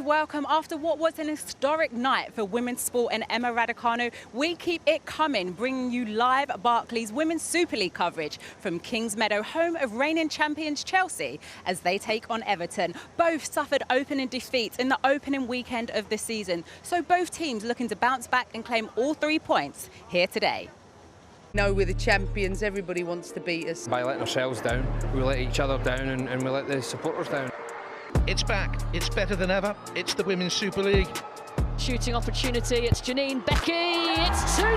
welcome. After what was an historic night for women's sport and Emma Raducanu, we keep it coming, bringing you live Barclays Women's Super League coverage from Kingsmeadow, home of reigning champions Chelsea, as they take on Everton. Both suffered opening defeats in the opening weekend of the season, so both teams looking to bounce back and claim all 3 points here today. No, we're the champions. Everybody wants to beat us. By letting ourselves down, we let each other down and we let the supporters down. It's back. It's better than ever. It's the Women's Super League. Shooting opportunity. It's Janine Becky. It's 2-0.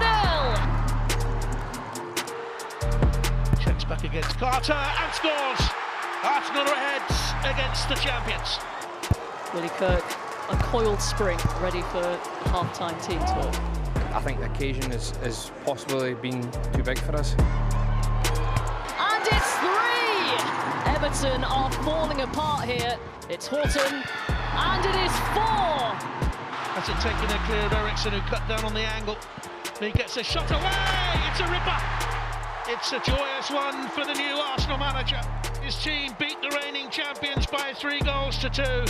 Checks back against Carter and scores. Arsenal are ahead against the champions. Willie Kirk, a coiled spring, ready for the half-time team talk. I think the occasion is possibly been too big for us. And it's 3! Everton are falling apart here. It's Horton, and it is 4! Has it taken a clear of Eriksson, who cut down on the angle. He gets a shot away. It's a ripper. It's a joyous one for the new Arsenal manager. His team beat the reigning champions by 3 goals to 2.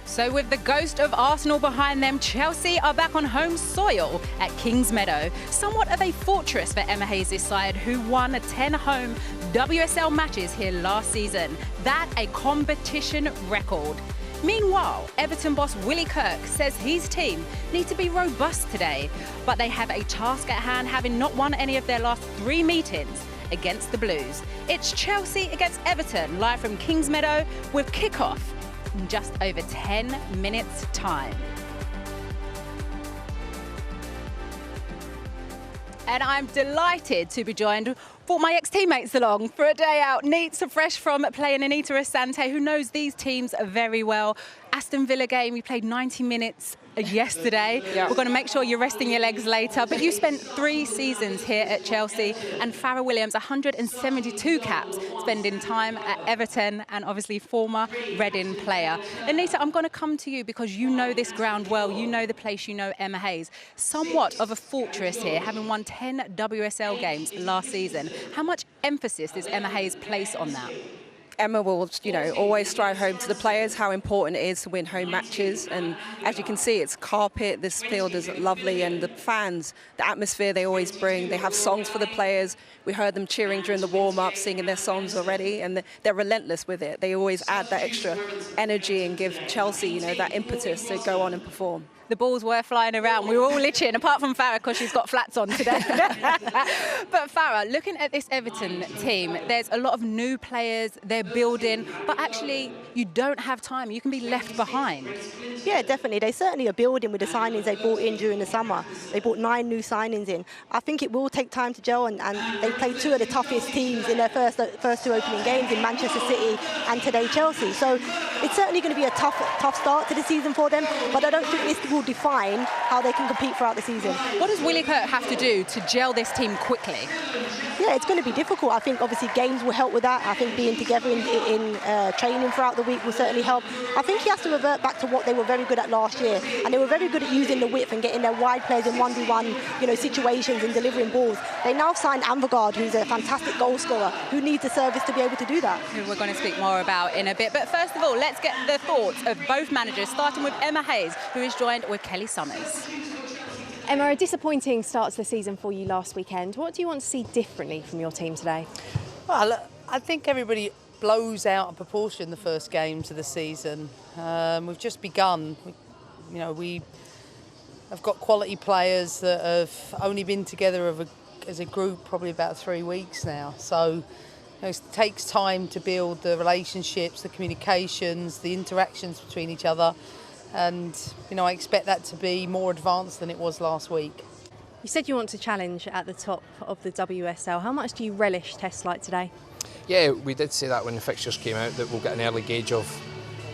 So with the ghost of Arsenal behind them, Chelsea are back on home soil at Kingsmeadow. Somewhat of a fortress for Emma Hayes' side, who won 10 home WSL matches here last season. That a competition record. Meanwhile, Everton boss Willie Kirk says his team need to be robust today, but they have a task at hand, having not won any of their last 3 meetings against the Blues. It's Chelsea against Everton, live from Kingsmeadow, with kickoff in just over 10 minutes' time. And I'm delighted to be joined for my ex-teammates along for a day out. Neats, fresh from playing Anita Asante, who knows these teams very well. Aston Villa game, you played 90 minutes yesterday. Yeah. We're going to make sure you're resting your legs later. But you spent 3 seasons here at Chelsea, and Farrah Williams, 172 caps, spending time at Everton, and obviously former Reading player. Anita, I'm going to come to you because you know this ground well. You know the place, you know Emma Hayes. Somewhat of a fortress here, having won 10 WSL games last season. How much emphasis does Emma Hayes place on that? Emma will, always strive home to the players how important it is to win home matches. And as you can see, it's carpet, this field is lovely, and the fans, the atmosphere they always bring. They have songs for the players. We heard them cheering during the warm-up, singing their songs already, and they're relentless with it. They always add that extra energy and give Chelsea, that impetus to go on and perform. The balls were flying around. We were all itching, apart from Farrah, because she's got flats on today. But Farrah, looking at this Everton team, there's a lot of new players, they're building, but actually you don't have time. You can be left behind. Yeah, definitely. They certainly are building with the signings they brought in during the summer. They brought 9 new signings in. I think it will take time to gel, and they played 2 of the toughest teams in their first 2 opening games in Manchester City and today Chelsea. So it's certainly going to be a tough start to the season for them, but I don't think this will define how they can compete throughout the season. What does Willie Kirk have to do to gel this team quickly? Yeah, it's going to be difficult. I think obviously games will help with that. I think being together in training throughout the week will certainly help. I think he has to revert back to what they were very good at last year, and they were very good at using the width and getting their wide players in 1v1 situations and delivering balls. They now signed Anvegard, who's a fantastic goal scorer, who needs the service to be able to do that. Who we're going to speak more about in a bit. But first of all, let's get the thoughts of both managers, starting with Emma Hayes, who is joined with Kelly Summers. Emma, a disappointing start to the season for you last weekend. What do you want to see differently from your team today? Well, I think everybody blows out of proportion the first games of the season. We've just begun. We have got quality players that have only been together as a group probably about 3 weeks now. So it takes time to build the relationships, the communications, the interactions between each other. And, I expect that to be more advanced than it was last week. You said you want to challenge at the top of the WSL. How much do you relish tests like today? Yeah, we did say that when the fixtures came out, that we'll get an early gauge of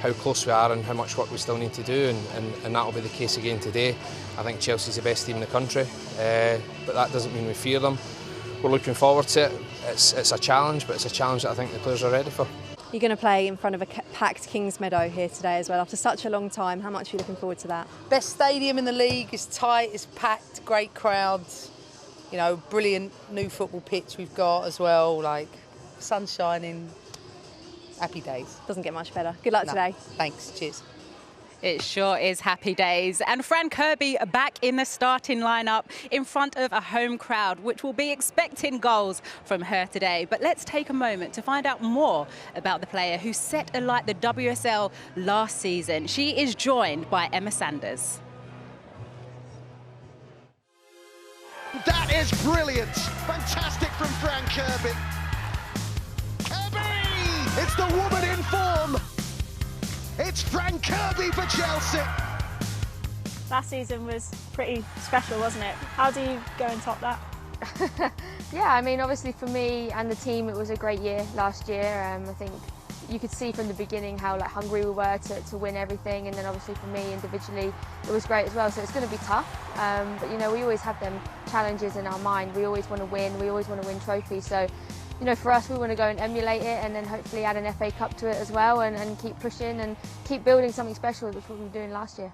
how close we are and how much work we still need to do, and that'll be the case again today. I think Chelsea's the best team in the country, but that doesn't mean we fear them. We're looking forward to it. It's a challenge, but it's a challenge that I think the players are ready for. You're going to play in front of a packed Kingsmeadow here today as well. After such a long time, how much are you looking forward to that? Best stadium in the league. It's tight, it's packed, great crowds. Brilliant new football pitch we've got as well, like sun shining. Happy days. Doesn't get much better. Good luck No. today. Thanks. Cheers. It sure is happy days. And Fran Kirby back in the starting lineup in front of a home crowd, which will be expecting goals from her today. But let's take a moment to find out more about the player who set alight the WSL last season. She is joined by Emma Sanders. That is brilliant. Fantastic from Fran Kirby. Kirby! It's the woman in form. It's Fran Kirby for Chelsea. Last season was pretty special, wasn't it? How do you go and top that? Yeah, I mean, obviously for me and the team, it was a great year last year. I think you could see from the beginning how hungry we were to win everything, and then obviously for me individually, it was great as well. So it's going to be tough, but we always have them challenges in our mind. We always want to win. We always want to win trophies. So, for us, we want to go and emulate it, and then hopefully add an FA Cup to it as well, and keep pushing and keep building something special. That's what we were doing last year.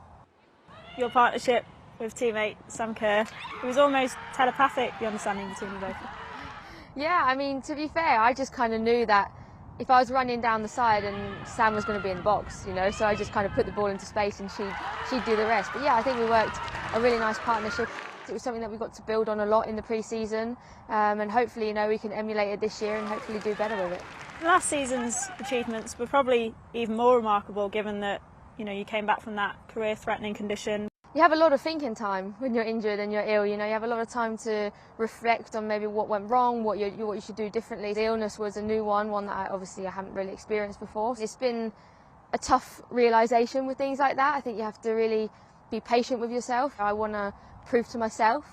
Your partnership with teammate Sam Kerr, it was almost telepathic, the understanding between you both. Yeah, I mean, to be fair, I just kind of knew that if I was running down the side and Sam was going to be in the box, so I just kind of put the ball into space and she'd do the rest. But yeah, I think we worked a really nice partnership. It was something that we got to build on a lot in the pre-season, and hopefully, we can emulate it this year and hopefully do better with it. Last season's achievements were probably even more remarkable, given that you came back from that career-threatening condition. You have a lot of thinking time when you're injured and you're ill. You have a lot of time to reflect on maybe what went wrong, what you should do differently. The illness was a new one that I haven't really experienced before. It's been a tough realisation with things like that. I think you have to really be patient with yourself. I want to prove to myself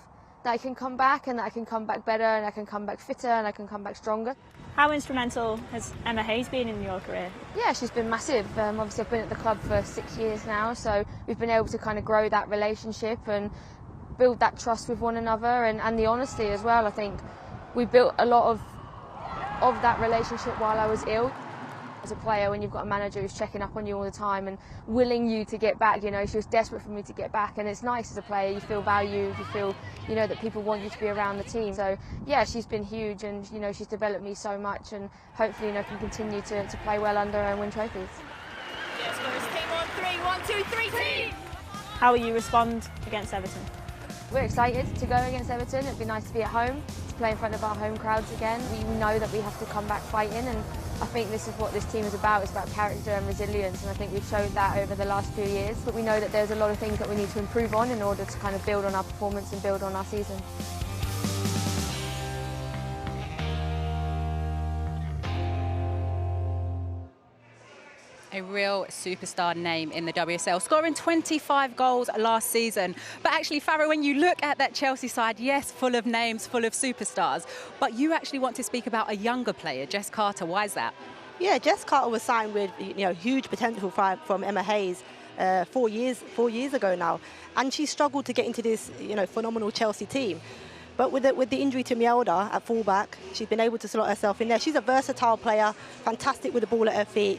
that I can come back, and that I can come back better, and I can come back fitter, and I can come back stronger. How instrumental has Emma Hayes been in your career? Yeah, she's been massive. Obviously I've been at the club for 6 years now, so we've been able to kind of grow that relationship and build that trust with one another, and the honesty as well. I think we built a lot of that relationship while I was ill. As a player, when you've got a manager who's checking up on you all the time and willing you to get back, she was desperate for me to get back, and it's nice as a player. You feel valued, you feel, that people want you to be around the team. So yeah, she's been huge, and she's developed me so much, and hopefully, can continue to play well under and win trophies. Yes, team on 3, 1, 2, 3, team! How will you respond against Everton? We're excited to go against Everton. It'd be nice to be at home, to play in front of our home crowds again. We know that we have to come back fighting, and I think this is what this team is about. It's about character and resilience, and I think we've showed that over the last few years. But we know that there's a lot of things that we need to improve on in order to kind of build on our performance and build on our season. A real superstar name in the WSL, scoring 25 goals last season. But actually, Farah, when you look at that Chelsea side, yes, full of names, full of superstars, but you actually want to speak about a younger player, Jess Carter. Why is that? Yeah, Jess Carter was signed with huge potential from Emma Hayes 4 years ago now, and she struggled to get into this phenomenal Chelsea team. But with the injury to Mjelda at fullback, she's been able to slot herself in there. She's a versatile player, fantastic with the ball at her feet.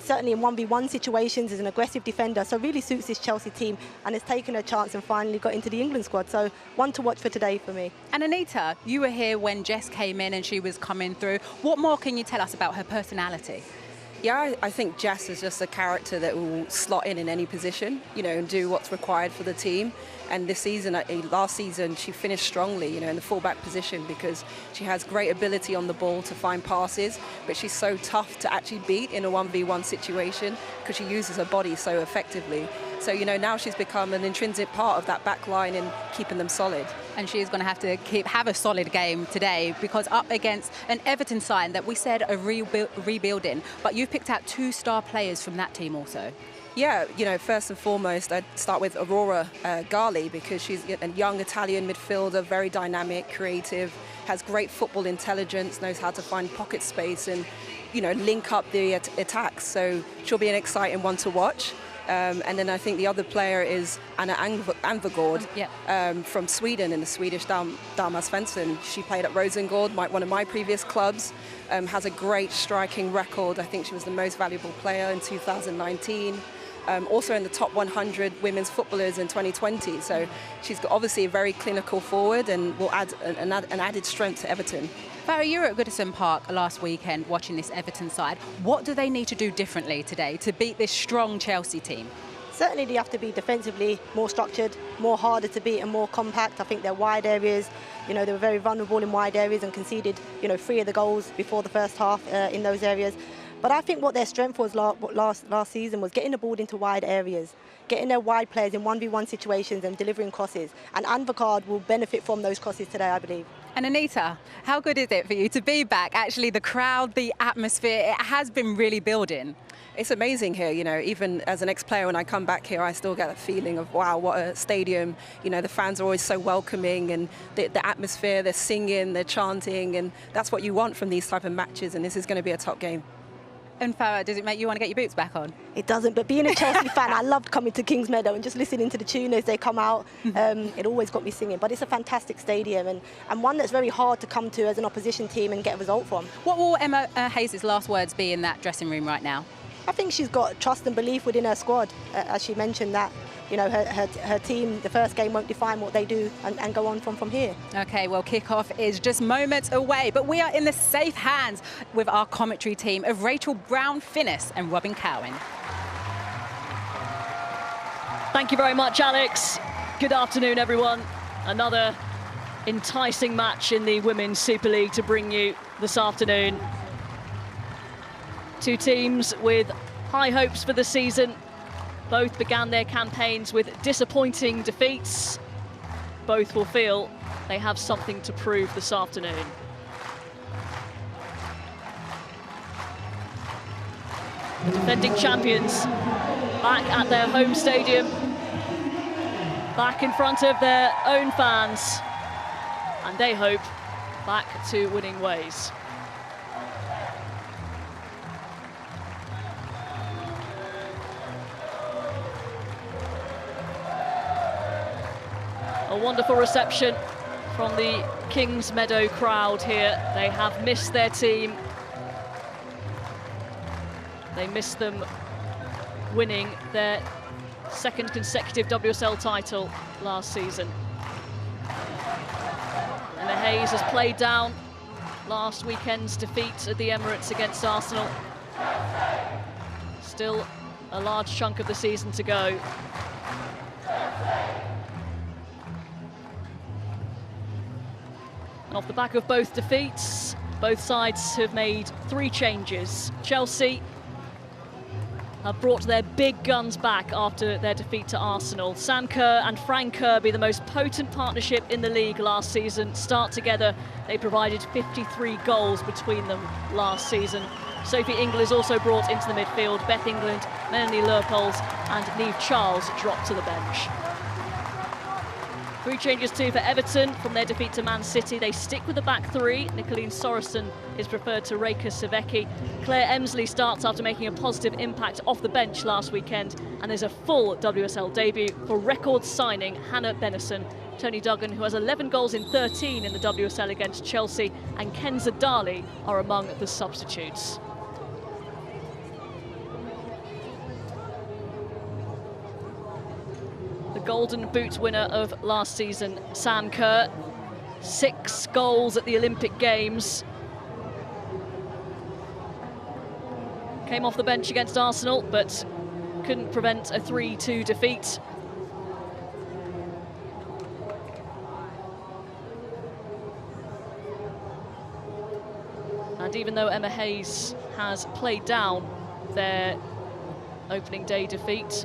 Certainly in 1v1 situations, is an aggressive defender, so really suits this Chelsea team, and has taken a chance and finally got into the England squad. So one to watch for today for me. And Anita, you were here when Jess came in and she was coming through. What more can you tell us about her personality? Yeah, I think Jess is just a character that will slot in any position, and do what's required for the team. And this season, last season, she finished strongly, in the fullback position, because she has great ability on the ball to find passes, but she's so tough to actually beat in a 1v1 situation because she uses her body so effectively. So, now she's become an intrinsic part of that back line and keeping them solid. And she's going to have to have a solid game today, because up against an Everton side that we said are rebuilding, but you've picked out 2 star players from that team also. Yeah, first and foremost, I'd start with Aurora Gali, because she's a young Italian midfielder, very dynamic, creative, has great football intelligence, knows how to find pocket space and, link up the attacks. So she'll be an exciting one to watch. And then I think the other player is Anna Anvegård from Sweden in the Swedish Damallsvenskan. She played at Rosengård, one of my previous clubs, has a great striking record. I think she was the most valuable player in 2019. Also in the top 100 women's footballers in 2020. So she's got obviously a very clinical forward and will add an added strength to Everton. Farah, you were at Goodison Park last weekend watching this Everton side. What do they need to do differently today to beat this strong Chelsea team? Certainly they have to be defensively more structured, more harder to beat and more compact. I think their wide areas, they were very vulnerable in wide areas and conceded, 3 of the goals before the first half in those areas. But I think what their strength was last season was getting the ball into wide areas, getting their wide players in 1v1 situations and delivering crosses. And Anvacard will benefit from those crosses today, I believe. And Anita, how good is it for you to be back? Actually, the crowd, the atmosphere, it has been really building. It's amazing here, even as an ex-player, when I come back here, I still get that feeling of, wow, what a stadium. The fans are always so welcoming, and the atmosphere, they're singing, they're chanting, and that's what you want from these type of matches, and this is going to be a top game. And Farah, does it make you want to get your boots back on? It doesn't, but being a Chelsea fan, I loved coming to Kings Meadow and just listening to the tune as they come out. It always got me singing. But it's a fantastic stadium and one that's very hard to come to as an opposition team and get a result from. What will Emma Hayes' last words be in that dressing room right now? I think she's got trust and belief within her squad, as she mentioned that. Her team, the first game won't define what they do and go on from here. OK, well, kickoff is just moments away, but we are in the safe hands with our commentary team of Rachel Brown-Finnis and Robin Cowan. Thank you very much, Alex. Good afternoon, everyone. Another enticing match in the Women's Super League to bring you this afternoon. Two teams with high hopes for the season. Both began their campaigns with disappointing defeats. Both will feel they have something to prove this afternoon. The defending champions back at their home stadium, back in front of their own fans, and they hope back to winning ways. A wonderful reception from the Kings Meadow crowd here. They have missed their team. They missed them winning their second consecutive WSL title last season. Emma Hayes has played down last weekend's defeat at the Emirates against Arsenal. Still a large chunk of the season to go. Off the back of both defeats, both sides have made 3 changes. Chelsea have brought their big guns back after their defeat to Arsenal. Sam Kerr and Frank Kirby, the most potent partnership in the league last season, start together. They provided 53 goals between them last season. Sophie Ingle is also brought into the midfield. Beth England, Melanie Leupolz and Neve Charles dropped to the bench. 3 changes too for Everton from their defeat to Man City. They stick with the back 3. Nicoline Sorensen is preferred to Reika Savecki. Claire Emsley starts after making a positive impact off the bench last weekend. And there's a full WSL debut for record signing Hannah Bennison. Tony Duggan, who has 11 goals in 13 in the WSL against Chelsea, and Kenza Dali are among the substitutes. Golden Boot winner of last season, Sam Kerr. 6 goals at the Olympic Games. Came off the bench against Arsenal, but couldn't prevent a 3-2 defeat. And even though Emma Hayes has played down their opening day defeat,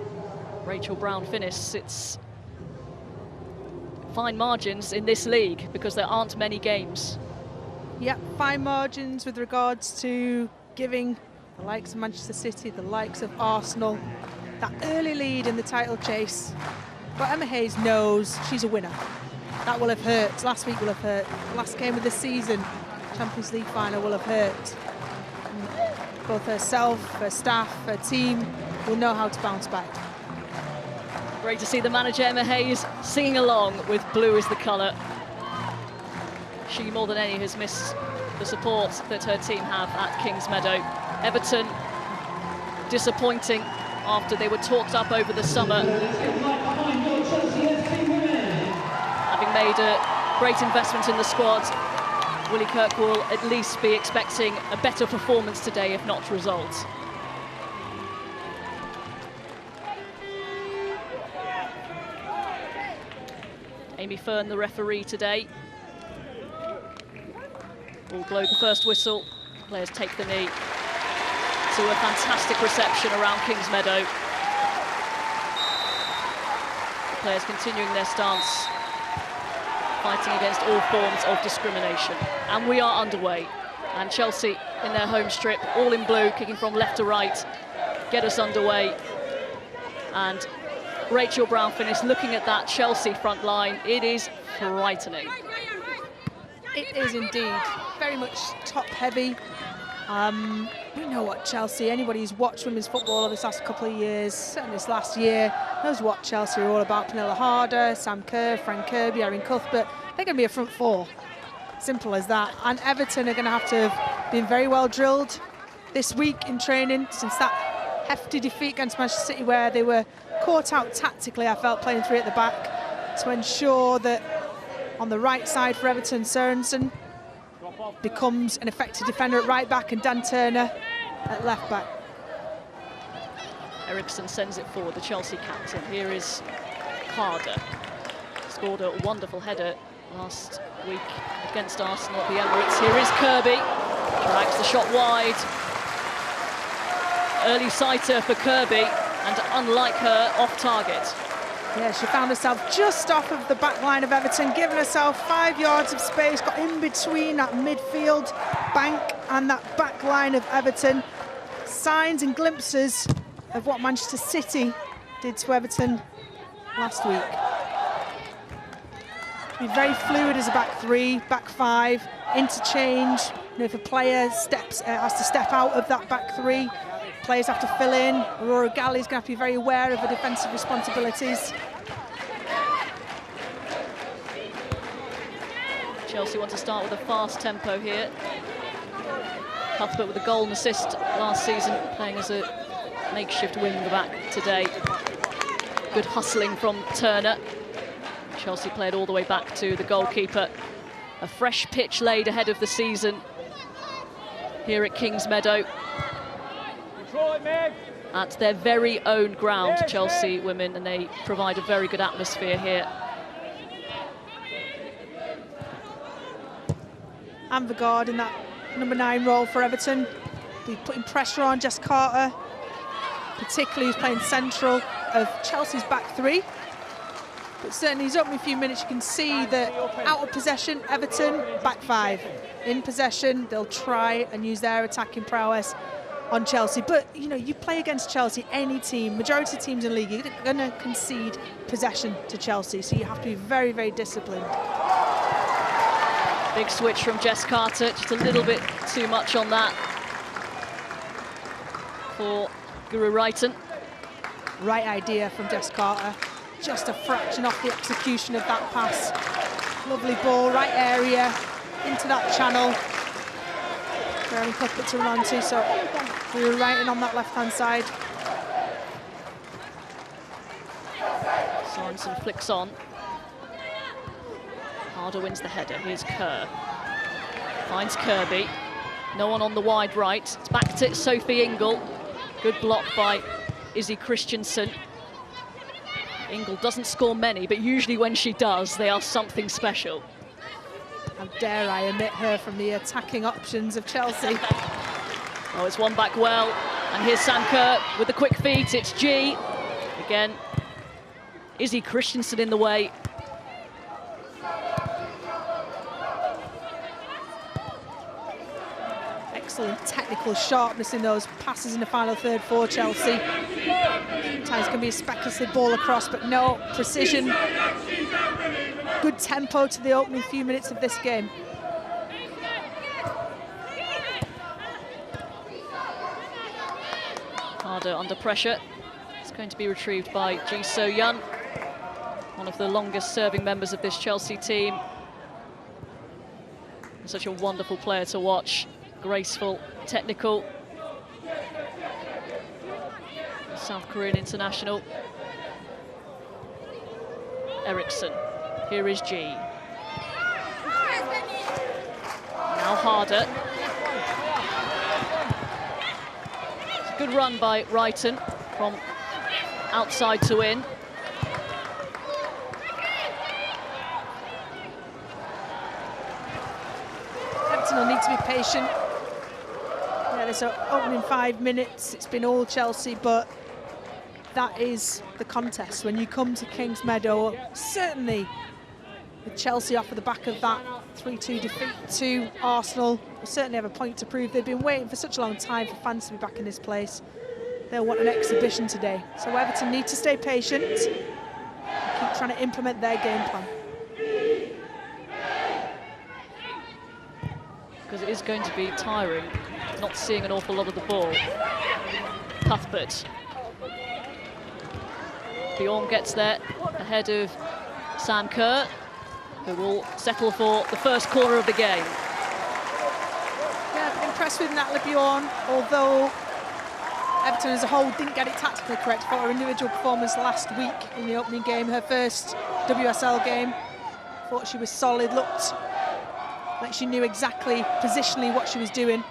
Rachel Brown-Finnis sits fine margins in this league because there aren't many games. Yeah, fine margins with regards to giving the likes of Manchester City, the likes of Arsenal, that early lead in the title chase. But Emma Hayes knows she's a winner. That will have hurt. Last week will have hurt. The last game of the season, Champions League final, will have hurt. And both herself, her staff, her team will know how to bounce back. Great to see the manager, Emma Hayes, singing along with Blue is the colour. She, more than any, has missed the support that her team have at Kings Meadow. Everton, disappointing after they were talked up over the summer. Having made a great investment in the squad, Willie Kirk will at least be expecting a better performance today, if not results. Amy Fern, the referee today, will blow the first whistle. Players take the knee. So a fantastic reception around Kingsmeadow. The players continuing their stance, fighting against all forms of discrimination. And we are underway. And Chelsea in their home strip, all in blue, kicking from left to right, get us underway. And Rachel Brown finished looking at that Chelsea front line. It is frightening. It is indeed. Very much top heavy. We know what Chelsea, anybody who's watched women's football over this last couple of years, certainly this last year, knows what Chelsea are all about. Pernilla Harder, Sam Kerr, Fran Kirby, Erin Cuthbert. They're going to be a front four. Simple as that. And Everton are going to have been very well drilled this week in training since that hefty defeat against Manchester City, where they were caught out tactically, I felt, playing three at the back, to ensure that on the right side for Everton, Sørensen becomes an effective defender at right back and Dan Turner at left back. Eriksson sends it forward, the Chelsea captain. Here is Harder. Scored a wonderful header last week against Arsenal at the Emirates. Here is Kirby. Drags the shot wide. Early sighter for Kirby, and unlike her, off target. Yeah, she found herself just off of the back line of Everton, giving herself 5 yards of space, got in between that midfield bank and that back line of Everton. Signs and glimpses of what Manchester City did to Everton last week. Be very fluid as a back three, back five, interchange. You know, if a player has to step out of that back three, players have to fill in. Aurora Galli's going to have to be very aware of her defensive responsibilities. Chelsea want to start with a fast tempo here. Cuthbert with a goal and assist last season, playing as a makeshift wing back today. Good hustling from Turner. Chelsea played all the way back to the goalkeeper. A fresh pitch laid ahead of the season here at Kingsmeadow. At their very own ground, Chelsea women, and they provide a very good atmosphere here. Anvegard in that number 9 role for Everton. Be putting pressure on Jess Carter, particularly who's playing central of Chelsea's back three. But certainly his opening few minutes, you can see that out of possession, Everton, back five. In possession, they'll try and use their attacking prowess on Chelsea. But, you know, you play against Chelsea, any team, majority of teams in the league, you're going to concede possession to Chelsea. So you have to be very, very disciplined. Big switch from Jess Carter, just a little bit too much on that for Guru Wrighton. Right idea from Jess Carter. Just a fraction off the execution of that pass. Lovely ball, right area, into that channel. Erin Cuthbert to run onto, so we were Wrighton on that left-hand side. Sørensen flicks on. Harder wins the header. Here's Kerr. Finds Kirby. No one on the wide right. It's back to Sophie Ingle. Good block by Izzy Christensen. Ingle doesn't score many, but usually when she does, they are something special. How dare I omit her from the attacking options of Chelsea. Oh, it's won back well. And here's Sam Kerr with the quick feet. It's G. Again, Izzy Christensen in the way. Excellent technical sharpness in those passes in the final third for Chelsea. Sometimes it can be a speculative ball across, but no, precision. Good tempo to the opening few minutes of this game. Harder under pressure. It's going to be retrieved by Ji So-yeon, one of the longest serving members of this Chelsea team. Such a wonderful player to watch. Graceful, technical. South Korean international. Eriksson. Here is G. Now Harder. It's a good run by Wrighton from outside to in. Everton will need to be patient. Yeah, there's an opening 5 minutes. It's been all Chelsea, but that is the contest. When you come to Kings Meadow, certainly with Chelsea off of the back of that 3-2 defeat to Arsenal, will certainly have a point to prove. They've been waiting for such a long time for fans to be back in this place. They'll want an exhibition today. So Everton need to stay patient and keep trying to implement their game plan. Because it is going to be tiring not seeing an awful lot of the ball. Cuthbert. Bjorn gets there ahead of Sam Kerr, who will settle for the first corner of the game. Yeah, impressed with Natalie Bjorn, although Everton as a whole didn't get it tactically correct for her individual performance last week in the opening game, her first WSL game. Thought she was solid, looked like she knew exactly positionally what she was doing.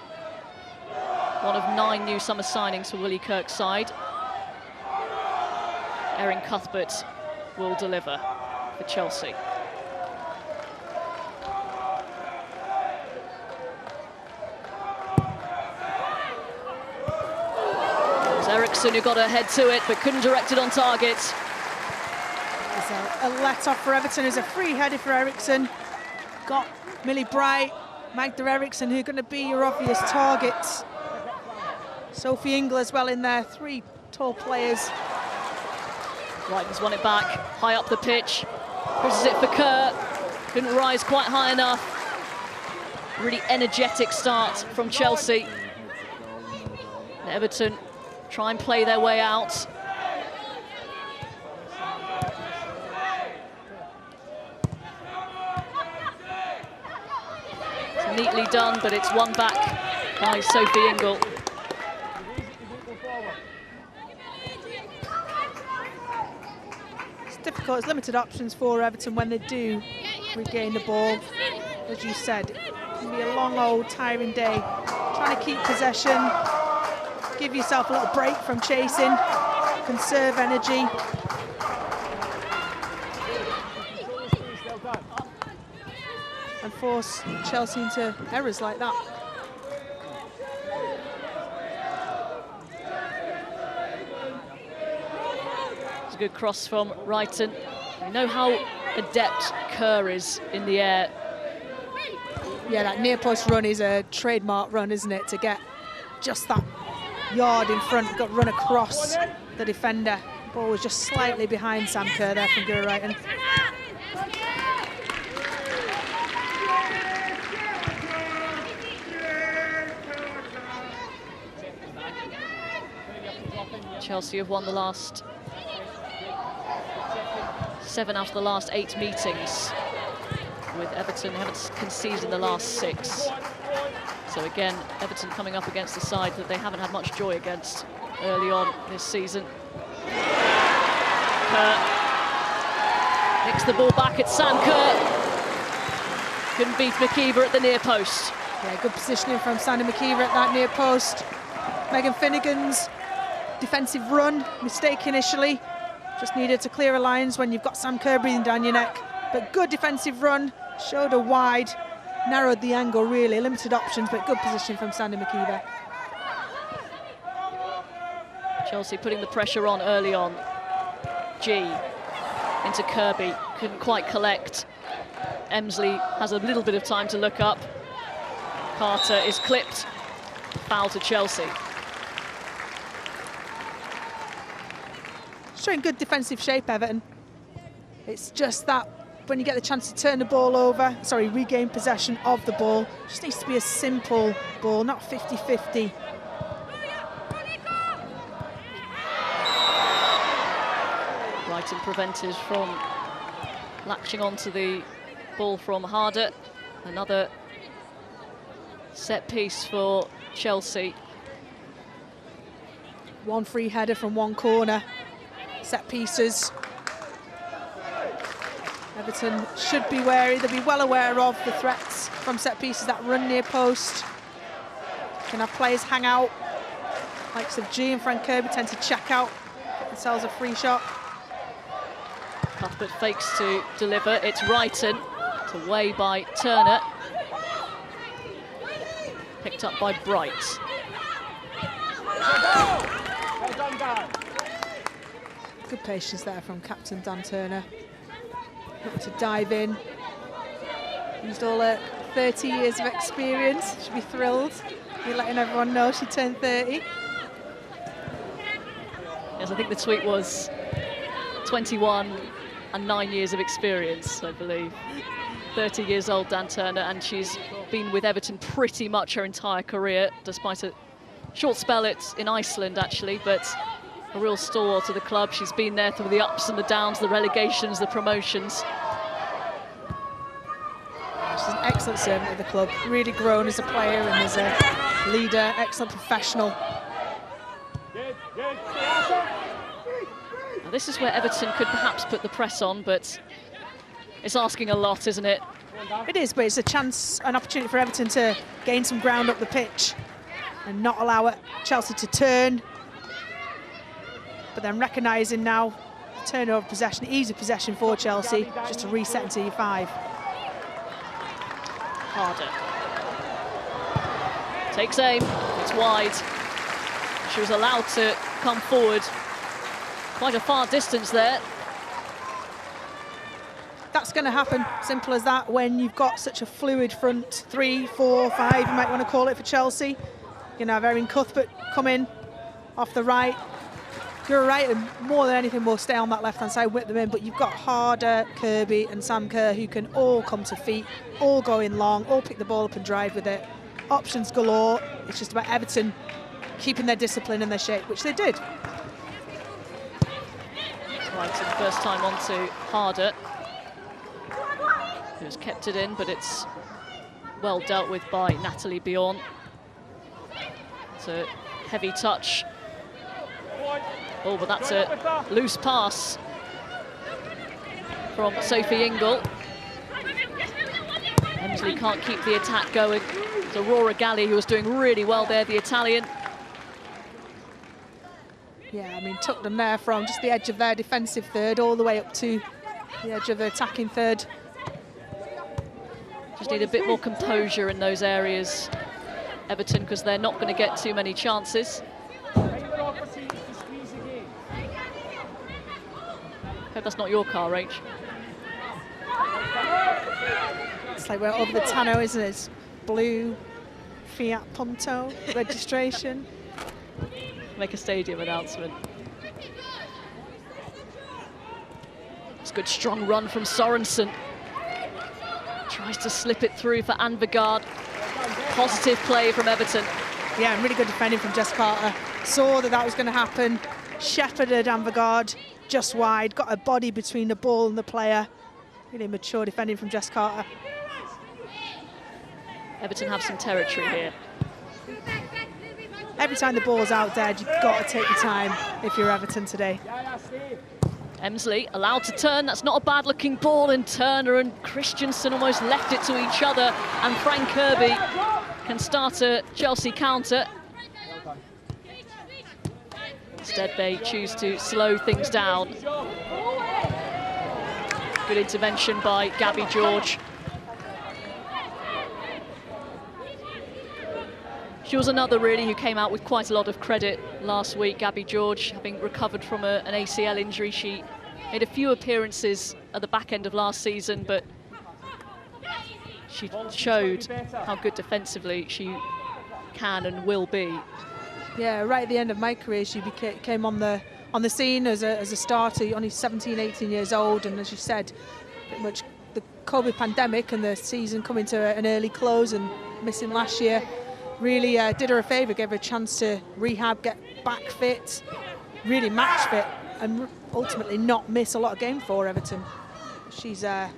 One of 9 new summer signings for Willie Kirk's side. Erin Cuthbert will deliver for Chelsea. It was Eriksson who got her head to it, but couldn't direct it on target. There's a let-off for Everton. There's a free header for Eriksson. Got Millie Bright, Magda Eriksson, who are going to be your obvious targets. Sophie Ingle as well in there, 3 tall players. Wrighton's won it back, high up the pitch. This is it for Kerr. Couldn't rise quite high enough. Really energetic start from Chelsea. And Everton try and play their way out. It's neatly done, but it's won back by Sophie Ingle. Difficult, it's limited options for Everton when they do regain the ball. As you said, it can be a long, old, tiring day. Trying to keep possession, give yourself a little break from chasing, conserve energy. And force Chelsea into errors like that. Good cross from Wrighton. We know how adept Kerr is in the air. Yeah, that near post run is a trademark run, isn't it? To get just that yard in front, got run across the defender. Ball was just slightly behind Sam Kerr there from Guro Wrighton. Chelsea have won the last 7 out of the last 8 meetings. With Everton, they haven't conceded in the last 6. So again, Everton coming up against a side that they haven't had much joy against early on this season. Kerr nicks the ball back at Sam Kerr. Couldn't beat McKeever at the near post. Yeah, good positioning from Sandy McKeever at that near post. Megan Finnegan's defensive run, mistake initially. Just needed to clear her lines when you've got Sam Kerr breathing down your neck. But good defensive run, showed her wide, narrowed the angle really, limited options, but good position from Sandy McKeever. Chelsea putting the pressure on early on. G into Kirby, couldn't quite collect. Emsley has a little bit of time to look up. Carter is clipped, foul to Chelsea. Showing good defensive shape, Everton. It's just that when you get the chance to turn the ball over, regain possession of the ball, just needs to be a simple ball, not 50-50. Wrighton prevented from latching onto the ball from Harder. Another set piece for Chelsea. One free header from one corner. Set pieces. Everton should be wary. They'll be well aware of the threats from set pieces that run near post. Can have players hang out. Likes of G and Frank Kirby tend to check out, get themselves a free shot. Cuthbert fakes to deliver. It's Wrighton. It's away by Turner. Picked up by Bright. Good patience there from captain Dan Turner. Look to dive in. Used all her 30 years of experience. She'll be thrilled. Be letting everyone know she turned 30. Yes, I think the tweet was 21 and 9 years of experience, I believe. 30 years old, Dan Turner, and she's been with Everton pretty much her entire career, despite a short spell in Iceland, actually, but a real stalwart to the club. She's been there through the ups and the downs, the relegations, the promotions. She's an excellent servant of the club, really grown as a player and as a leader, excellent professional. Now, this is where Everton could perhaps put the press on, but it's asking a lot, isn't it? It is, but it's a chance, an opportunity for Everton to gain some ground up the pitch and not allow Chelsea to turn. But then recognising now the turnover possession, easy possession for Chelsea, just to reset into your 5. Harder. Takes aim, it's wide. She was allowed to come forward. Quite a far distance there. That's going to happen, simple as that, when you've got such a fluid front 3, 4, 5, you might want to call it for Chelsea. You know, Erin Cuthbert come in off the right. You're right, and more than anything will stay on that left-hand side, whip them in, but you've got Harder, Kirby and Sam Kerr who can all come to feet, all go in long, all pick the ball up and drive with it. Options galore. It's just about Everton keeping their discipline and their shape, which they did. Right, so the first time on to Harder, who's kept it in, but it's well dealt with by Natalie Bjorn. It's a heavy touch. Oh, but that's a loose pass from Sophie Ingle. Emsley can't keep the attack going. It's Aurora Galli who was doing really well there, the Italian. Yeah, I mean, took them there from just the edge of their defensive third all the way up to the edge of the attacking third. Just need a bit more composure in those areas, Everton, because they're not going to get too many chances. Hope that's not your car, Rach. It's like we're over the tonneau, isn't it? It's blue Fiat Punto registration. Make a stadium announcement. It's a good strong run from Sorensen. Tries to slip it through for Anvegard. Positive play from Everton. Yeah, and really good defending from Jess Carter. Saw that was going to happen. Shepherded Anvegard just wide. Got a body between the ball and the player. Really mature defending from Jess Carter. Everton have some territory here. Every time the ball's out dead, you've got to take your time if you're Everton today. Emsley allowed to turn. That's not a bad looking ball, and Turner and Christensen almost left it to each other, and Frank Kirby can start a Chelsea counter. Instead they choose to slow things down. Good intervention by Gabby George. She was another really who came out with quite a lot of credit last week, Gabby George, having recovered from an ACL injury. She made a few appearances at the back end of last season, but she showed how good defensively she can and will be. Yeah, right at the end of my career, she came on the scene as a starter, only 17, 18 years old, and as you said, pretty much the COVID pandemic and the season coming to an early close and missing last year really did her a favour, gave her a chance to rehab, get back fit, really match fit, and ultimately not miss a lot of games for Everton. She's on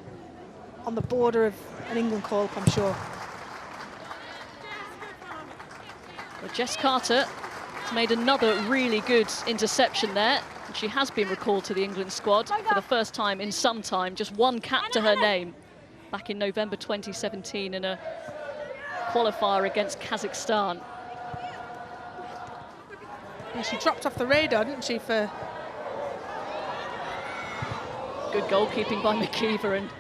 the border of an England call-up, I'm sure. Well, Jess Carter has made another really good interception there. She has been recalled to the England squad for the first time in some time, just one cap to her name back in November 2017 in a qualifier against Kazakhstan. Yeah, she dropped off the radar, didn't she, for... Good goalkeeping by McKeever, and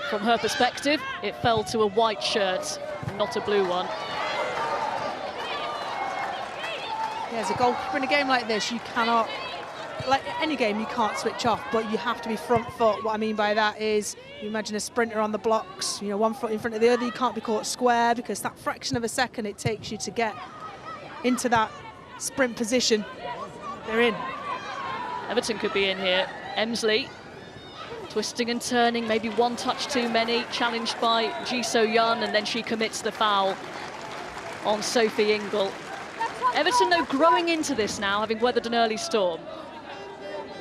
from her perspective, it fell to a white shirt, not a blue one. Yeah, as a goalkeeper in a game like this, you cannot, like any game, you can't switch off, but you have to be front foot. What I mean by that is, you imagine a sprinter on the blocks, you know, one foot in front of the other, you can't be caught square, because that fraction of a second it takes you to get into that sprint position. They're in. Everton could be in here. Emsley twisting and turning, maybe one touch too many, challenged by Ji So-yeon, and then she commits the foul on Sophie Ingle. Everton, though, growing into this now, having weathered an early storm.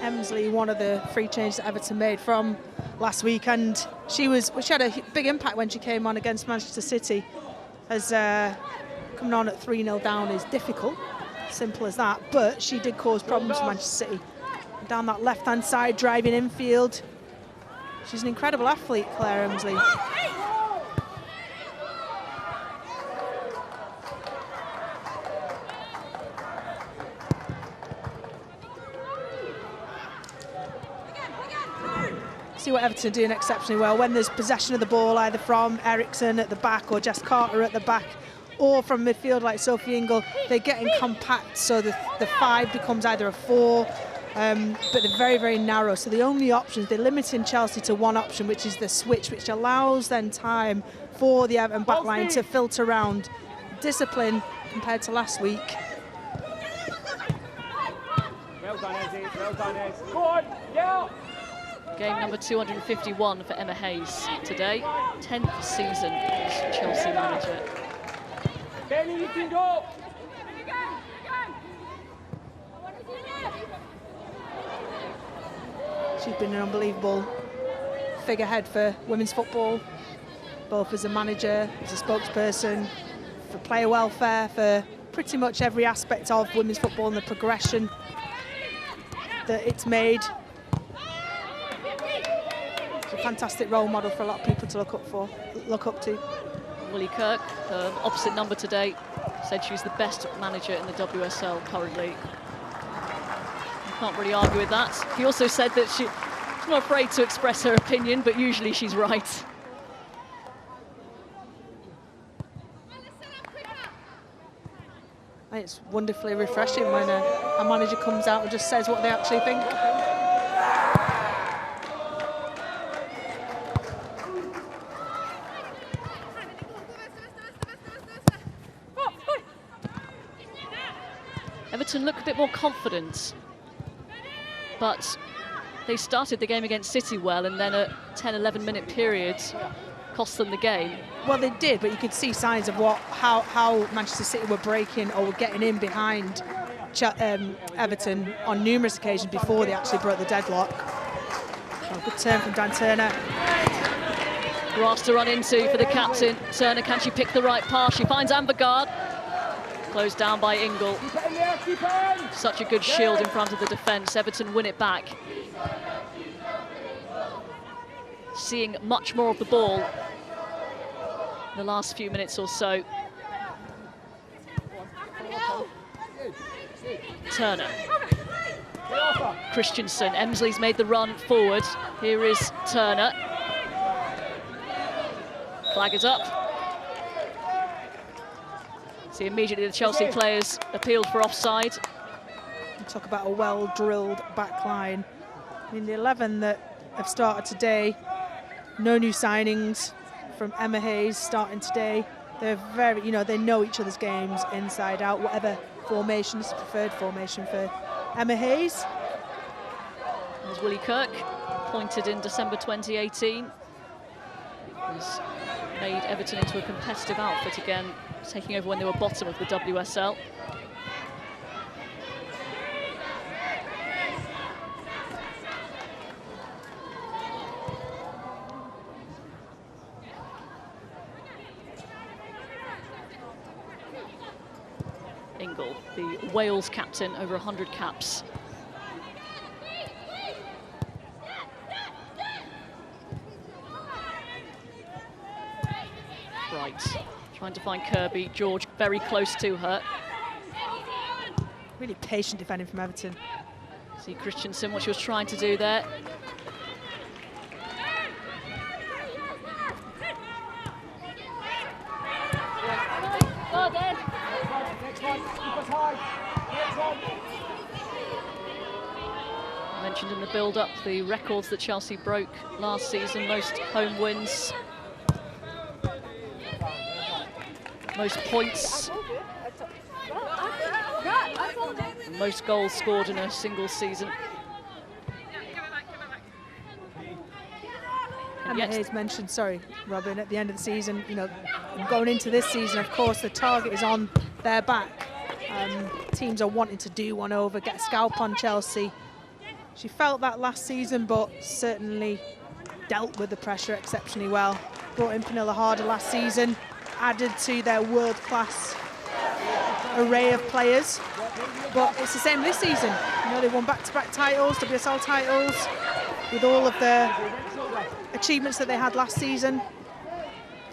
Emsley, one of the free changes that Everton made from last week, and she had a big impact when she came on against Manchester City, as coming on at 3-0 down is difficult, simple as that, but she did cause problems for Manchester City. Down that left-hand side, driving infield. She's an incredible athlete, Claire Emsley. See what Everton are doing exceptionally well when there's possession of the ball, either from Eriksson at the back or Jess Carter at the back, or from midfield like Sophie Ingle. They're getting compact, so the 5 becomes either a 4, but they're very, very narrow. So the only options, they're limiting Chelsea to one option, which is the switch, which allows then time for the Everton backline to filter around. Discipline compared to last week. Well done, Ezzy. Well done, Ez. Go on, yeah. Game number 251 for Emma Hayes today. 10th season as Chelsea manager. Benny, you can go. She's been an unbelievable figurehead for women's football, both as a manager, as a spokesperson, for player welfare, for pretty much every aspect of women's football and the progression that it's made. It's a fantastic role model for a lot of people to look up to. Willie Kirk, her opposite number today, said she's the best manager in the WSL currently. Can't really argue with that. He also said that she's not afraid to express her opinion, but usually she's right. It's wonderfully refreshing when a manager comes out and just says what they actually think. Everton look a bit more confident, but they started the game against City well, and then a 10-11 minute period cost them the game. Well, they did, but you could see signs of how Manchester City were breaking or were getting in behind Everton on numerous occasions before they actually broke the deadlock. Oh, good turn from Dan Turner. Grass to run into for the captain. Turner, can she pick the right pass? She finds Ambergard. Closed down by Ingle. Such a good shield in front of the defence. Everton win it back. Seeing much more of the ball in the last few minutes or so. Turner. Christensen. Emsley's made the run forward. Here is Turner. Flag is up. See, immediately the Chelsea players appealed for offside. You talk about a well-drilled back line. I mean, the 11 that have started today, no new signings from Emma Hayes starting today. They're very, they know each other's games inside out, whatever formation is the preferred formation for Emma Hayes. There's Willie Kirk, appointed in December 2018. He's made Everton into a competitive outfit again, taking over when they were bottom of the WSL. Ingle, the Wales captain, over 100 caps right. Trying to find Kirby. George very close to her. Really patient defending from Everton. See Christensen, what she was trying to do there. I mentioned in the build-up the records that Chelsea broke last season, most home wins, most points, and most goals scored in a single season. Emma Hayes mentioned, sorry, Robin, at the end of the season, you know, going into this season, of course, the target is on their back. Teams are wanting to do one over, get a scalp on Chelsea. She felt that last season, but certainly dealt with the pressure exceptionally well. Brought in Pernilla Harder last season, added to their world-class array of players. But it's the same this season. You know, they won back-to-back titles, WSL titles, with all of the achievements that they had last season.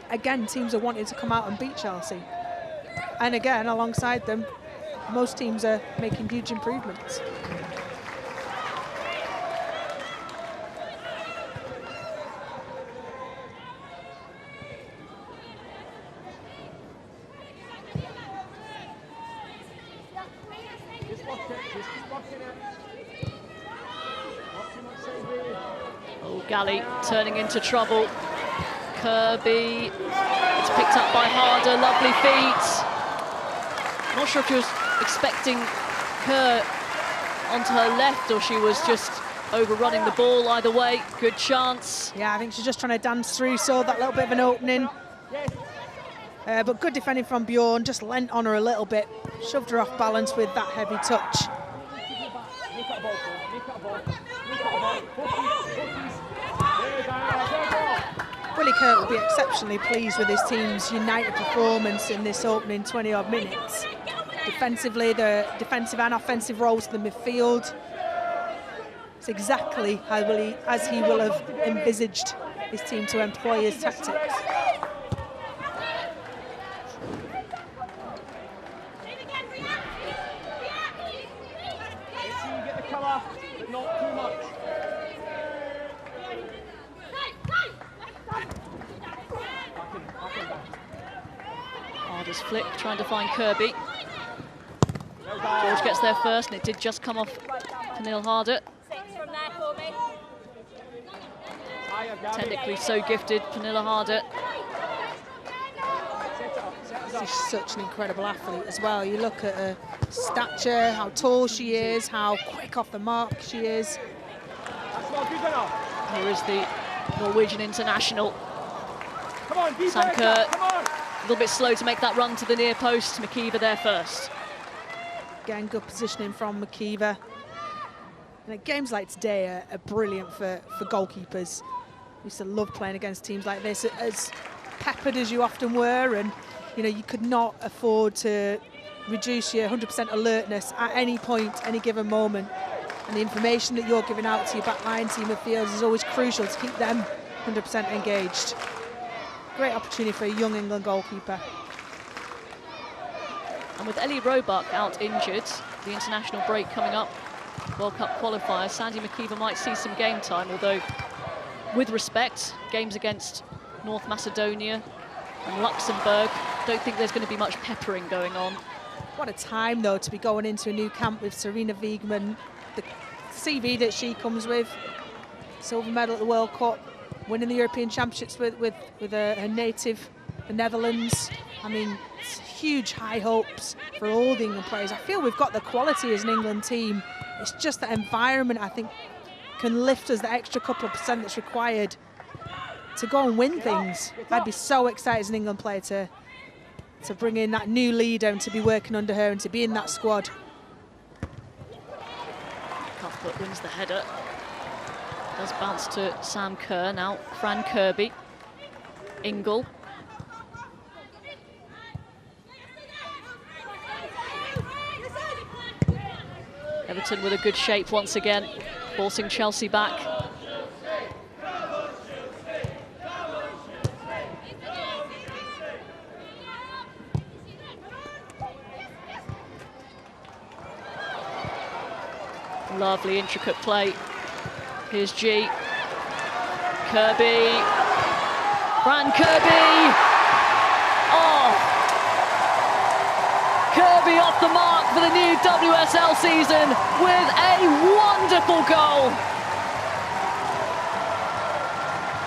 Again, teams are wanting to come out and beat Chelsea. And again, alongside them, most teams are making huge improvements. Oh, Galley turning into trouble. Kirby, it's picked up by Harder, lovely feet. Not sure if she was expecting Kerr onto her left or she was just overrunning the ball. Either way, good chance. Yeah, I think she's just trying to dance through, saw that little bit of an opening. But good defending from Bjorn, just leant on her a little bit, shoved her off balance with that heavy touch. Willie Kirk will be exceptionally pleased with his team's united performance in this opening 20-odd minutes. Defensively, the defensive and offensive roles to the midfield. It's exactly as he will have envisaged his team to employ his tactics. Harder's flick, trying to find Kirby. George gets there first, and it did just come off Pernilla Harder. Technically so gifted, Pernilla Harder. She's such an incredible athlete as well. You look at her stature, how tall she is, how quick off the mark she is. Here is the Norwegian international. Sam Kerr, a little bit slow to make that run to the near post. McKeever there first. Again, good positioning from McKeever. And games like today are brilliant for goalkeepers. I used to love playing against teams like this, as peppered as you often were, and you know, you could not afford to reduce your 100% alertness at any point, any given moment. And the information that you're giving out to your backline team midfielders is always crucial to keep them 100% engaged. Great opportunity for a young England goalkeeper. And with Ellie Roebuck out injured, the international break coming up, World Cup qualifiers, Sandy McKeever might see some game time, although with respect, games against North Macedonia and Luxembourg, don't think there's going to be much peppering going on. What a time, though, to be going into a new camp with Serena Wiegman, the CV that she comes with, silver medal at the World Cup, winning the European Championships with her native, the Netherlands. I mean, it's huge high hopes for all the England players. I feel we've got the quality as an England team. It's just that environment, I think, can lift us the extra couple of percent that's required to go and win things. I'd be so excited as an England player to bring in that new leader and to be working under her and to be in that squad. Cuthbert wins the header. Does bounce to Sam Kerr now. Fran Kirby. Ingle. Everton with a good shape once again, forcing Chelsea back. Lovely, intricate play. Here's G. Kirby. Fran Kirby. Oh! Kirby off the mark for the new WSL season with a wonderful goal.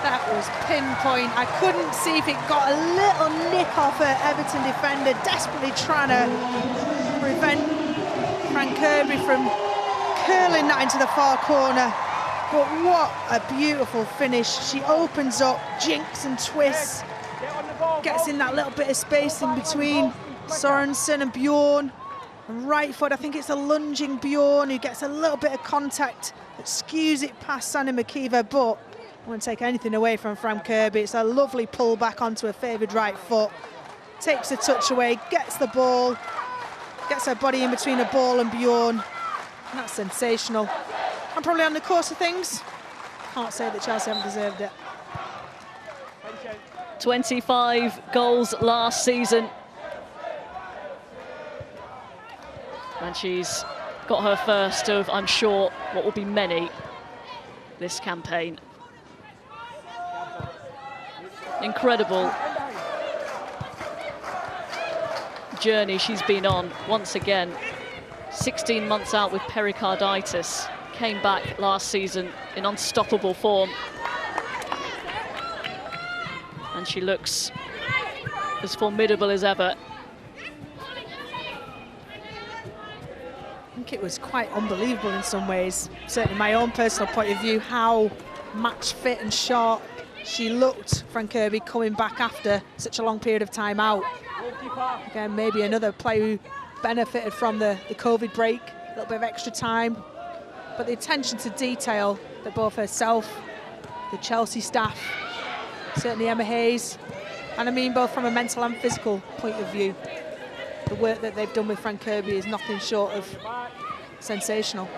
That was pinpoint. I couldn't see if it got a little nick off an Everton defender, desperately trying to prevent Fran Kirby from curling that into the far corner. But what a beautiful finish. She opens up, jinks and twists, gets in that little bit of space in between Sorensen and Bjorn. And right foot, I think it's a lunging Bjorn who gets a little bit of contact that skews it past Sandy McKeever, but I won't take anything away from Fran Kirby. It's a lovely pull back onto her favoured right foot. Takes a touch away, gets the ball, gets her body in between a ball and Bjorn. And that's sensational. And probably on the course of things, can't say that Chelsea haven't deserved it. 25 goals last season. And she's got her first of, I'm sure, what will be many this campaign. Incredible journey she's been on once again. 16 months out with pericarditis. Came back last season in unstoppable form. And she looks as formidable as ever. I think it was quite unbelievable in some ways, certainly my own personal point of view, how match fit and sharp she looked, Fran Kirby, coming back after such a long period of time out. Again, maybe another player who benefited from the COVID break, a little bit of extra time. But the attention to detail that both herself, the Chelsea staff, certainly Emma Hayes, and I mean both from a mental and physical point of view, the work that they've done with Fran Kirby is nothing short of sensational.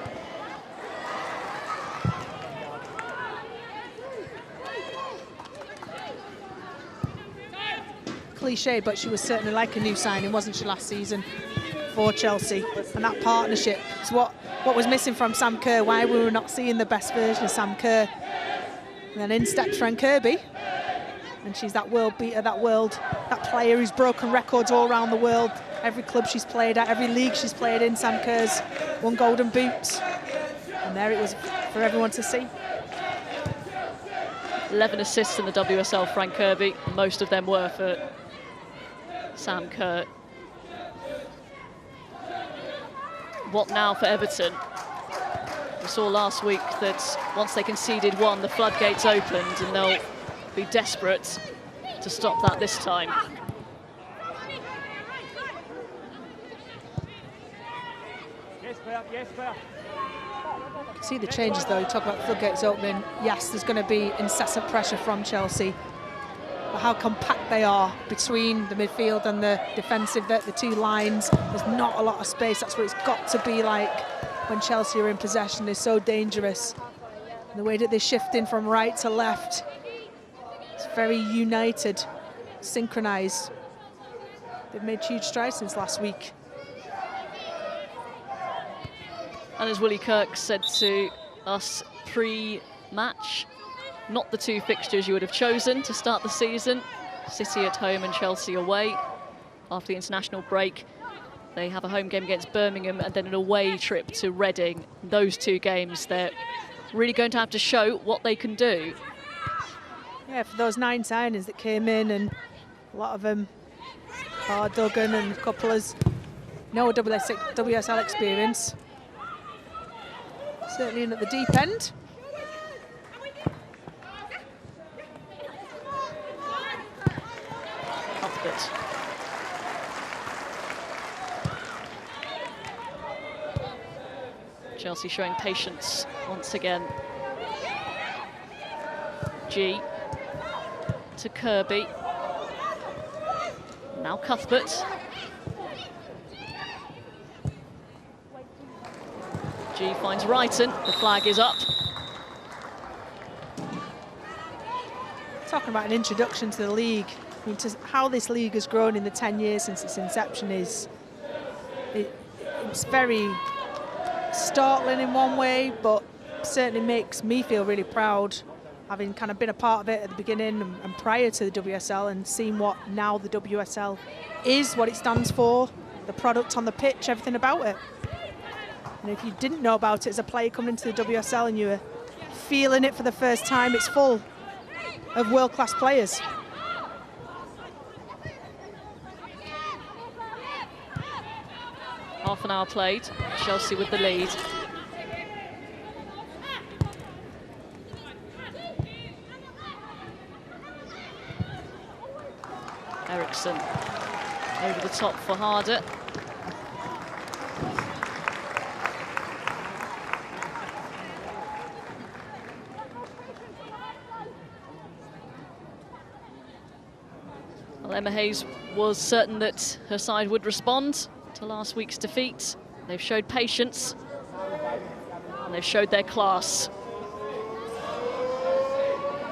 Cliche, but she was certainly like a new signing, wasn't she, last season for Chelsea? And that partnership is what was missing from Sam Kerr, why we were not seeing the best version of Sam Kerr. And then in steps Fran Kirby, and she's that world beater, that player who's broken records all around the world. Every club she's played at, every league she's played in, Sam Kerr's won golden boots. And there it was for everyone to see. 11 assists in the WSL, Fran Kirby. Most of them were for Sam Kerr. What now for Everton? We saw last week that once they conceded one, the floodgates opened, and they'll be desperate to stop that this time. See the changes though, you talk about floodgates opening. Yes, there's going to be incessant pressure from Chelsea. But how compact they are between the midfield and the defensive, the two lines. There's not a lot of space. That's what it's got to be like when Chelsea are in possession. They're so dangerous. And the way that they're shifting from right to left, it's very united, synchronized. They've made huge strides since last week. And as Willie Kirk said to us pre-match, not the two fixtures you would have chosen to start the season. City at home and Chelsea away. After the international break, they have a home game against Birmingham and then an away trip to Reading. Those two games, they're really going to have to show what they can do. Yeah, for those 9 signings that came in, and a lot of them are Duggan and a couple has no WSL experience. Certainly in at the deep end. Cuthbert. Chelsea showing patience once again. G to Kirby. Now Cuthbert. G finds Wrighton. The flag is up. Talking about an introduction to the league, I mean, how this league has grown in the 10 years since its inception it's very startling in one way, but certainly makes me feel really proud, having kind of been a part of it at the beginning and prior to the WSL, and seeing what now the WSL is, what it stands for, the product on the pitch, everything about it. And if you didn't know about it as a player coming into the WSL and you were feeling it for the first time, it's full of world-class players. Half an hour played, Chelsea with the lead. Eriksson over the top for Harder. Well, Emma Hayes was certain that her side would respond to last week's defeat. They've showed patience and they've showed their class.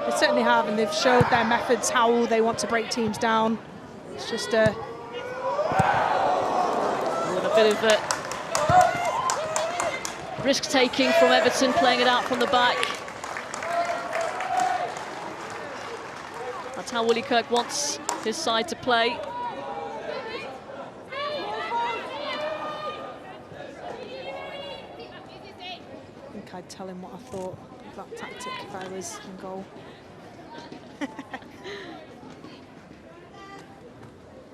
They certainly have, and they've showed their methods, how they want to break teams down. It's just a bit of risk-taking from Everton, playing it out from the back. That's how Willie Kirk wants his side to play. I think I'd tell him what I thought of that tactic if I was in goal. I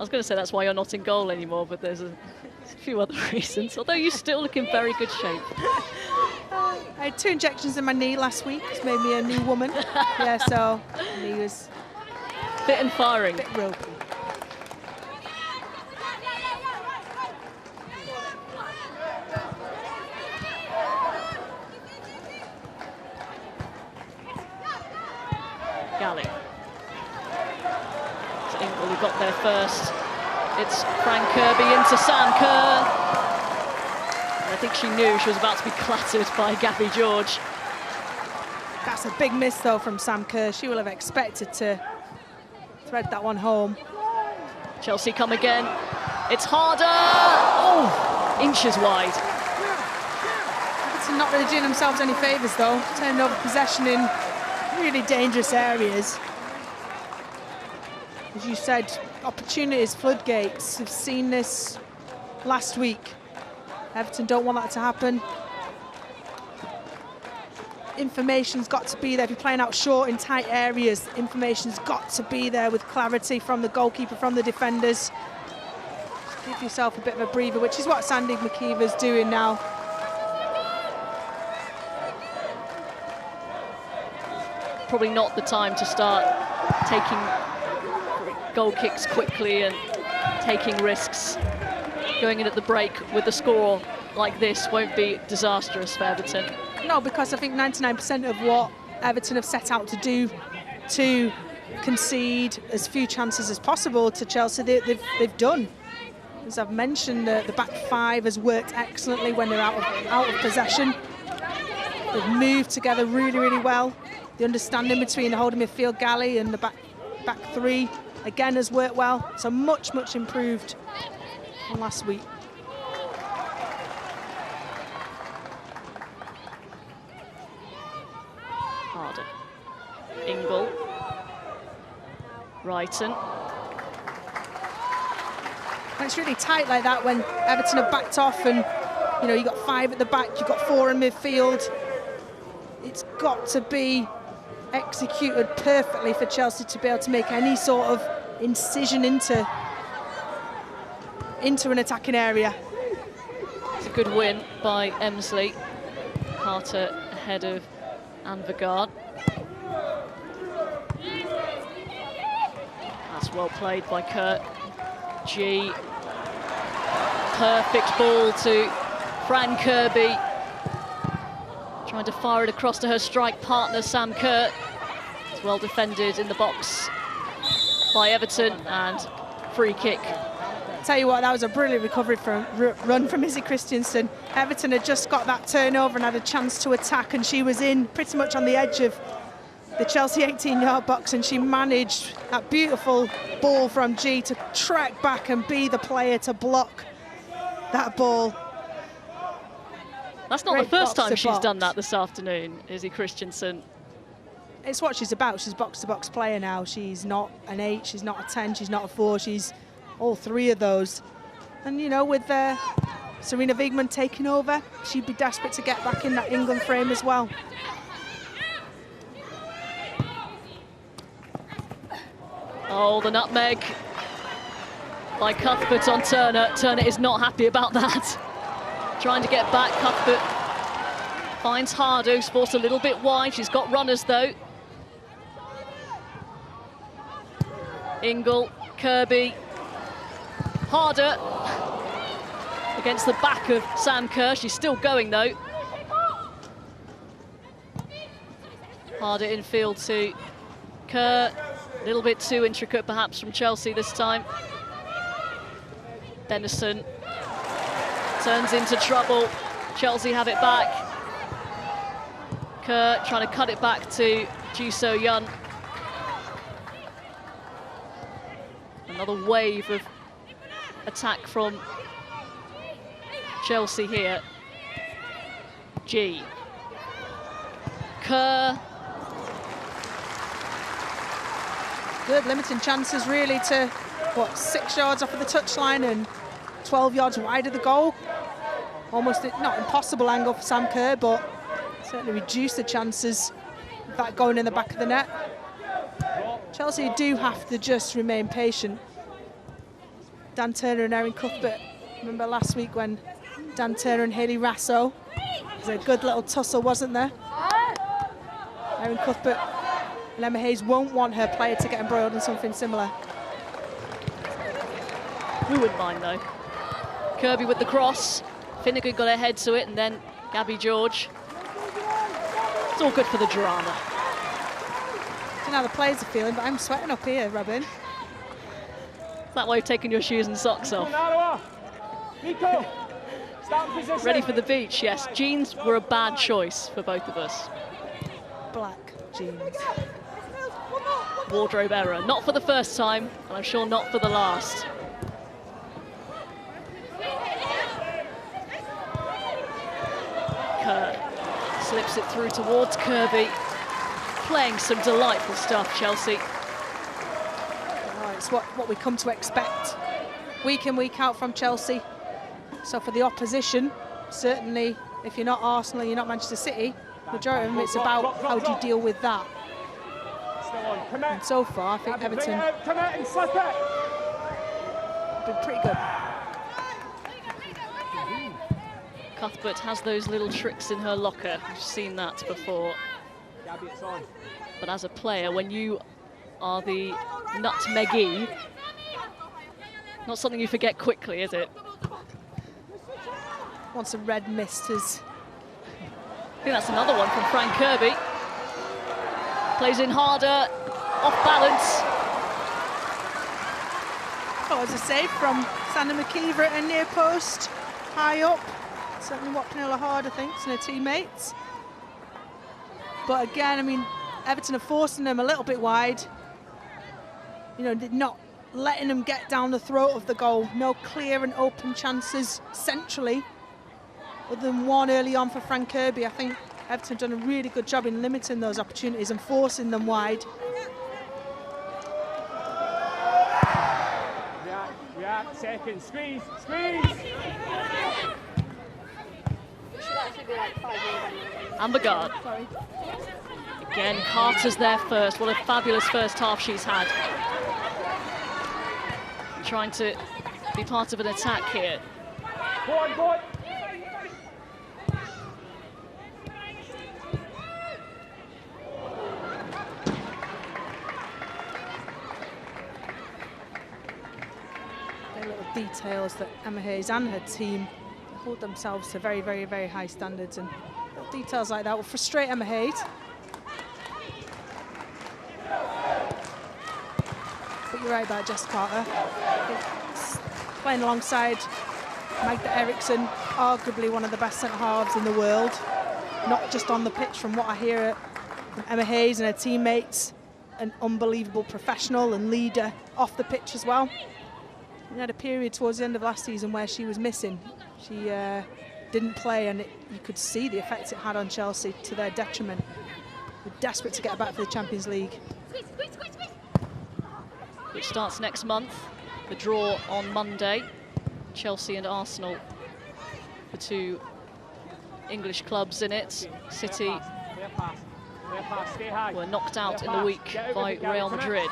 was going to say that's why you're not in goal anymore, but there's a few other reasons, although you still look in very good shape. I had 2 injections in my knee last week. It's made me a new woman. Yeah, so my knee was fit and firing. Bit ropey. Galley. It's Ingle who got there first. It's Fran Kirby into Sam Kerr. And I think she knew she was about to be clattered by Gabby George. That's a big miss, though, from Sam Kerr. She will have expected to thread that one home. Chelsea come again. It's Harder. Oh, inches wide. Everton not really doing themselves any favours, though. Turning over possession in really dangerous areas. As you said, opportunities, floodgates. We've seen this last week. Everton don't want that to happen. Information's got to be there. If you're playing out short in tight areas, information's got to be there with clarity from the goalkeeper, from the defenders. Just give yourself a bit of a breather, which is what Sandy McKeever's doing now. Probably not the time to start taking goal kicks quickly and taking risks. Going in at the break with a score like this won't be disastrous for Everton. No, because I think 99% of what Everton have set out to do, to concede as few chances as possible to Chelsea, they've done. As I've mentioned, the back 5 has worked excellently when they're out of possession. They've moved together really, really well. The understanding between the holding midfield Galley and the back 3 again has worked well. So much, much improved from last week. Harder. Ingle. Wrighton. And it's really tight like that when Everton have backed off, and you know, you've got 5 at the back, you've got 4 in midfield. It's got to be executed perfectly for Chelsea to be able to make any sort of incision into an attacking area. It's a good win by Emsley. Carter ahead of Anvegard. That's well played by Kurt. G. Perfect ball to Fran Kirby. Trying to fire it across to her strike partner, Sam Kerr. It's well defended in the box by Everton, and free kick. Tell you what, that was a brilliant recovery run from Izzy Christiansen. Everton had just got that turnover and had a chance to attack, and she was in pretty much on the edge of the Chelsea 18-yard box, and she managed that beautiful ball from G to track back and be the player to block that ball. That's not the first time she's done that this afternoon, Izzy Christensen. It's what she's about. She's box-to-box player now. She's not an 8, she's not a 10, she's not a 4. She's all 3 of those. And, you know, with Serena Wiegman taking over, she'd be desperate to get back in that England frame as well. Oh, the nutmeg by Cuthbert on Turner. Turner is not happy about that. Trying to get back, Cuthbert finds Harder, who's forced a little bit wide. She's got runners, though. Ingle, Kirby, Harder against the back of Sam Kerr. She's still going, though. Harder infield to Kerr. A little bit too intricate, perhaps, from Chelsea this time. Dennison turns into trouble. Chelsea have it back. Kerr trying to cut it back to Ji So-yun. Another wave of attack from Chelsea here. Ji. Kerr. Good, limiting chances really to, what, 6 yards off of the touchline and 12 yards wide of the goal. Almost not impossible angle for Sam Kerr, but certainly reduce the chances of that going in the back of the net. Chelsea do have to just remain patient. Dan Turner and Erin Cuthbert. Remember last week when Dan Turner and Hayley Rasso, it was a good little tussle, wasn't there? Erin Cuthbert and Emma Hayes won't want her player to get embroiled in something similar. We wouldn't mind, though. Kirby with the cross. Finnegan got her head to it, and then Gabby George. It's all good for the drama. I don't know how the players are feeling, but I'm sweating up here, Robin. Is that why you've taken your shoes and socks off? Ready for the beach, yes. Jeans were a bad choice for both of us. Black jeans. Wardrobe error. Not for the first time, and I'm sure not for the last. Kerr slips it through towards Kirby. Playing some delightful stuff, Chelsea. Oh, it's what we come to expect week in, week out from Chelsea. So for the opposition, certainly if you're not Arsenal, you're not Manchester City, majority of them, it's about how do you deal with that. And so far, I think Everton have been pretty good. Cuthbert has those little tricks in her locker. We've seen that before. But as a player, when you are the nutmeggy, not something you forget quickly, is it? Once a red mist has... I think that's another one from Frank Kirby. Plays in Harder, off balance. Oh, it's a save from Sandra McKeever at a near post, high up. Certainly what Pernilla Harder thinks and her teammates. But again, I mean, Everton are forcing them a little bit wide. You know, not letting them get down the throat of the goal. No clear and open chances centrally, other than one early on for Frank Kirby. I think Everton have done a really good job in limiting those opportunities and forcing them wide. Yeah, second, squeeze, squeeze! Amber Guard. Again, Carter's there first. What a fabulous first half she's had. Trying to be part of an attack here. Go on, go on. The little details that Emma Hayes and her team hold themselves to very, very, very high standards, and little details like that will frustrate Emma Hayes. But you're right about Jess Carter. It's playing alongside Magda Eriksson, arguably one of the best centre-halves in the world. Not just on the pitch, from what I hear from Emma Hayes and her teammates. An unbelievable professional and leader off the pitch as well. We had a period towards the end of last season where she was missing. She didn't play, and you could see the effect it had on Chelsea to their detriment. They're desperate to get back for the Champions League. Which starts next month. The draw on Monday. Chelsea and Arsenal, the two English clubs in it. City were knocked out in the week by Real Madrid.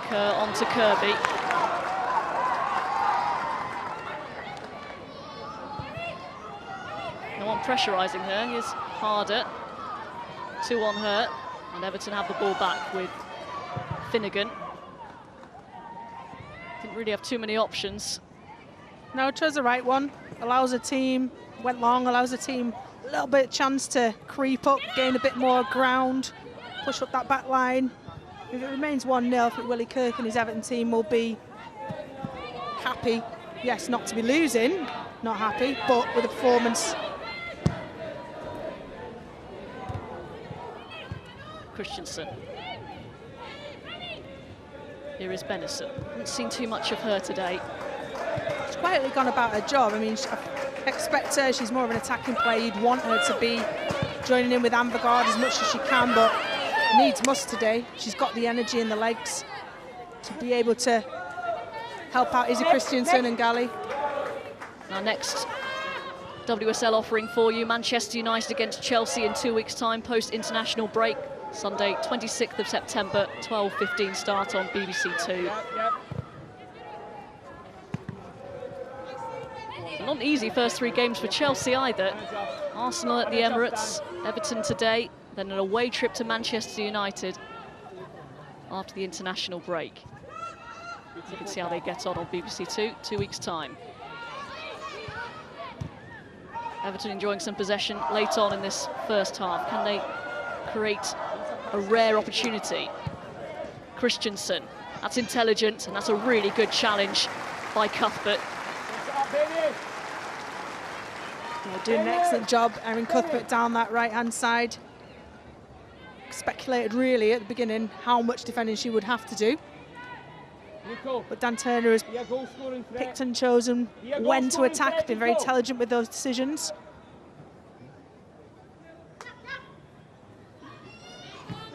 Kerr onto Kirby. No one pressurising her. Here's Harder. 2 on her. And Everton have the ball back with Finnegan. Didn't really have too many options. No, chose the right one. Allows the team, went long, allows the team a little bit of chance to creep up, gain a bit more ground, push up that back line. If it remains 1-0, I think Willie Kirk and his Everton team will be happy. Yes, not to be losing, not happy, but with a performance. Christensen. Here is Benison. Haven't seen too much of her today. She's quietly gone about her job. I mean, I expect her, she's more of an attacking player. You'd want her to be joining in with Ambergard as much as she can, but needs must today. She's got the energy and the legs to be able to help out Izzy Christensen and Galley. Our next WSL offering for you, Manchester United against Chelsea in 2 weeks' time, post-international break. Sunday, 26th of September, 12:15 start on BBC Two. Not an easy first 3 games for Chelsea either. Arsenal at the Emirates, Everton today, then an away trip to Manchester United after the international break. You can see how they get on BBC Two, 2 weeks' time. Everton enjoying some possession late on in this first half. Can they create a rare opportunity? Christensen, that's intelligent, and that's a really good challenge by Cuthbert. Yeah, doing an excellent job, Erin Cuthbert down that right-hand side. Speculated really at the beginning how much defending she would have to do. But Dan Turner has picked and chosen when to attack, been very intelligent with those decisions.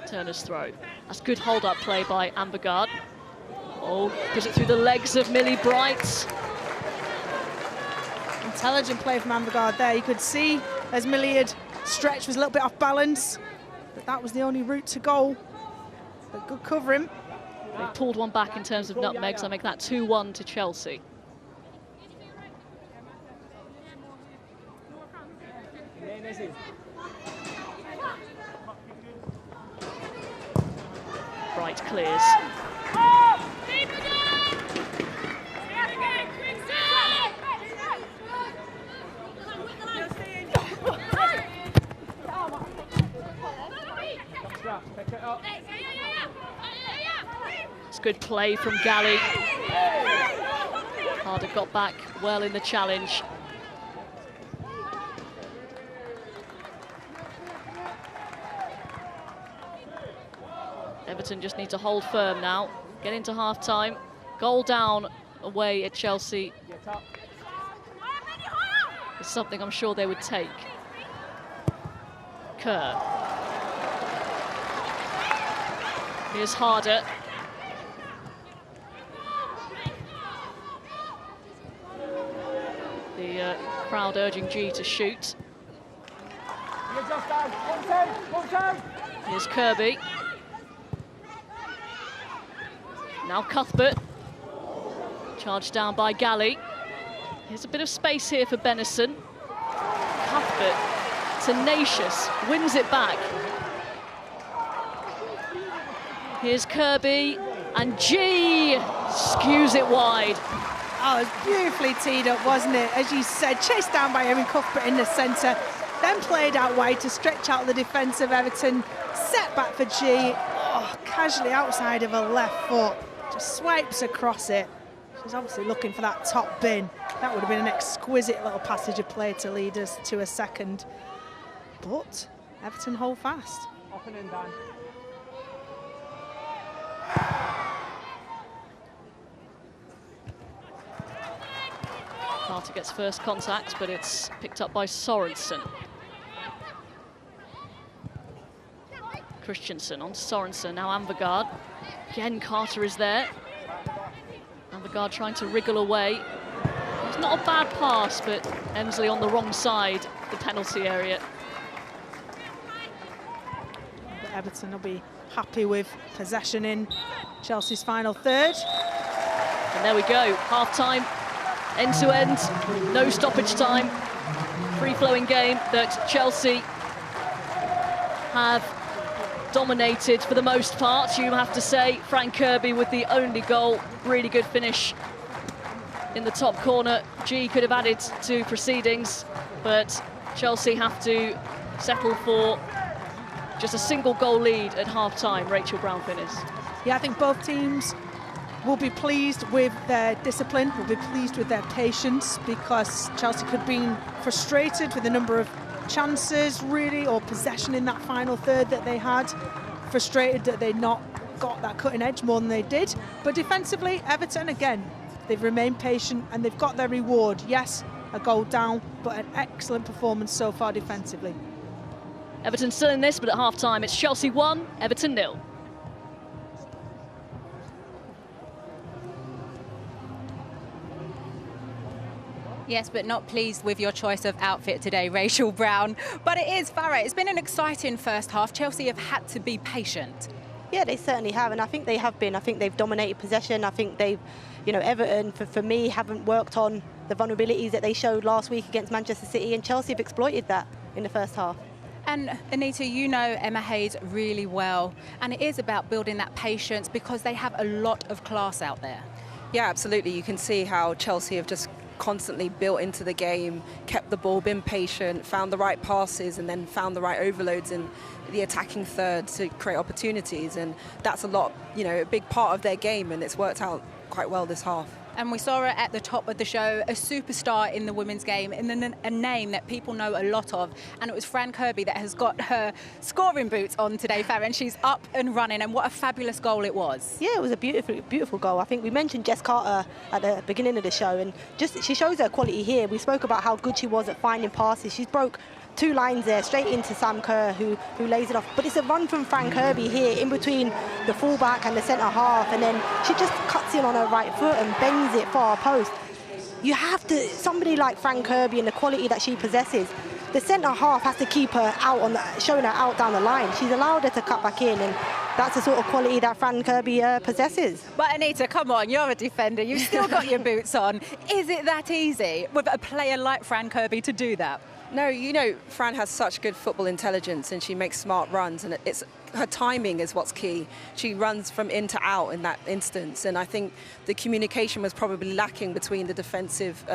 Turner's throw. That's good hold-up play by Ambergard. Oh, puts it through the legs of Millie Bright. Intelligent play from Ambergard there. You could see as Millie had stretched, was a little bit off balance, but that was the only route to goal. But good covering. They pulled one back in terms of nutmegs. I make that 2-1 to Chelsea. Bright clears. It's good play from Galley. Harder got back well in the challenge. Everton just need to hold firm now, get into half-time. Goal down away at Chelsea. It's something I'm sure they would take. Kerr. Here's Harder. The crowd urging G to shoot. Here's Kirby. Now Cuthbert. Charged down by Galley. Here's a bit of space here for Benison. Cuthbert, tenacious, wins it back. Here's Kirby, and G skews it wide. Oh, it was beautifully teed up, wasn't it? As you said, chased down by Erin Cuthbert in the centre, then played out wide to stretch out the defence of Everton. Set back for G, casually outside of her left foot, just swipes across it. She's obviously looking for that top bin. That would have been an exquisite little passage of play to lead us to a second. But Everton hold fast. Up and in, Dan. Chelsea gets first contact, but it's picked up by Sorensen. Christensen on Sorensen, now Anvegard. Again, Carter is there. Anvegard trying to wriggle away. It's not a bad pass, but Emsley on the wrong side, the penalty area. But Everton will be happy with possession in Chelsea's final third. And there we go, half-time, end-to-end, no stoppage time. Free-flowing game that Chelsea have dominated for the most part, you have to say. Frank Kirby with the only goal. Really good finish in the top corner. G could have added to proceedings, but Chelsea have to settle for just a single goal lead at half-time. Rachel Brown-Finnis. Yeah, I think both teams will be pleased with their discipline, will be pleased with their patience, because Chelsea could have been frustrated with the number of chances, really, or possession in that final third that they had. Frustrated that they'd not got that cutting edge more than they did. But defensively, Everton, again, they've remained patient and they've got their reward. Yes, a goal down, but an excellent performance so far defensively. Everton still in this, but at half-time it's Chelsea 1, Everton 0. Yes, but not pleased with your choice of outfit today, Rachel Brown. But it is, Farah, it's been an exciting first half. Chelsea have had to be patient. Yeah, they certainly have, and I think they have been. I think they've dominated possession. I think they've, Everton, for me, haven't worked on the vulnerabilities that they showed last week against Manchester City, and Chelsea have exploited that in the first half. And Anita, you know Emma Hayes really well, and it is about building that patience because they have a lot of class out there. Yeah, absolutely. You can see how Chelsea have just constantly built into the game, kept the ball, been patient, found the right passes, and then found the right overloads in the attacking third to create opportunities. And that's a big part of their game, and it's worked out quite well this half. And we saw her at the top of the show, a superstar in the women's game, and a name that people know a lot of. And it was Fran Kirby that has got her scoring boots on today, Farah, and she's up and running. And what a fabulous goal it was. Yeah, it was a beautiful, beautiful goal. I think we mentioned Jess Carter at the beginning of the show, and she shows her quality here. We spoke about how good she was at finding passes. She's broke 2 lines there, straight into Sam Kerr, who lays it off. But it's a run from Fran Kirby here, in between the fullback and the centre-half, and then she just cuts in on her right foot and bends it far post. You have to, somebody like Fran Kirby and the quality that she possesses, the centre-half has to keep her out, showing her out down the line. She's allowed her to cut back in, and that's the sort of quality that Fran Kirby possesses. But Anita, come on, you're a defender. You've still got your boots on. Is it that easy with a player like Fran Kirby to do that? No, Fran has such good football intelligence, and she makes smart runs, and her timing is what's key. She runs from in to out in that instance, and I think the communication was probably lacking between the defensive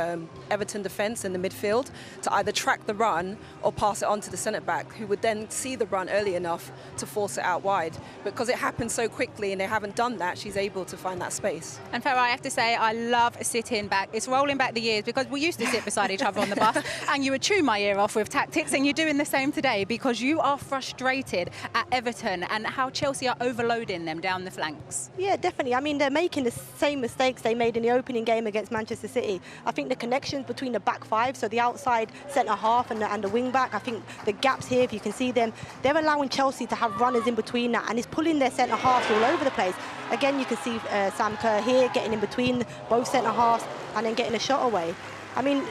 Everton defence and the midfield to either track the run or pass it on to the centre-back, who would then see the run early enough to force it out wide. Because it happened so quickly and they haven't done that, she's able to find that space. And Farah, I have to say, I love sitting back. It's rolling back the years, because we used to sit beside each other on the bus, and you would chew my ear off with tactics, and you're doing the same today because you are frustrated at Everton and how Chelsea are overloading them down the flanks. Yeah, definitely. I mean, they're making the same mistakes they made in the opening game against Manchester City. I think the connections between the back five, so the outside centre-half and the wing-back, I think the gaps here, if you can see them, they're allowing Chelsea to have runners in between that, and it's pulling their centre-halves all over the place. Again, you can see Sam Kerr here getting in between both centre-halves and then getting a shot away. I mean,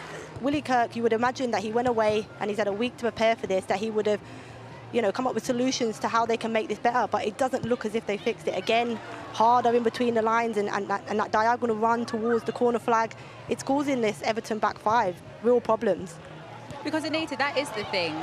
Willie Kirk, you would imagine that he went away and he's had a week to prepare for this, that he would have come up with solutions to how they can make this better, but it doesn't look as if they fixed it. Again, harder in between the lines, and that diagonal run towards the corner flag, it's causing this Everton back five real problems. Because Anita, that is the thing.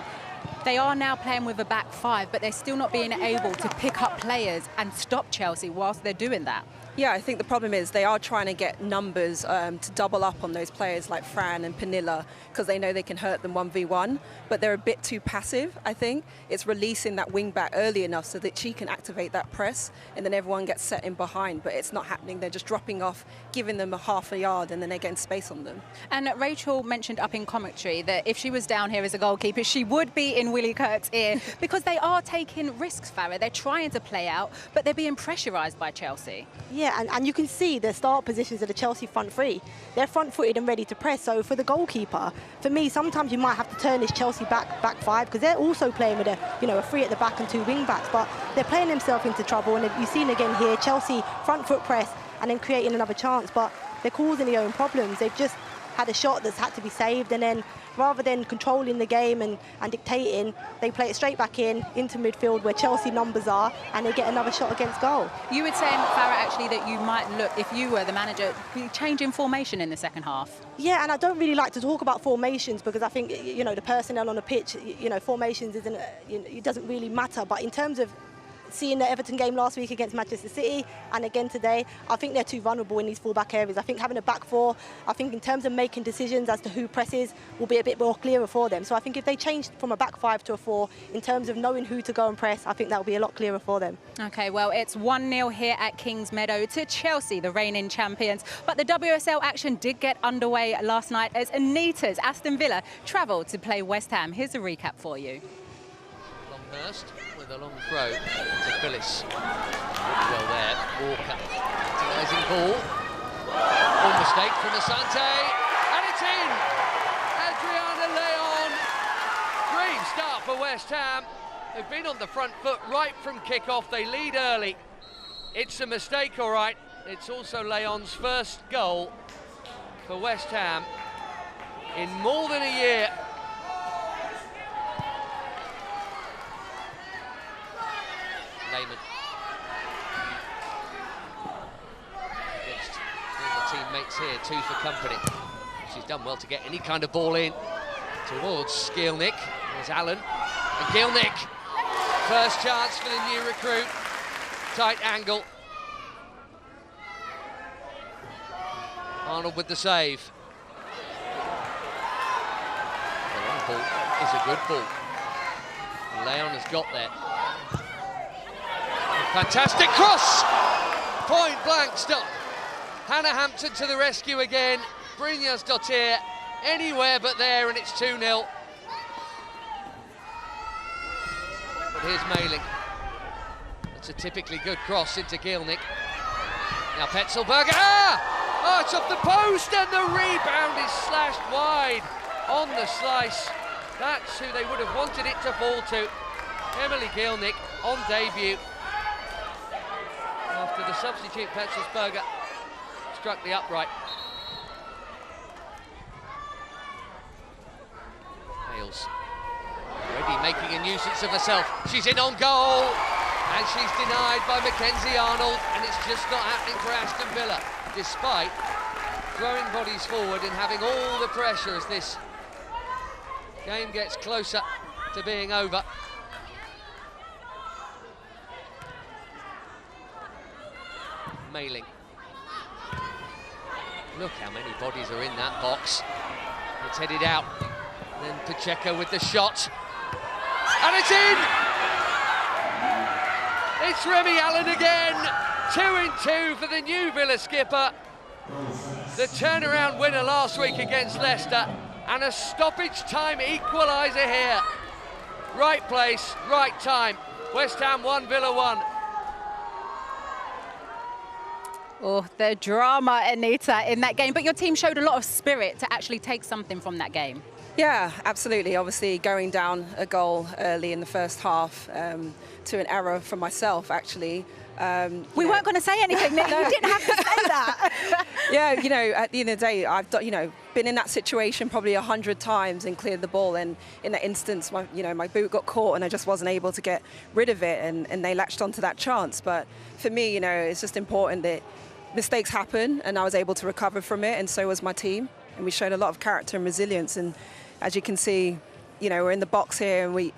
They are now playing with a back five, but they're still not being able to pick up players and stop Chelsea whilst they're doing that. Yeah, I think the problem is they are trying to get numbers to double up on those players like Fran and Pernilla, because they know they can hurt them 1v1, but they're a bit too passive, I think. It's releasing that wing back early enough so that she can activate that press, and then everyone gets set in behind, but it's not happening. They're just dropping off, giving them a half a yard, and then they're getting space on them. And Rachel mentioned up in commentary that if she was down here as a goalkeeper, she would be in Willie Kirk's ear, because they are taking risks, Farah. They're trying to play out, but they're being pressurised by Chelsea. Yeah, Yeah, and you can see the start positions of the Chelsea front three. They're front-footed and ready to press. So for the goalkeeper, for me, sometimes you might have to turn this Chelsea back five, because they're also playing with a three at the back and two wing backs. But they're playing themselves into trouble. And you've seen again here, Chelsea front foot press and then creating another chance. But they're causing their own problems. They've just had a shot that's had to be saved, and then rather than controlling the game and dictating, they play it straight back into midfield where Chelsea numbers are, and they get another shot against goal. You would say, Farah, actually, that you might look, if you were the manager, changing formation in the second half. Yeah, and I don't really like to talk about formations, because I think, the personnel on the pitch, formations isn't, it doesn't really matter. But in terms of seeing the Everton game last week against Manchester City and again today, I think they're too vulnerable in these full-back areas. I think having a back four, I think in terms of making decisions as to who presses, will be a bit more clearer for them. So I think if they change from a back five to a four, in terms of knowing who to go and press, I think that will be a lot clearer for them. OK, well, it's 1-0 here at Kings Meadow to Chelsea, the reigning champions. But the WSL action did get underway last night as Anita's Aston Villa travelled to play West Ham. Here's a recap for you. Longhurst with a long throw to Phyllis. Really well there. Walker. Utilizing ball. All mistake from Asante. And it's in! Adriana Leon. Great start for West Ham. They've been on the front foot right from kick-off. They lead early. It's a mistake, all right. It's also Leon's first goal for West Ham in more than a year. Lehman against all the teammates here, two for company. She's done well to get any kind of ball in towards Gielnik. There's Allen and Gielnik. First chance for the new recruit. Tight angle. Arnold with the save. The long ball is a good ball. Leon has got there. Fantastic cross! Point blank stop. Hannah Hampton to the rescue again. Brynja's Dottir anywhere but there, and it's 2-0. But here's Mailing. It's a typically good cross into Gielnik. Now Petzelberger. Oh, it's off the post, and the rebound is slashed wide on the slice. That's who they would have wanted it to fall to. Emily Gielnik on debut. After the substitute, Petzelsberger struck the upright. Hales already making a nuisance of herself. She's in on goal, and she's denied by Mackenzie Arnold, and it's just not happening for Aston Villa, despite throwing bodies forward and having all the pressure as this game gets closer to being over. Mailing. Look how many bodies are in that box. It's headed out. Then Pacheco with the shot. And it's in! It's Remy Allen again. 2-2 for the new Villa skipper. The turnaround winner last week against Leicester. And a stoppage time equaliser here. Right place, right time. West Ham 1, Villa 1. Oh, the drama, Anita, in that game. But your team showed a lot of spirit to actually take something from that game. Yeah, absolutely. Obviously, going down a goal early in the first half to an error from myself, actually. We weren't going to say anything, Nick. You didn't have to say that. Yeah, at the end of the day, I've been in that situation probably 100 times and cleared the ball. And in that instance, my boot got caught and I just wasn't able to get rid of it. And they latched onto that chance. But for me, it's just important that mistakes happen, and I was able to recover from it, and so was my team. And we showed a lot of character and resilience. And as you can see, we're in the box here, and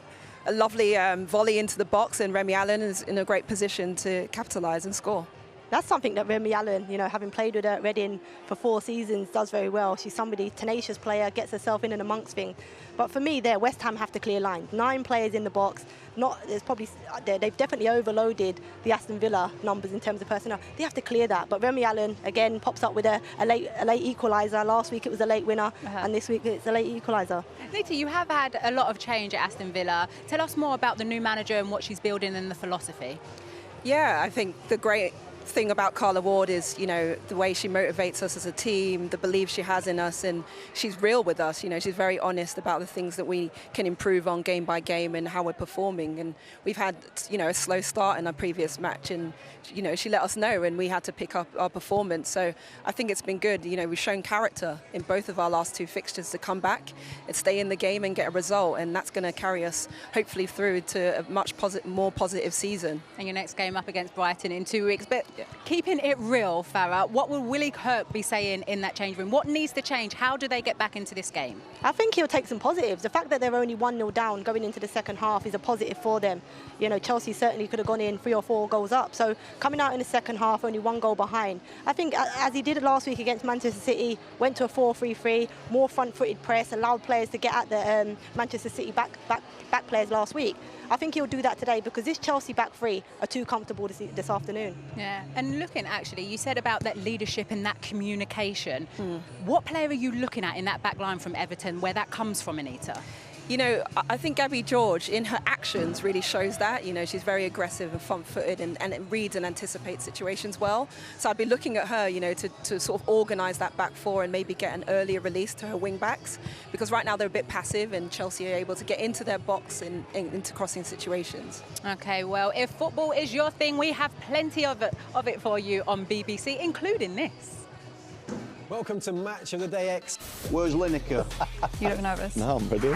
a lovely volley into the box, and Remy Allen is in a great position to capitalise and score. That's something that Remy Allen, having played with her at Reading for 4 seasons, does very well. She's somebody, tenacious player, gets herself in and amongst things. But for me, West Ham have to clear lines. 9 players in the box. They've definitely overloaded the Aston Villa numbers in terms of personnel. They have to clear that. But Remy Allen, again, pops up with a late equaliser. Last week it was a late winner, and this week it's a late equaliser. Nita, you have had a lot of change at Aston Villa. Tell us more about the new manager and what she's building and the philosophy. Yeah, I think the great thing about Carla Ward is, you know, the way she motivates us as a team, the belief she has in us, and she's real with us. You know, she's very honest about the things that we can improve on game by game and how we're performing. And we've had, you know, a slow start in our previous match, and, you know, she let us know, and we had to pick up our performance. So I think it's been good. You know, we've shown character in both of our last 2 fixtures to come back and stay in the game and get a result, and that's going to carry us hopefully through to a much more positive season. And your next game up against Brighton in 2 weeks. But keeping it real, Farah, what will Willie Kirk be saying in that change room? What needs to change? How do they get back into this game? I think he'll take some positives. The fact that they're only 1-0 down going into the second half is a positive for them. You know, Chelsea certainly could have gone in 3 or 4 goals up. So coming out in the second half, only 1 goal behind. I think as he did last week against Manchester City, went to a 4-3-3, more front-footed press, allowed players to get at the Manchester City back players last week. I think he'll do that today because this Chelsea back three are too comfortable this afternoon. Yeah, and looking actually, you said about that leadership and that communication. What player are you looking at in that back line from Everton, where that comes from, Anita? You know, I think Gabby George, in her actions, really shows that. You know, she's very aggressive and front-footed and reads and anticipates situations well. So I'd be looking at her, you know, to sort of organise that back four and maybe get an earlier release to her wing-backs. Because right now they're a bit passive and Chelsea are able to get into their box and into crossing situations. OK, well, if football is your thing, we have plenty of it for you on BBC, including this. Welcome to Match of the Day X. Where's Lineker? You look nervous. No, I'm ready.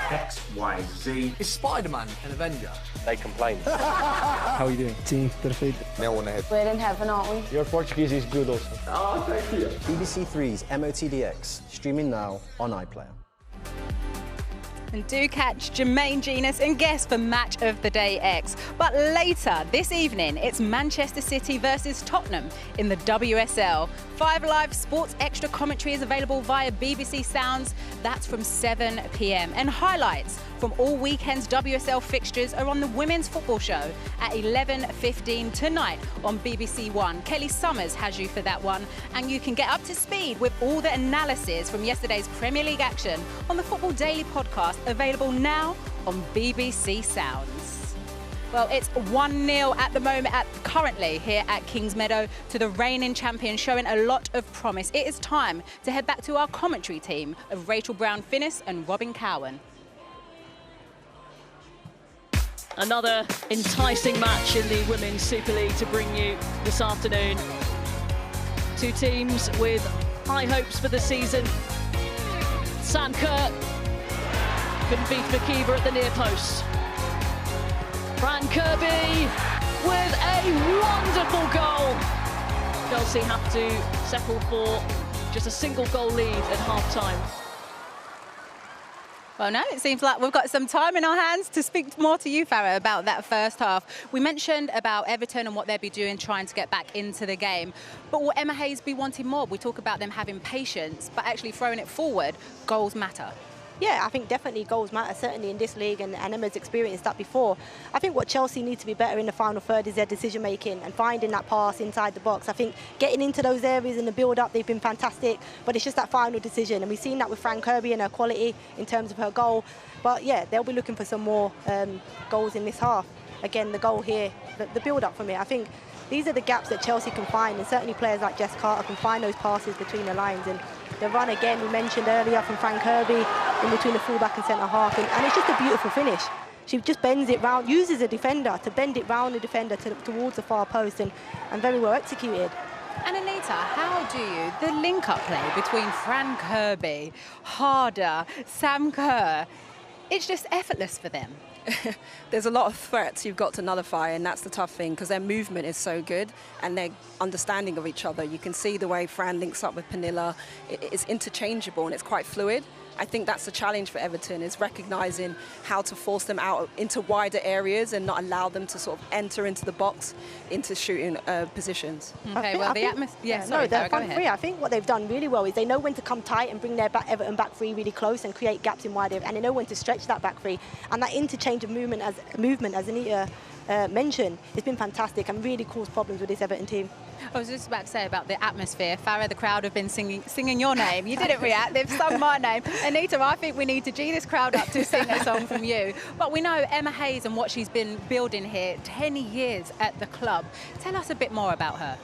XYZ. Is Spider-Man an Avenger? They complain. How are you doing? Team, perfeito. No one ahead. We're in heaven, aren't we? Your Portuguese is good also. Oh, thank you. BBC Three's MOTDX, streaming now on iPlayer. And do catch Jermaine Genus and guest for Match of the Day X. But later this evening, it's Manchester City versus Tottenham in the WSL. 5 Live Sports Extra commentary is available via BBC Sounds. That's from 7 p.m. And highlights from all weekend's WSL fixtures are on the Women's Football Show at 11:15 tonight on BBC One. Kelly Summers has you for that one, and you can get up to speed with all the analysis from yesterday's Premier League action on the Football Daily podcast, available now on BBC Sounds. Well, it's 1-0 at the moment, currently here at Kingsmeadow, to the reigning champion, showing a lot of promise. It is time to head back to our commentary team of Rachel Brown-Finnis and Robin Cowan. Another enticing match in the Women's Super League to bring you this afternoon. 2 teams with high hopes for the season. Sam Kerr couldn't beat McKeever at the near post. Fran Kirby with a wonderful goal. Chelsea have to settle for just a single goal lead at half-time. Well, no, it seems like we've got some time in our hands to speak more to you, Farah, about that first half. We mentioned about Everton and what they'll be doing, trying to get back into the game. But will Emma Hayes be wanting more? We talk about them having patience, but actually throwing it forward, goals matter. Yeah, I think definitely goals matter, certainly in this league, and Emma's experienced that before. I think what Chelsea need to be better in the final third is their decision-making and finding that pass inside the box. I think getting into those areas in the build-up, they've been fantastic, but it's just that final decision. And we've seen that with Fran Kirby and her quality in terms of her goal. But yeah, they'll be looking for some more goals in this half. Again, the goal here, the build-up from it. I think these are the gaps that Chelsea can find, and certainly players like Jess Carter can find those passes between the lines. And the run again, we mentioned earlier, from Fran Kirby in between the fullback and centre-half, and it's just a beautiful finish. She just bends it round, uses a defender to bend it round the defender towards the far post, and very well executed. And Anita, how do you, the link-up play between Fran Kirby, Harder, Sam Kerr, it's just effortless for them. There's a lot of threats you've got to nullify, and that's the tough thing because their movement is so good and their understanding of each other. You can see the way Fran links up with Pernilla. It's interchangeable and it's quite fluid. I think that's the challenge for Everton, is recognising how to force them out into wider areas and not allow them to sort of enter into the box, into shooting positions. Okay, well, the atmosphere... Yeah, sorry, no, they're front three. I think what they've done really well is they know when to come tight and bring their Everton back three really close and create gaps in wide areas, and they know when to stretch that back three. And that interchange of movement, as Anita mentioned, it's been fantastic and really caused problems with this Everton team. I was just about to say about the atmosphere. Farah, the crowd have been singing your name. You didn't react. They've sung my name. Anita, I think we need to G this crowd up to sing a song from you. But we know Emma Hayes and what she's been building here, 10 years at the club. Tell us a bit more about her.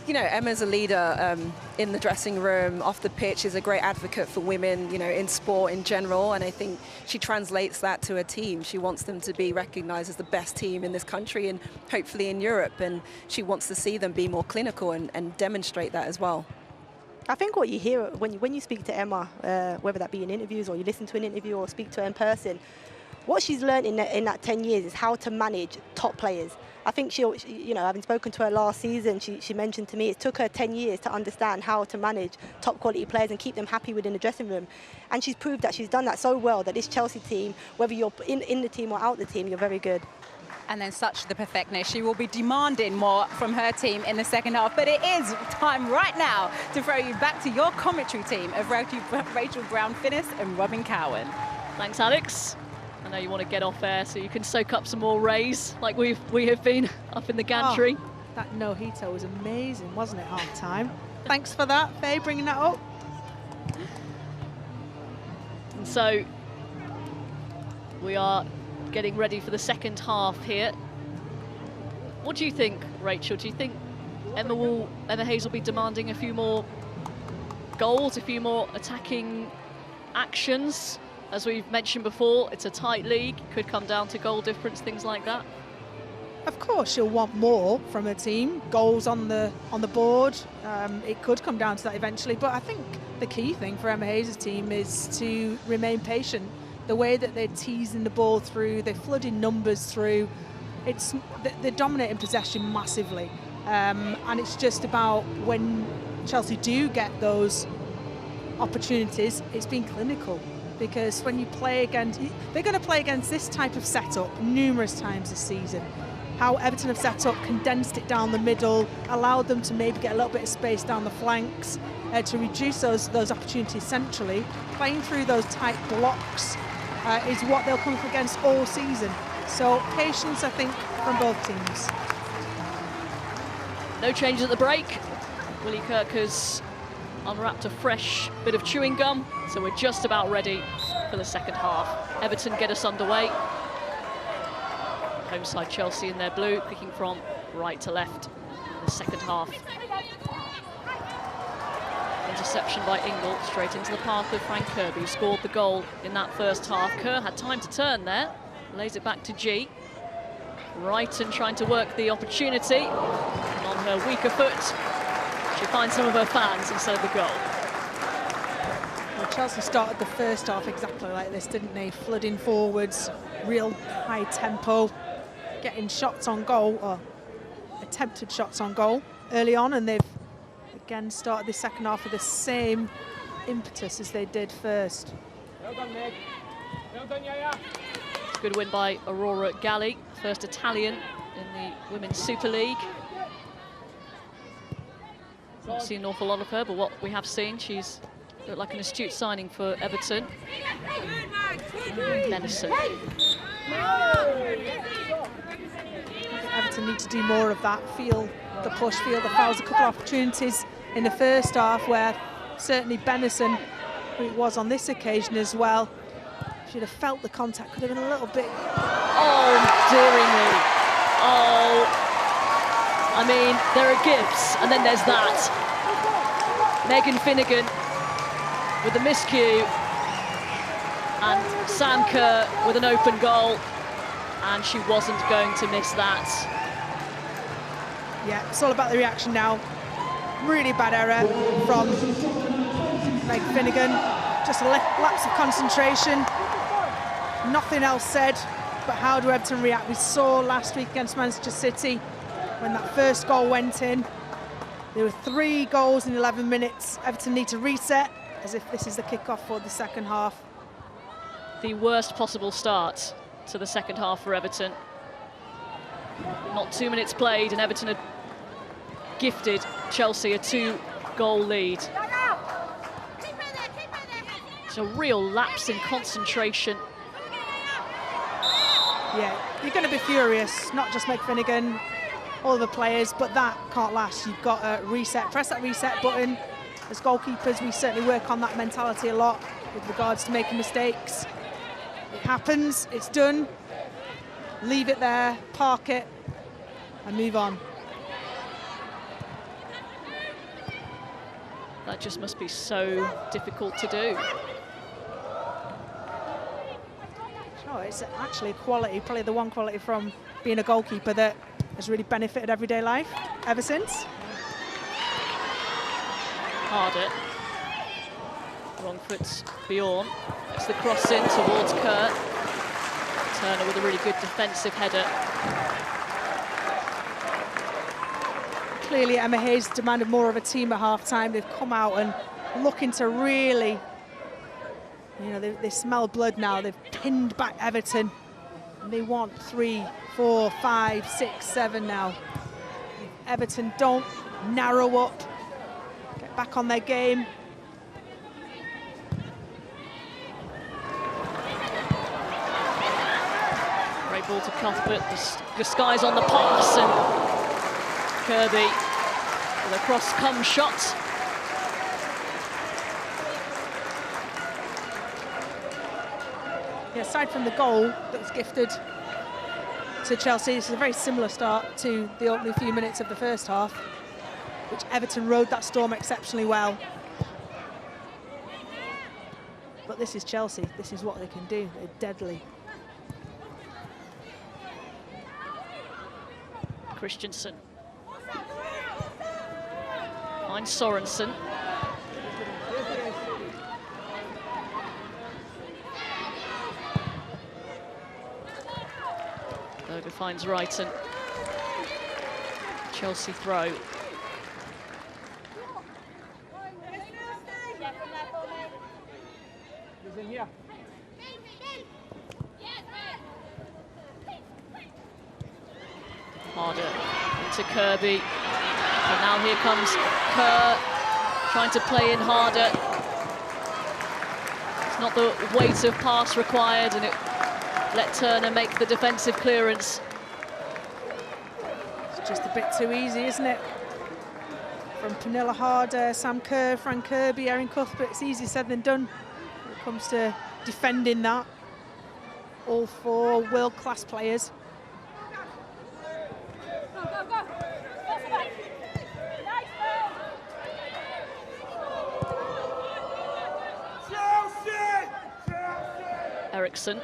You know, Emma's a leader in the dressing room, off the pitch, is a great advocate for women, you know, in sport in general, and I think she translates that to her team. She wants them to be recognised as the best team in this country and hopefully in Europe, and she wants to see them be more clinical and demonstrate that as well. I think what you hear when you speak to Emma, whether that be in interviews or you listen to an interview or speak to her in person, what she's learned in that 10 years is how to manage top players. I think she, you know, having spoken to her last season, she mentioned to me it took her 10 years to understand how to manage top quality players and keep them happy within the dressing room. And she's proved that she's done that so well that this Chelsea team, whether you're in the team or out the team, you're very good. And then such the perfectness. She will be demanding more from her team in the second half. But it is time right now to throw you back to your commentary team of Rachel Brown-Finnis and Robin Cowan. Thanks, Alex. I know you want to get off air so you can soak up some more rays like we have been up in the gantry. Oh, that no-hitter was amazing, wasn't it, half-time? Thanks for that, Faye, bringing that up. And so we are getting ready for the second half here. What do you think, Rachel? Do you think Emma Hayes will be demanding a few more goals, a few more attacking actions? As we've mentioned before, it's a tight league. Could come down to goal difference, things like that. Of course, she'll want more from her team. Goals on the board. It could come down to that eventually. But I think the key thing for Emma Hayes' team is to remain patient. The way that they're teasing the ball through, they're flooding numbers through. They're dominating possession massively. And it's just about when Chelsea do get those opportunities, it's being clinical. Because when you play against, they're going to play against this type of setup numerous times this season. How Everton have set up, condensed it down the middle, allowed them to maybe get a little bit of space down the flanks to reduce those opportunities centrally. Playing through those tight blocks is what they'll come up against all season. So patience, I think, from both teams. No changes at the break. Willie Kirk has unwrapped a fresh bit of chewing gum, so we're just about ready for the second half. Everton get us underway. Home side Chelsea in their blue, kicking from right to left in the second half. Interception by Ingle, straight into the path of Frank Kirby, who scored the goal in that first half. Kerr had time to turn there, lays it back to G. Wrighton trying to work the opportunity, and on her weaker foot, she finds some of her fans instead of the goal. Well, Chelsea started the first half exactly like this, didn't they? Flooding forwards, real high tempo, getting shots on goal, or attempted shots on goal early on, and they've again started the second half with the same impetus as they did first. Well done, Meg. Well done, Yaya. It's a good win by Aurora Galli, first Italian in the Women's Super League. Not seen an awful lot of her, but what we have seen, she's looked like an astute signing for Everton. Medicine. Everton need to do more of that, feel the push, feel the fouls. A couple of opportunities in the first half where certainly Benison, who it was on this occasion as well, should have felt the contact, could have been a little bit... Oh, dearie me. Oh. I mean, there are gifts, and then there's that. Megan Finnegan with a miscue, and Sam Kerr with an open goal, and she wasn't going to miss that. Yeah, it's all about the reaction now. Really bad error from Meg Finnegan. Just a lapse of concentration. Nothing else said, but how do Everton react? We saw last week against Manchester City when that first goal went in. There were 3 goals in 11 minutes. Everton need to reset as if this is the kickoff for the second half. The worst possible start to the second half for Everton. Not 2 minutes played, and Everton had gifted Chelsea a 2-goal lead. It's a real lapse in concentration. Yeah, you're going to be furious, not just Meg Finnegan. all the players, but that can't last. You've got to reset, press that reset button. As goalkeepers, we certainly work on that mentality a lot with regards to making mistakes. It happens, it's done. Leave it there, park it, and move on. That just must be so difficult to do. Oh, it's actually a quality, probably the one quality from being a goalkeeper that has really benefited everyday life ever since. Harder. Wrong foot, Bjorn. It's the cross in towards Kerr. Turner with a really good defensive header. Clearly Emma Hayes demanded more of a team at half-time. They've come out and looking to really, you know, they smell blood now. They've pinned back Everton. And they want 3, 4, 5, 6, 7 now. If Everton don't narrow up, get back on their game. Great ball to Cuthbert. The sky's on the pass, and Kirby with a cross-come shot. Yeah, aside from the goal that was gifted to Chelsea, this is a very similar start to the opening few minutes of the first half, which Everton rode that storm exceptionally well. But this is Chelsea. This is what they can do. They're deadly. Christensen. Finds Sorensen. Berger finds Wrighton. Chelsea throw. Harder into Kirby. And now here comes Kerr, trying to play in harder. It's not the weight of pass required, and it let Turner make the defensive clearance. It's just a bit too easy, isn't it? From Pernilla Harder, Sam Kerr, Frank Kirby, Erin Cuthbert, it's easier said than done when it comes to defending that. All 4 world-class players. Eriksson.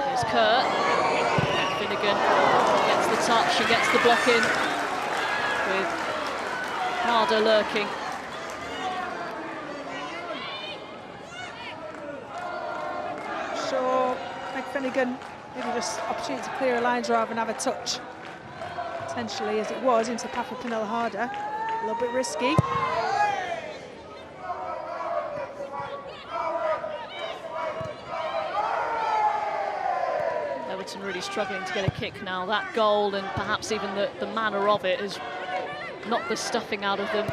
Here's Kerr. Finnegan gets the touch and gets the block in, with Harder lurking. So, Meg Finnegan, maybe just opportunity to clear lines rather than have a touch. Potentially, as it was, into the path of Pernilla Harder. A little bit risky. Everton really struggling to get a kick now. That goal, and perhaps even the manner of it, has knocked the stuffing out of them.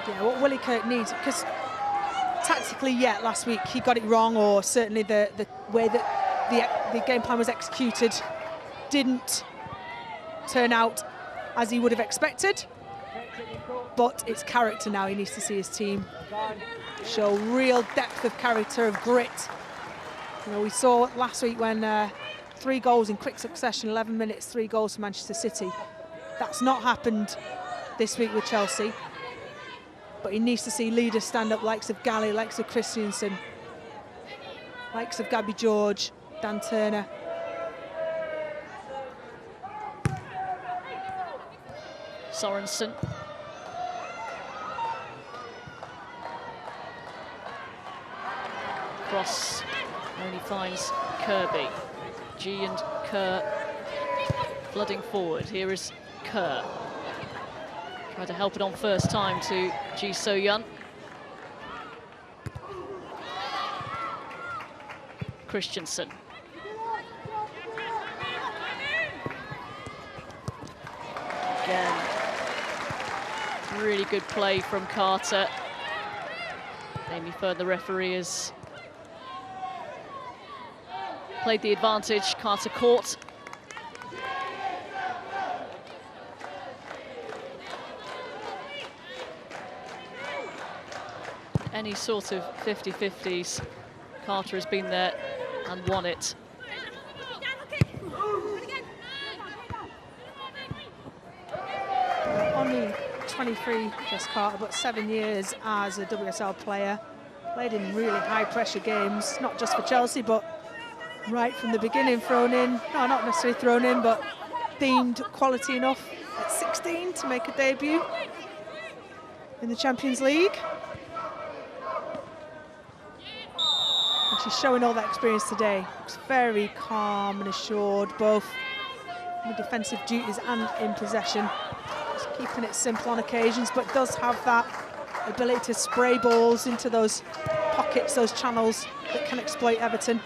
Yeah, what Willie Kirk needs, because tactically, yeah, last week he got it wrong, or certainly the way that the game plan was executed didn't turn out as he would have expected. But it's character now. He needs to see his team show real depth of character, of grit. You know, we saw last week when 3 goals in quick succession, 11 minutes, 3 goals for Manchester City. That's not happened this week with Chelsea. But he needs to see leaders stand up, likes of Galley, likes of Christensen, likes of Gabby George, Dan Turner. Sorensen. Cross only finds Kirby. G and Kerr flooding forward. Here is Kerr. Tried to help it on first time to Ji So-yun. Christensen. Again, really good play from Carter. Amy Ferd, the referee, has played the advantage. Carter caught. Any sort of 50-50s, Carter has been there and won it. Only 23, Jess Carter, but 7 years as a WSL player. Played in really high-pressure games, not just for Chelsea, but right from the beginning, thrown in. No, not necessarily thrown in, but deemed quality enough at 16 to make a debut in the Champions League. And she's showing all that experience today. Looks very calm and assured, both in the defensive duties and in possession. Just keeping it simple on occasions, but does have that ability to spray balls into those pockets, those channels that can exploit Everton.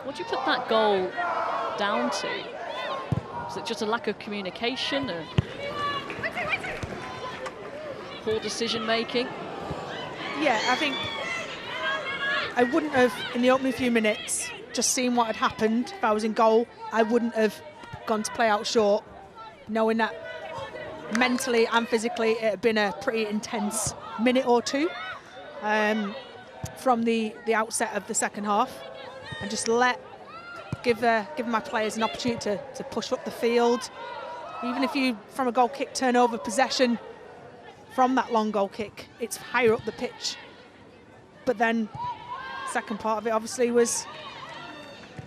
What do you put that goal down to? Is it just a lack of communication, or poor decision making? Yeah, I think I wouldn't have, in the opening few minutes, just seen what had happened. If I was in goal, I wouldn't have gone to play out short, knowing that mentally and physically it had been a pretty intense minute or two from the outset of the second half. And just give my players an opportunity to push up the field. Even if you, from a goal kick, turn over possession from that long goal kick, it's higher up the pitch. But then, second part of it obviously was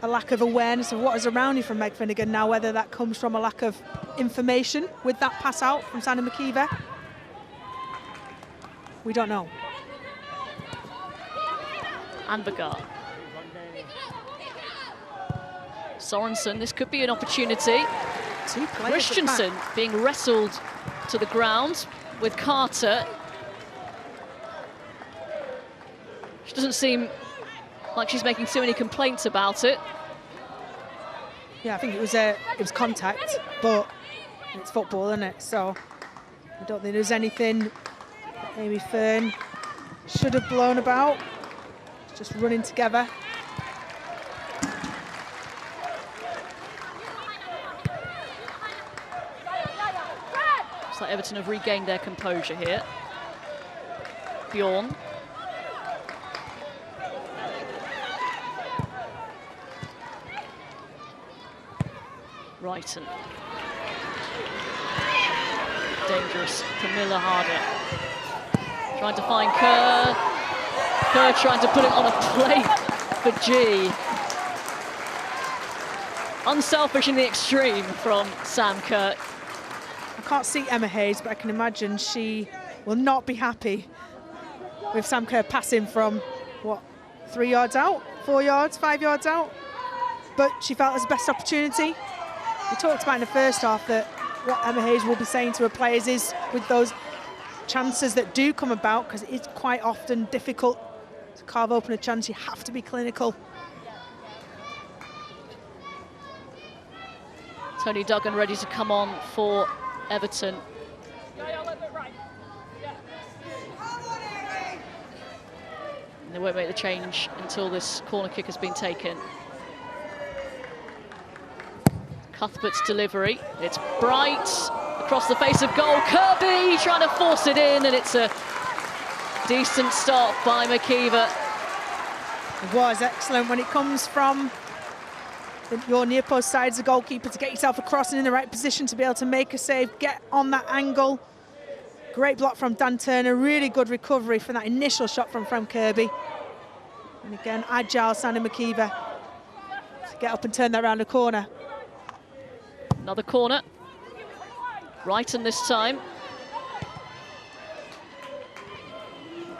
a lack of awareness of what is around you from Meg Finnegan. Now, whether that comes from a lack of information with that pass out from Sandy McKeever, we don't know. And Bagard. Sorensen, this could be an opportunity. Christensen being wrestled to the ground with Carter. She doesn't seem like she's making too many complaints about it. Yeah, I think it was contact, but it's football, isn't it? So I don't think there's anything that Amy Fern should have blown about. It's just running together. Looks like Everton have regained their composure here. Bjorn. Brighton. Dangerous. Camilla Harder. Trying to find Kerr. Kerr trying to put it on a plate for G. Unselfish in the extreme from Sam Kerr. I can't see Emma Hayes, but I can imagine she will not be happy with Sam Kerr passing from, what, 3 yards out? 4 yards, 5 yards out? But she felt it was the best opportunity. We talked about in the first half that what Emma Hayes will be saying to her players is, with those chances that do come about, because it's quite often difficult to carve open a chance, you have to be clinical. Tony Duggan ready to come on for Everton. And they won't make the change until this corner kick has been taken. Cuthbert's delivery, it's Bright across the face of goal. Kirby trying to force it in, and it's a decent stop by McKeever. It was excellent when it comes from your near post side as a goalkeeper to get yourself across and in the right position to be able to make a save, get on that angle. Great block from Dan Turner, really good recovery from that initial shot from Kirby. And again, agile Sandy McKeever to get up and turn that around the corner. Another corner. Brighton this time.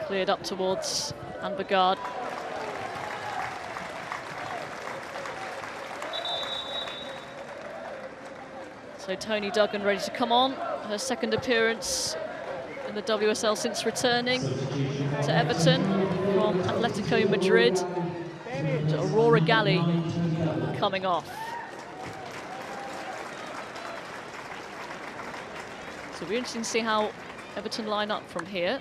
Cleared up towards Anne-Bagard. So Tony Duggan ready to come on. Her second appearance in the WSL since returning to Everton from from Atletico Madrid to Aurora Galli coming off. So it'll be interesting to see how Everton line up from here.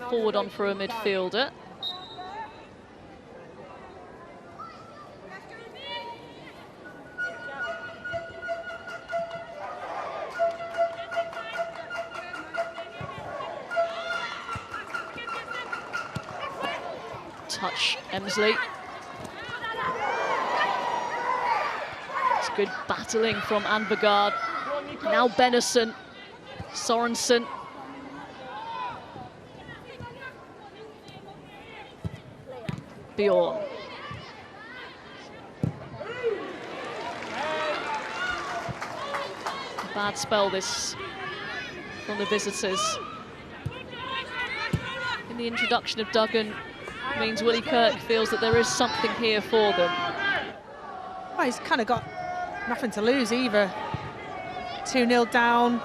Forward on for a midfielder. Touch Emsley. It's good battling from Anvegard. Now Benison, Sorensen. Bjorn. Bad spell this from the visitors. In the introduction of Duggan means Willie Kirk feels that there is something here for them. Well, he's kind of got nothing to lose either. 2-0 down,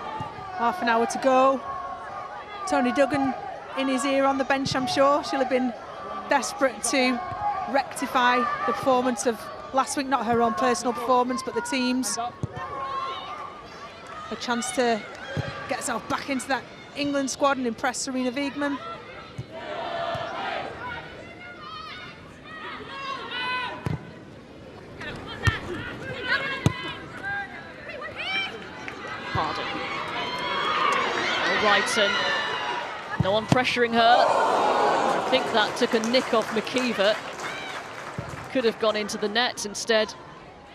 half an hour to go. Tony Duggan in his ear on the bench, I'm sure. She'll have been desperate to rectify the performance of last week, not her own personal performance, but the team's. A chance to get herself back into that England squad and impress Serena Wiegman. Harden. Wrighton. No one pressuring her. I think that took a nick off McKeever. Could have gone into the net instead.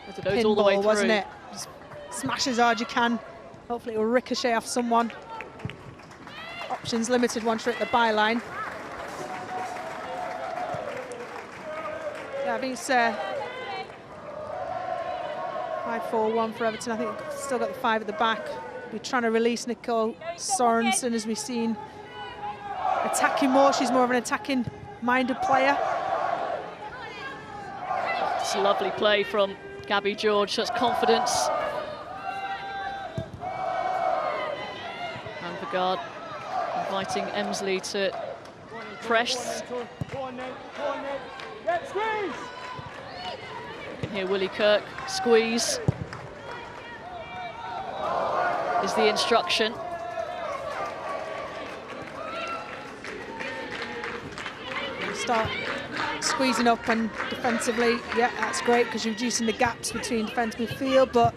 It goes all the way through. Wasn't it? Just smash as hard as you can. Hopefully it will ricochet off someone. Options limited once you're at the byline. Yeah, I think it's 5-4-1 for Everton. I think we've still got the 5 at the back. We're trying to release Nicole Sorensen, as we've seen attacking more. She's more of an attacking-minded player. It's a lovely play from Gabby George. That's confidence. Anvegard inviting Emsley to press. You can hear Willie Kirk squeeze is the instruction. Start squeezing up and defensively, yeah, that's great because you're reducing the gaps between defence and midfield, but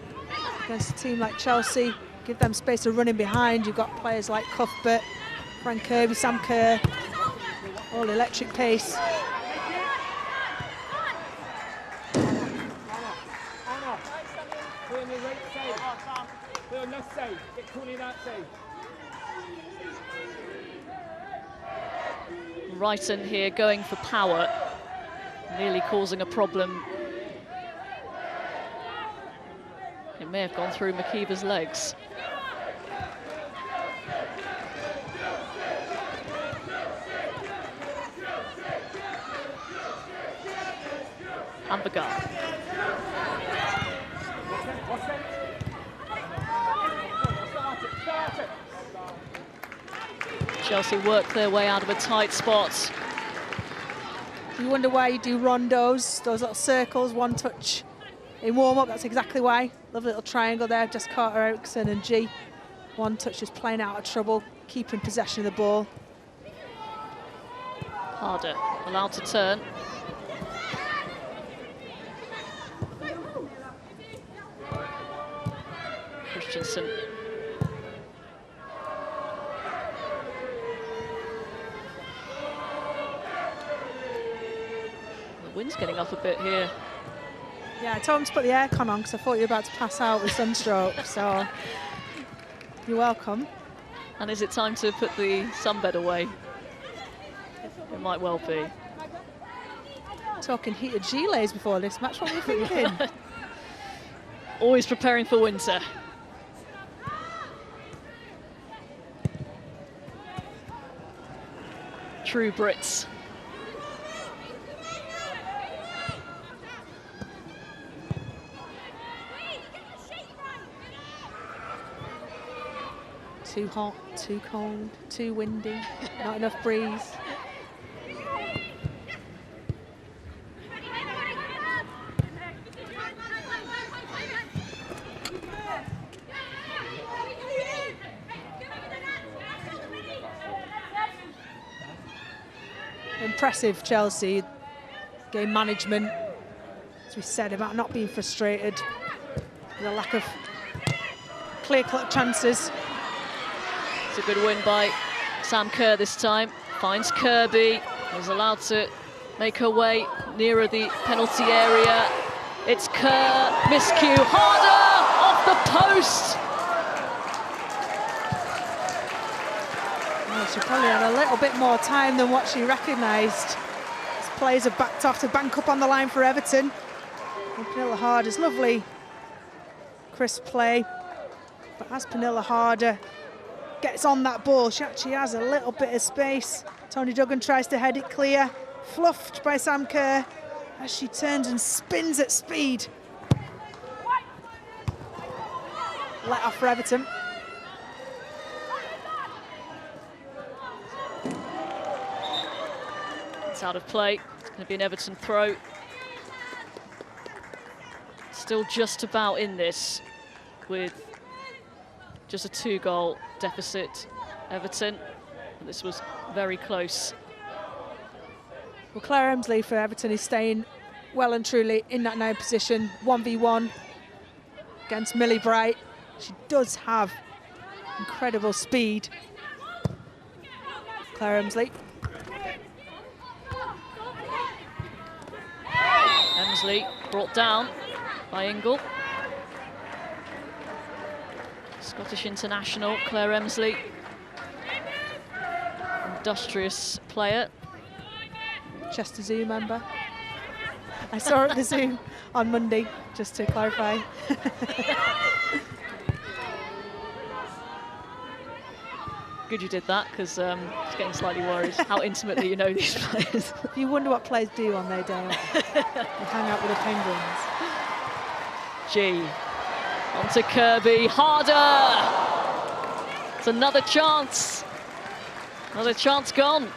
against a team like Chelsea, give them space to run in behind. You've got players like Cuthbert, Frank Kirby, Sam Kerr, all electric pace. Wrighton here going for power, nearly causing a problem. It may have gone through McKeever's legs. Anvegard. Chelsea work their way out of a tight spot. You wonder why you do rondos, those little circles, one touch in warm-up. That's exactly why. Lovely little triangle there, just Carter Eriksson and G. One touch just playing out of trouble, keeping possession of the ball. Harder, allowed to turn. Christensen. The wind's getting up a bit here. Yeah, I told him to put the aircon on because I thought you were about to pass out with sunstroke, so you're welcome. And is it time to put the sunbed away? It might well be. Talking heated gilets before this match, what were you thinking? Always preparing for winter. True Brits. Too hot, too cold, too windy, not enough breeze. Impressive Chelsea. Game management, as we said, about not being frustrated. The lack of clear-cut chances. It's a good win by Sam Kerr this time. Finds Kirby, is allowed to make her way nearer the penalty area. It's Kerr, miscue, Harder, off the post. Well, she probably had a little bit more time than what she recognised. These players have backed off to bank up on the line for Everton. And Pernilla Harder's lovely, crisp play. But as Pernilla Harder gets on that ball, she actually has a little bit of space. Tony Duggan tries to head it clear, fluffed by Sam Kerr as she turns and spins at speed. Let off for Everton. It's out of play. It's going to be an Everton throw. Still just about in this with just a 2-goal deficit, Everton. This was very close. Well, Claire Emsley for Everton is staying well and truly in that 9 position, 1v1 against Millie Bright. She does have incredible speed. Claire Emsley. Emsley brought down by Ingle. Scottish international, Claire Emsley. Industrious player. Chester Zoo member. I saw her at the Zoo on Monday, just to clarify. Good you did that, because I was getting slightly worried how intimately you know these players. You wonder what players do on their day off. They hang out with the Penguins. G. Onto Kirby. Harder! It's another chance. Another chance gone.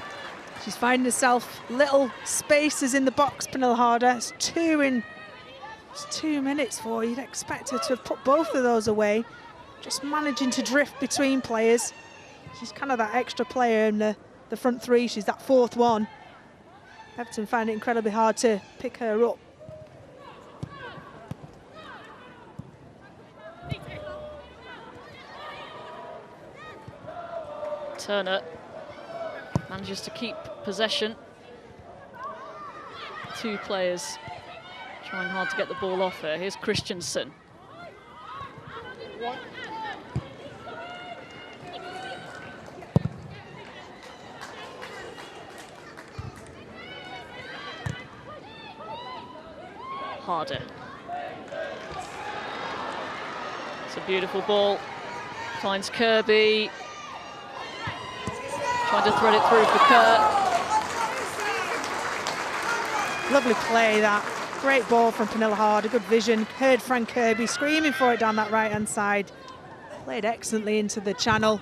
She's finding herself little spaces in the box, Pernilla Harder. It's 2 minutes for her. You'd expect her to have put both of those away. Just managing to drift between players. She's kind of that extra player in the front 3. She's that 4th one. Everton find it incredibly hard to pick her up. Turner manages to keep possession. 2 players trying hard to get the ball off her. Here's Christensen. Harder. It's a beautiful ball. Finds Kirby. Trying to thread it through for Kerr. Lovely play, that. Great ball from Pernilla Harder, good vision. Heard Frank Kirby screaming for it down that right-hand side. Played excellently into the channel.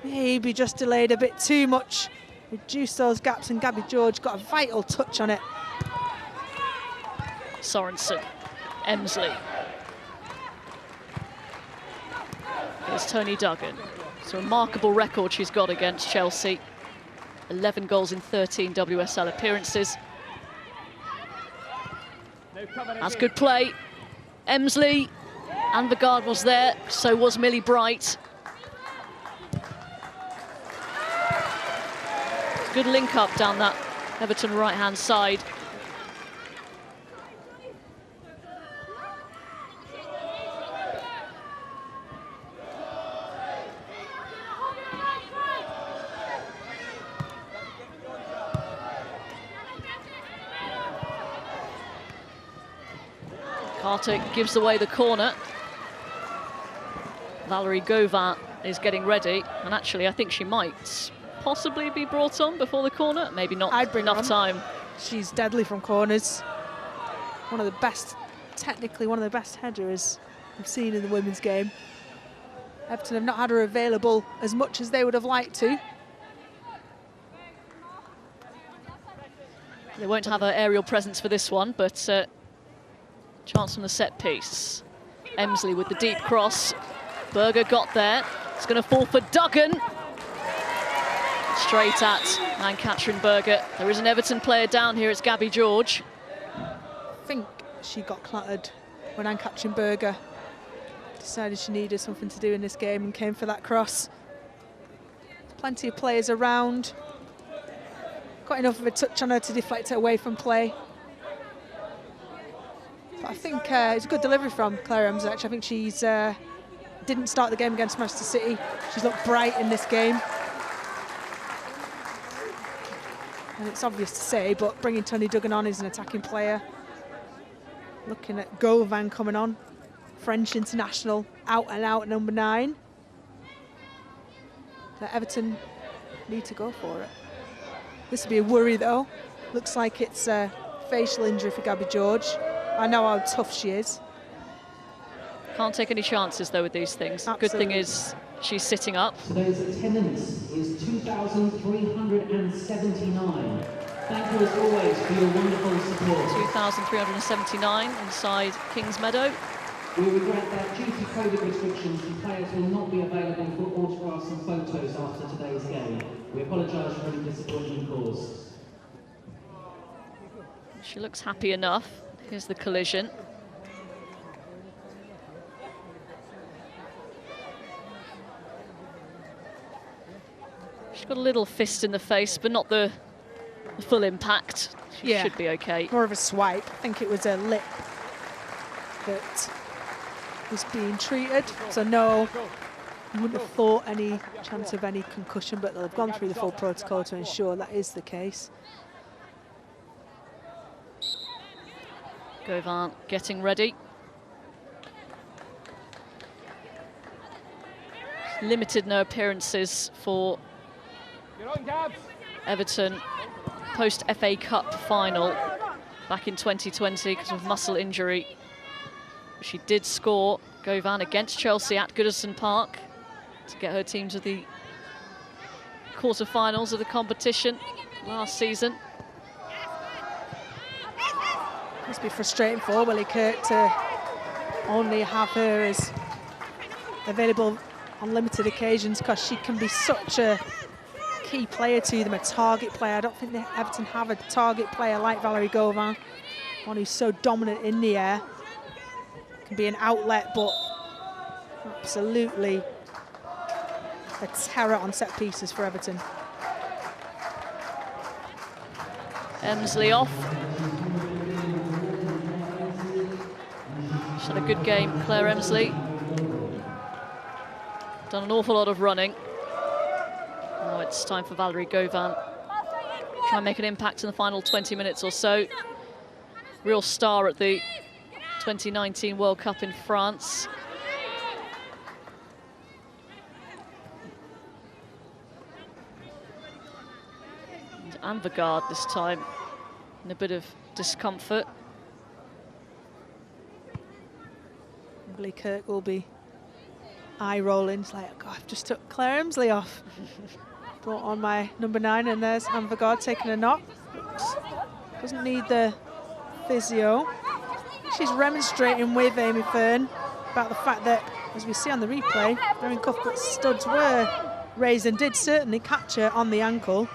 Maybe just delayed a bit too much. Reduced those gaps, and Gabby George got a vital touch on it. Sorensen, Emsley. Here's Tony Duggan. It's a remarkable record she's got against Chelsea. 11 goals in 13 WSL appearances. That's good play. Emsley, and the guard was there, so was Millie Bright. Good link up down that Everton right-hand side. Carter gives away the corner. Valerie Gauvin is getting ready, and actually I think she might possibly be brought on before the corner. Maybe not. I'd bring enough her on. time. She's deadly from corners. One of the best, technically one of the best headers I've seen in the women's game. Everton have not had her available as much as they would have liked to. They won't have an aerial presence for this one, but chance from the set piece. Emsley with the deep cross. Berger got there. It's going to fall for Duggan. straight at Anne-Catherine There is an Everton player down here, it's Gabby George. I think she got clattered when Anne-Catherine decided she needed something to do in this game and came for that cross. Plenty of players around. Got enough of a touch on her to deflect it away from play. But I think it's a good delivery from Claire Emsley. I think she's didn't start the game against Manchester City. She's looked bright in this game. And it's obvious to say, but bringing Tony Duggan on as an attacking player. Looking at Govan coming on. French international, out and out number 9. That Everton need to go for it. This would be a worry though. Looks like it's a facial injury for Gabby George. I know how tough she is. Can't take any chances though with these things. Absolutely. Good thing is she's sitting up. Today's attendance is 2,379. Thank you as always for your wonderful support. 2,379 inside Kings Meadow. We regret that due to COVID restrictions, the players will not be available for autographs and photos after today's game. We apologise for any disappointment caused. She looks happy enough. Here's the collision. She's got a little fist in the face, but not the full impact. She should be okay. More of a swipe. I think it was a lip that was being treated. So no, you wouldn't have thought any chance of any concussion, but they've gone through the full protocol to ensure that is the case. Govan getting ready. Limited no appearances for Everton post FA Cup final back in 2020 because of muscle injury. She did score, Govan, against Chelsea at Goodison Park to get her team to the quarter-finals of the competition last season. Must be frustrating for Willie Kirk to only have her as available on limited occasions because she can be such a key player to them, a target player. I don't think Everton have a target player like Valerie Govan, one who's so dominant in the air. Can be an outlet, but absolutely a terror on set pieces for Everton. Emsley off. She's had a good game, Claire Emsley. Done an awful lot of running. Now it's time for Valerie Govan. Try and make an impact in the final 20 minutes or so. Real star at the 2019 World Cup in France. And Anvegard this time in a bit of discomfort. Willie Kirk will be eye rolling. It's like, God, I've just took Claire Emsley off. Brought on my number 9, and there's Anvegard taking a knock. Doesn't need the physio. She's remonstrating with Amy Fern about the fact that, as we see on the replay, Erin Cuthbert's studs were raised and did certainly catch her on the ankle.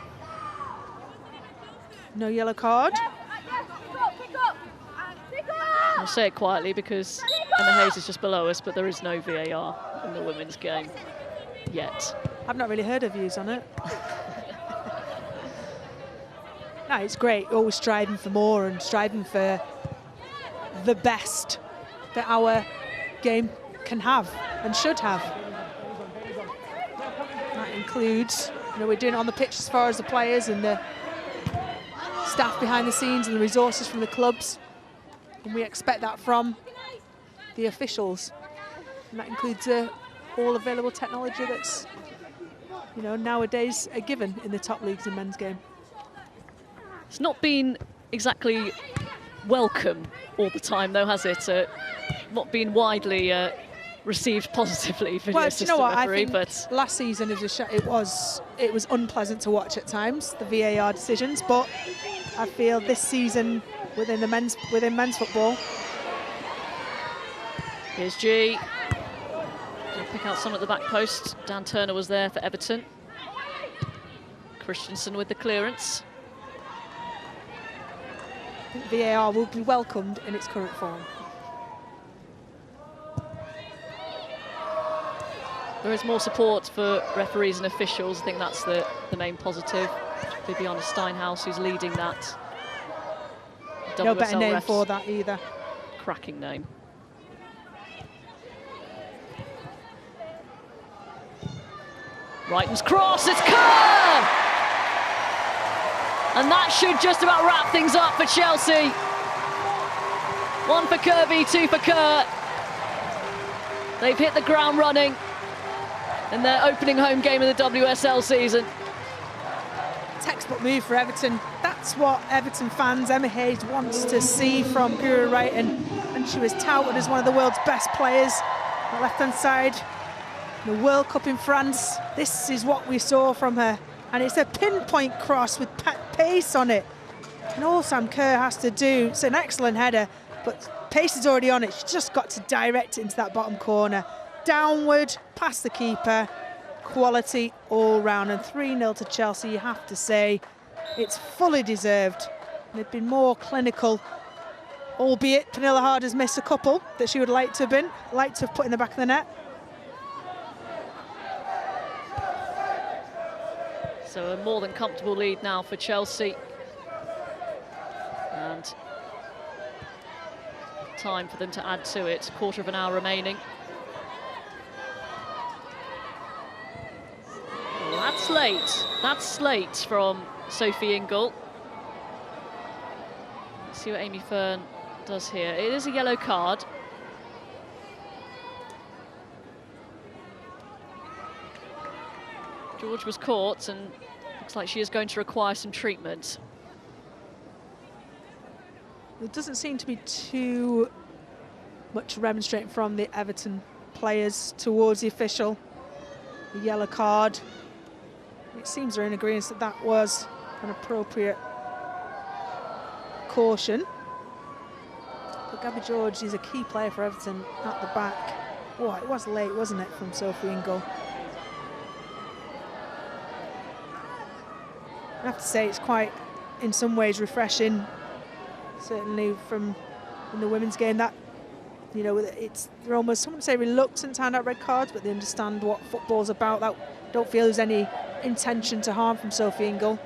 No yellow card. I'll say it quietly because Emma Hayes is just below us, but there is no VAR in the women's game yet. I've not really heard her views on it. No, it's great, always striving for more and striving for the best that our game can have and should have. That includes, we're doing it on the pitch as far as the players and the staff behind the scenes and the resources from the clubs. And we expect that from the officials. And that includes all available technology that's, nowadays a given in the top leagues in men's game. It's not been exactly welcome all the time, though, has it? Not been widely received positively. Well, do you know what? Referee, I think but last season it was unpleasant to watch at times, the VAR decisions. But I feel this season within men's football. Here's G. Pick out some at the back post. Dan Turner was there for Everton. Christensen with the clearance. I think VAR will be welcomed in its current form. There is more support for referees and officials. I think that's the main positive. Bibiana Steinhaus, who's leading that. No better name refs. for that either. Cracking name. Brighton's cross, it's Kerr! And that should just about wrap things up for Chelsea. 1 for Kirby, 2 for Kerr. They've hit the ground running in their opening home game of the WSL season. Textbook move for Everton. That's what Everton fans, Emma Hayes, wants to see from Guru Wrighton. And she was touted as one of the world's best players on the left-hand side. The World Cup in France, this is what we saw from her. And it's a pinpoint cross with pace on it. And all Sam Kerr has to do, it's an excellent header, but pace is already on it. She's just got to direct it into that bottom corner. Downward, past the keeper, quality all round. And 3-0 to Chelsea, you have to say. It's fully deserved. They've been more clinical, albeit Pernilla Hard has missed a couple that she would like to have put in the back of the net. So a more than comfortable lead now for Chelsea. And time for them to add to it. Quarter of an hour remaining. Well, that's late. That's late from Sophie Ingle. Let's see what Amy Fern does here. It is a yellow card. George was caught and looks like she is going to require some treatment. There doesn't seem to be too much remonstrating from the Everton players towards the official. The yellow card. It seems they're in agreement that that was an appropriate caution. But Gabby George is a key player for Everton at the back. Oh, it was late, wasn't it, from Sophie Ingle? I have to say it's quite, in some ways, refreshing. Certainly from in the women's game, that, you know, they're almost, some would say, reluctant to hand out red cards, but they understand what football's about. That don't feel there's any intention to harm from Sophie Ingle.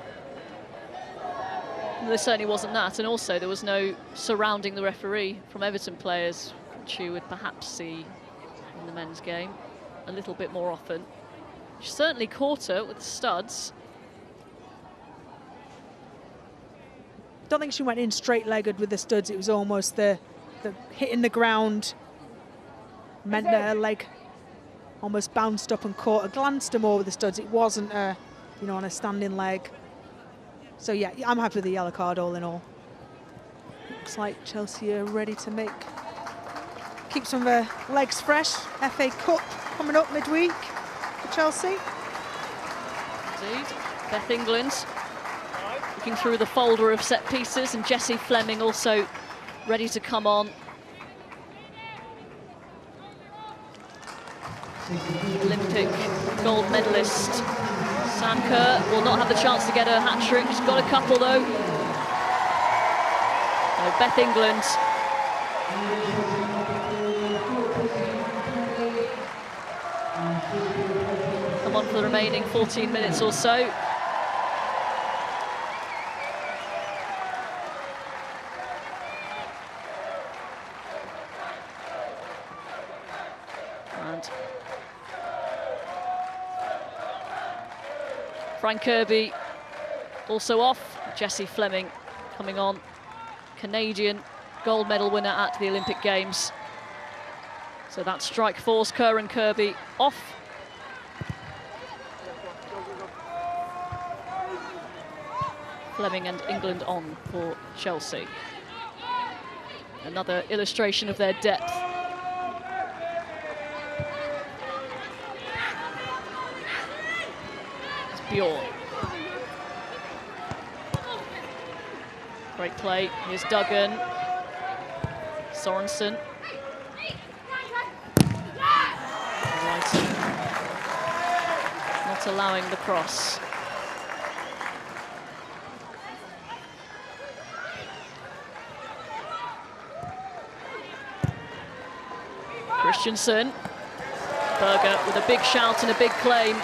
There certainly wasn't that, and also there was no surrounding the referee from Everton players, which you would perhaps see in the men's game a little bit more often. She certainly caught her with the studs. Don't think she went in straight-legged with the studs. It was almost the hitting the ground meant that her leg almost bounced up and caught her, glanced her more with the studs. It wasn't a, you know, on a standing leg. So yeah, I'm happy with the yellow card all in all. Looks like Chelsea are ready to keep some of their legs fresh. FA Cup coming up midweek for Chelsea. Indeed. Beth England looking through the folder of set pieces, and Jessie Fleming also ready to come on. Olympic gold medalist Sam Kerr will not have the chance to get her hat-trick. She's got a couple though. So Beth England come on for the remaining 14 minutes or so. And Frank Kirby also off. Jessie Fleming coming on. Canadian gold medal winner at the Olympic Games. So that's strike force. Kerr and Kirby off. Fleming and England on for Chelsea. Another illustration of their depth. It's Bjorn. Great play. Here's Duggan. Sorensen. Not allowing the cross. Christensen. Berger with a big shout and a big claim.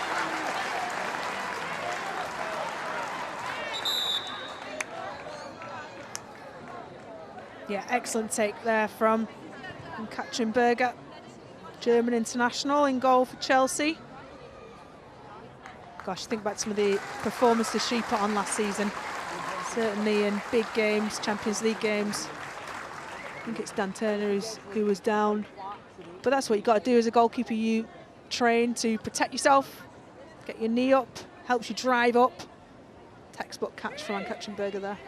Yeah, excellent take there from Katrin Berger, German international, in goal for Chelsea. Gosh, think back to some of the performances she put on last season. Certainly in big games, Champions League games. I think it's Dan Turner who was down. But that's what you've got to do as a goalkeeper. You train to protect yourself, get your knee up, helps you drive up. Textbook catch from Katrin Berger there.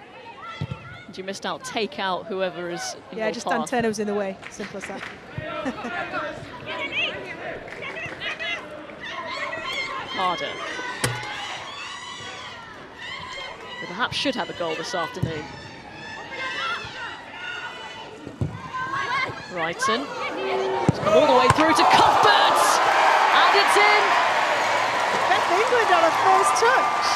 You missed out, take out whoever is in Yeah, just Dan Turner was in the way, simple as that. Harder. They perhaps should have a goal this afternoon. Brighton. It's gone all the way through to Cuthbert! And it's in! Beth England on a first touch.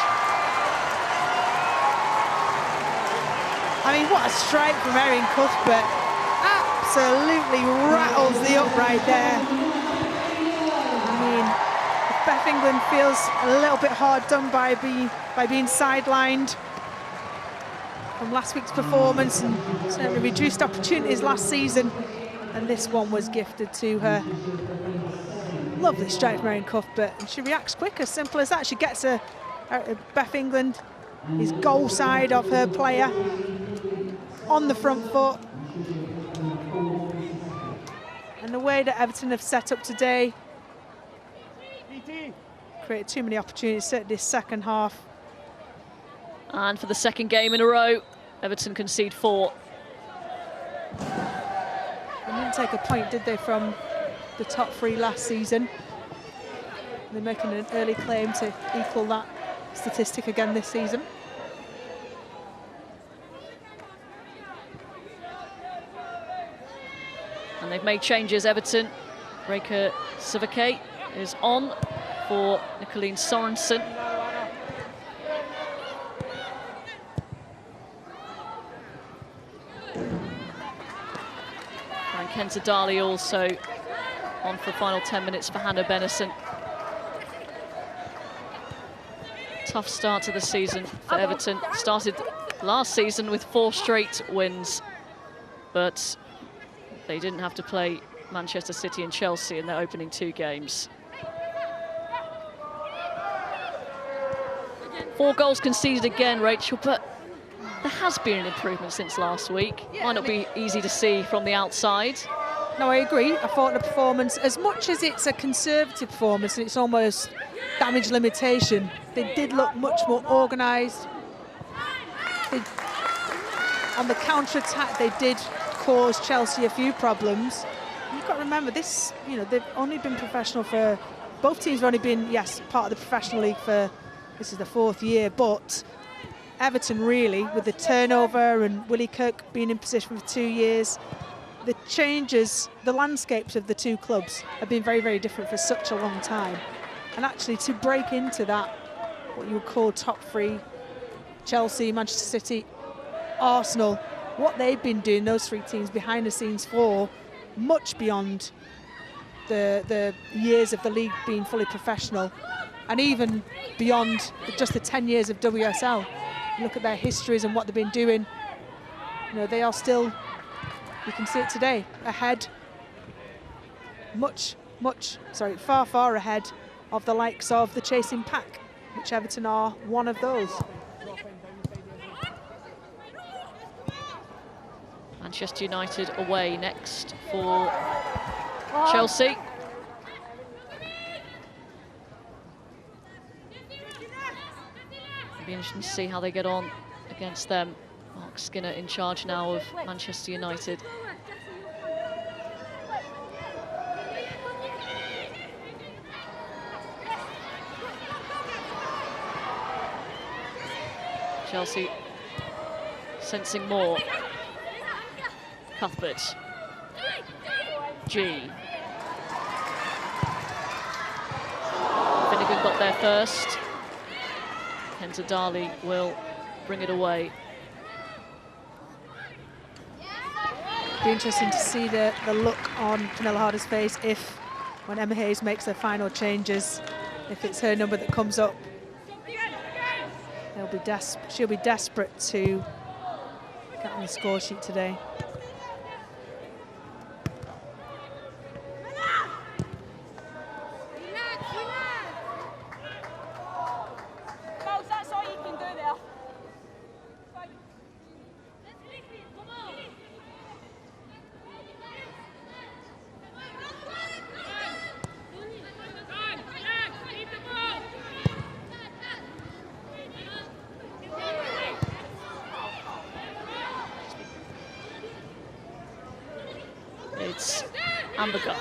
I mean, what a strike from Erin Cuthbert. Absolutely rattles the upright there. I mean, if Beth England feels a little bit hard done by being sidelined from last week's performance and certainly reduced opportunities last season, and this one was gifted to her. Lovely strike from Erin Cuthbert, and she reacts quick, as simple as that. She gets Beth England is goal side of her player on the front foot. And the way that Everton have set up today created too many opportunities, certainly this second half. And for the second game in a row, Everton concede 4. They didn't take a point, did they, from the top 3 last season? They're making an early claim to equal that statistic again this season. And they've made changes, Everton. Reka Sivake is on for Nicolene Sorensen. And Kenza Dali also on for the final 10 minutes for Hannah Bennison. Tough start to the season for Everton. Started last season with 4 straight wins, but they didn't have to play Manchester City and Chelsea in their opening 2 games. 4 goals conceded again, Rachel, but there has been an improvement since last week. Might not be easy to see from the outside. No, I agree. I thought the performance, as much as it's a conservative performance and it's almost damage limitation, they did look much more organised. On the counter-attack, they did cause Chelsea a few problems. You've got to remember this, you know, they've only been professional for, both teams have only been, yes, part of the professional league for, this is the 4th year, but Everton really, with the turnover and Willie Kirk being in position for 2 years, the changes, the landscapes of the 2 clubs have been very, very different for such a long time. And actually to break into that, what you would call top 3, Chelsea, Manchester City, Arsenal, what they've been doing, those 3 teams behind the scenes for, much beyond the years of the league being fully professional, and even beyond just the 10 years of WSL. Look at their histories and what they've been doing. You know, they are still, you can see it today, ahead, far, far ahead of the likes of the chasing pack, which Everton are one of those. Manchester United away next for Chelsea. It'll be interesting to see how they get on against them. Mark Skinner in charge now of Manchester United. Chelsea sensing more. Cuthbert. G. Finnegan got there first. Kenza Dali will bring it away. It'll be interesting to see the look on Pernilla Harder's face when Emma Hayes makes her final changes, if it's her number that comes up. She'll be desperate to get on the score sheet today. That's all you can do there. It's Ambergar.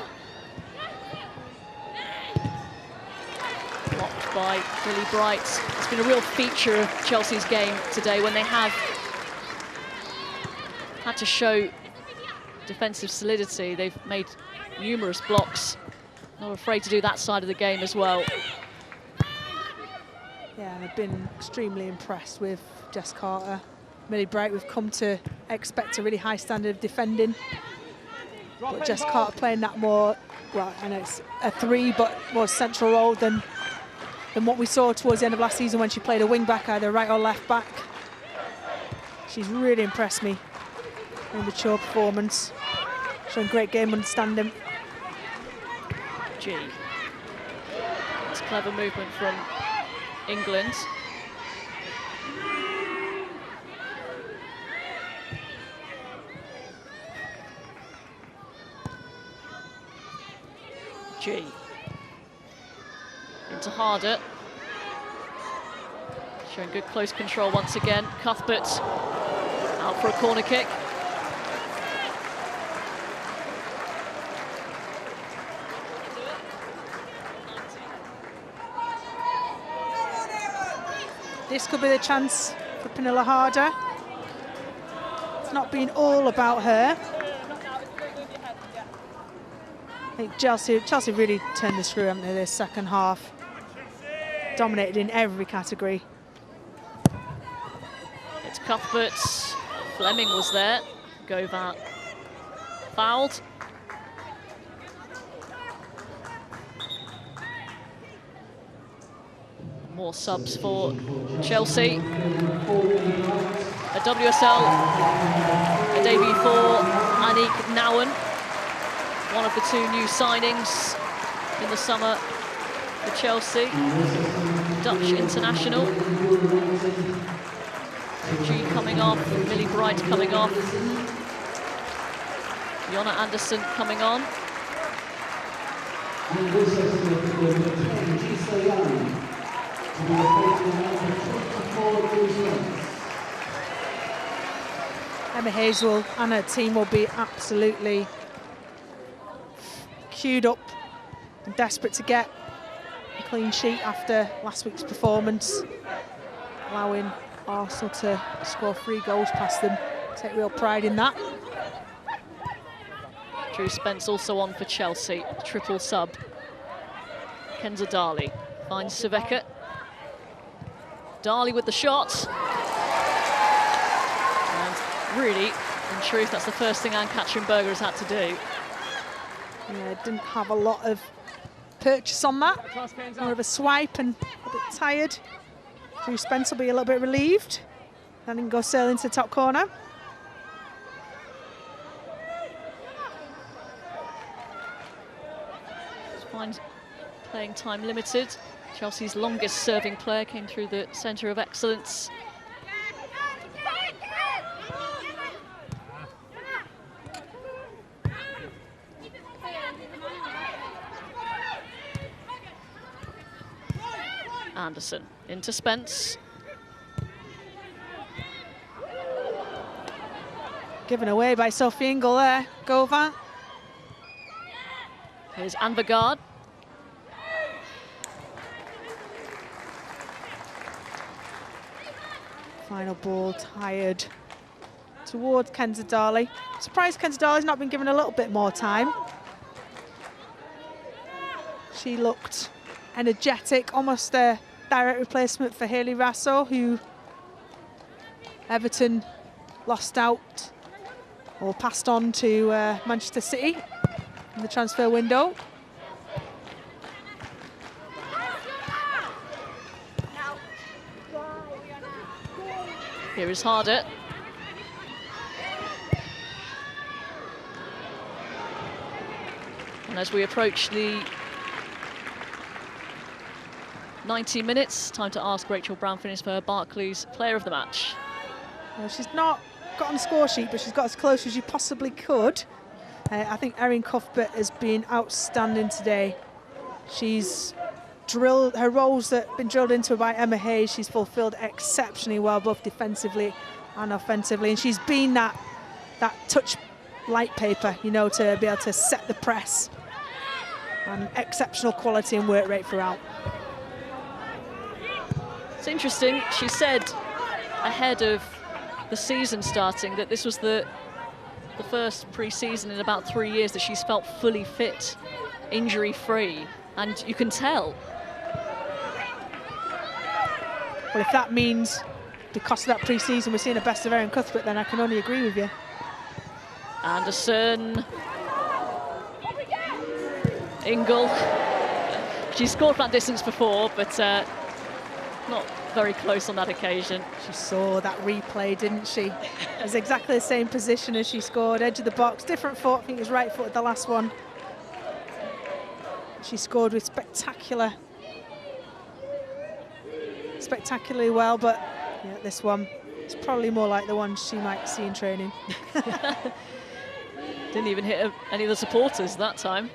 Blocked by Lily Bright. It's been a real feature of Chelsea's game today when they have had to show defensive solidity. They've made numerous blocks. Not afraid to do that side of the game as well. Yeah, and I've been extremely impressed with Jess Carter. Millie Bright, we've come to expect a really high standard of defending. But Jess Carter playing that more, well, I know it's a 3, but more central role than what we saw towards the end of last season when she played a wing back, either right or left back. She's really impressed me in mature performance, showing great game understanding. G. It's clever movement from England. G. Into Harder. Showing good close control once again. Cuthbert out for a corner kick. This could be the chance for Pernilla Harder. It's not been all about her. I think Chelsea really turned the screw, haven't they, this second half. Dominated in every category. It's Cuthbert. Fleming was there. Govan fouled. More subs for Chelsea. A WSL, a debut for Aniek Nouwen. One of the 2 new signings in the summer for Chelsea. Dutch international. G coming off, Millie Bright coming off. Jonna Andersson coming on. Emma Hazel and her team will be absolutely queued up and desperate to get a clean sheet after last week's performance, allowing Arsenal to score 3 goals past them. Take real pride in that. Drew Spence also on for Chelsea, triple sub. Kenza Darley finds Saveka. Darley with the shot. And really, in truth, that's the first thing Anne Katrin-Berger has had to do. Yeah, didn't have a lot of purchase on that. More of a swipe and a bit tired. Drew Spence will be a little bit relieved. Then he can go sailing to the top corner. Finds playing time limited. Chelsea's longest serving player came through the centre of excellence. Anderson into Spence. Given away by Sophie Ingle there, Govan. Here's Anvergaard. Final ball tired towards Kenza Darley. Surprised Kenza Darley's not been given a little bit more time. She looked energetic, almost a direct replacement for Hayley Rasso, who Everton lost out All passed on to Manchester City in the transfer window. Here is Harder. And as we approach the 90 minutes, time to ask Rachel Brown-Finnis for her Barclays Player of the Match. Well, she's not got on the score sheet, but she's got as close as you possibly could. I think Erin Cuthbert has been outstanding today. She's drilled her roles that have been drilled into her by Emma Hayes. She's fulfilled exceptionally well, both defensively and offensively, and she's been that touch light paper, you know, to be able to set the press, and exceptional quality and work rate throughout. It's interesting, she said ahead of the season starting that this was the first pre-season in about 3 years that she's felt fully fit, injury-free, and you can tell. Well, if that means because of that pre-season we're seeing the best of Erin Cuthbert, then I can only agree with you. Anderson. Ingle. She's scored from that distance before, but not very close on that occasion. She saw that replay, didn't she? It was exactly the same position as she scored, edge of the box, different foot. I think it was right foot at the last one. She scored with spectacularly well, but yeah, this one is probably more like the one she might see in training. Didn't even hit any of the supporters that time.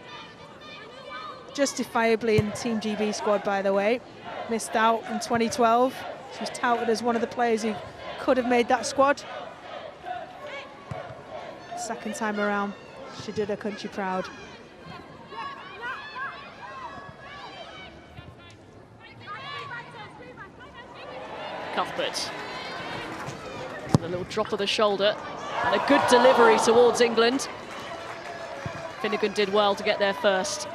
Justifiably in Team GB squad, by the way. Missed out in 2012. She was touted as one of the players who could have made that squad. Second time around, she did her country proud. Cuthbert. A little drop of the shoulder and a good delivery towards England. Finnegan did well to get there first.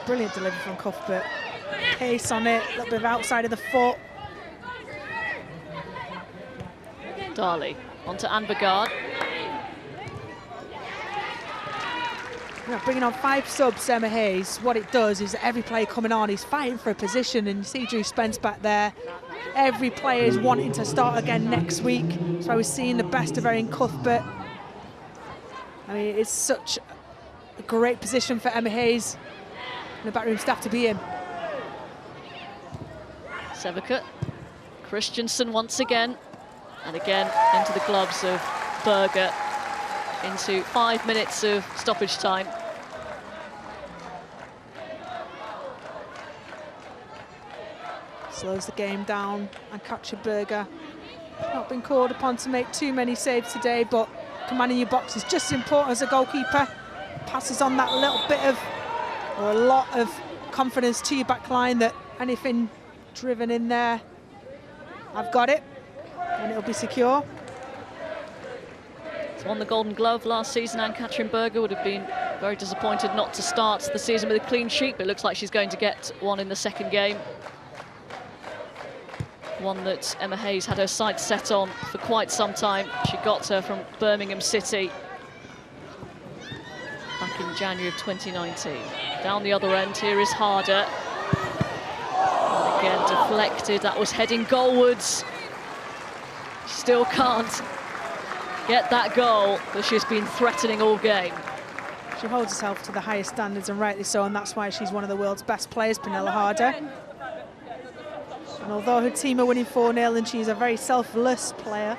Brilliant delivery from Cuthbert. Pace on it, a little bit of outside of the foot. Darley onto Anne Begard. Bringing on 5 subs, Emma Hayes, what it does is that every player coming on is fighting for a position, and you see Drew Spence back there. Every player is wanting to start again next week. So I was seeing the best of Erin Cuthbert. I mean, it's such a great position for Emma Hayes and the backroom staff to be in. Severcutt, Christensen once again, and again into the gloves of Berger, into 5 minutes of stoppage time. Slows the game down, and Katja Berger not been called upon to make too many saves today, but commanding your box is just as important as a goalkeeper. Passes on that little bit of, or a lot of confidence to your back line that anything driven in there, I've got it, and it'll be secure. She won the Golden Glove last season, and Katrin Berger would have been very disappointed not to start the season with a clean sheet, but it looks like she's going to get one in the second game. One that Emma Hayes had her sights set on for quite some time. She got her from Birmingham City back in January of 2019. Down the other end, here is Harder. And again, deflected. That was heading goalwards. Still can't get that goal that she's been threatening all game. She holds herself to the highest standards, and rightly so, and that's why she's one of the world's best players, Pernilla Harder. And although her team are winning 4-0 and she's a very selfless player,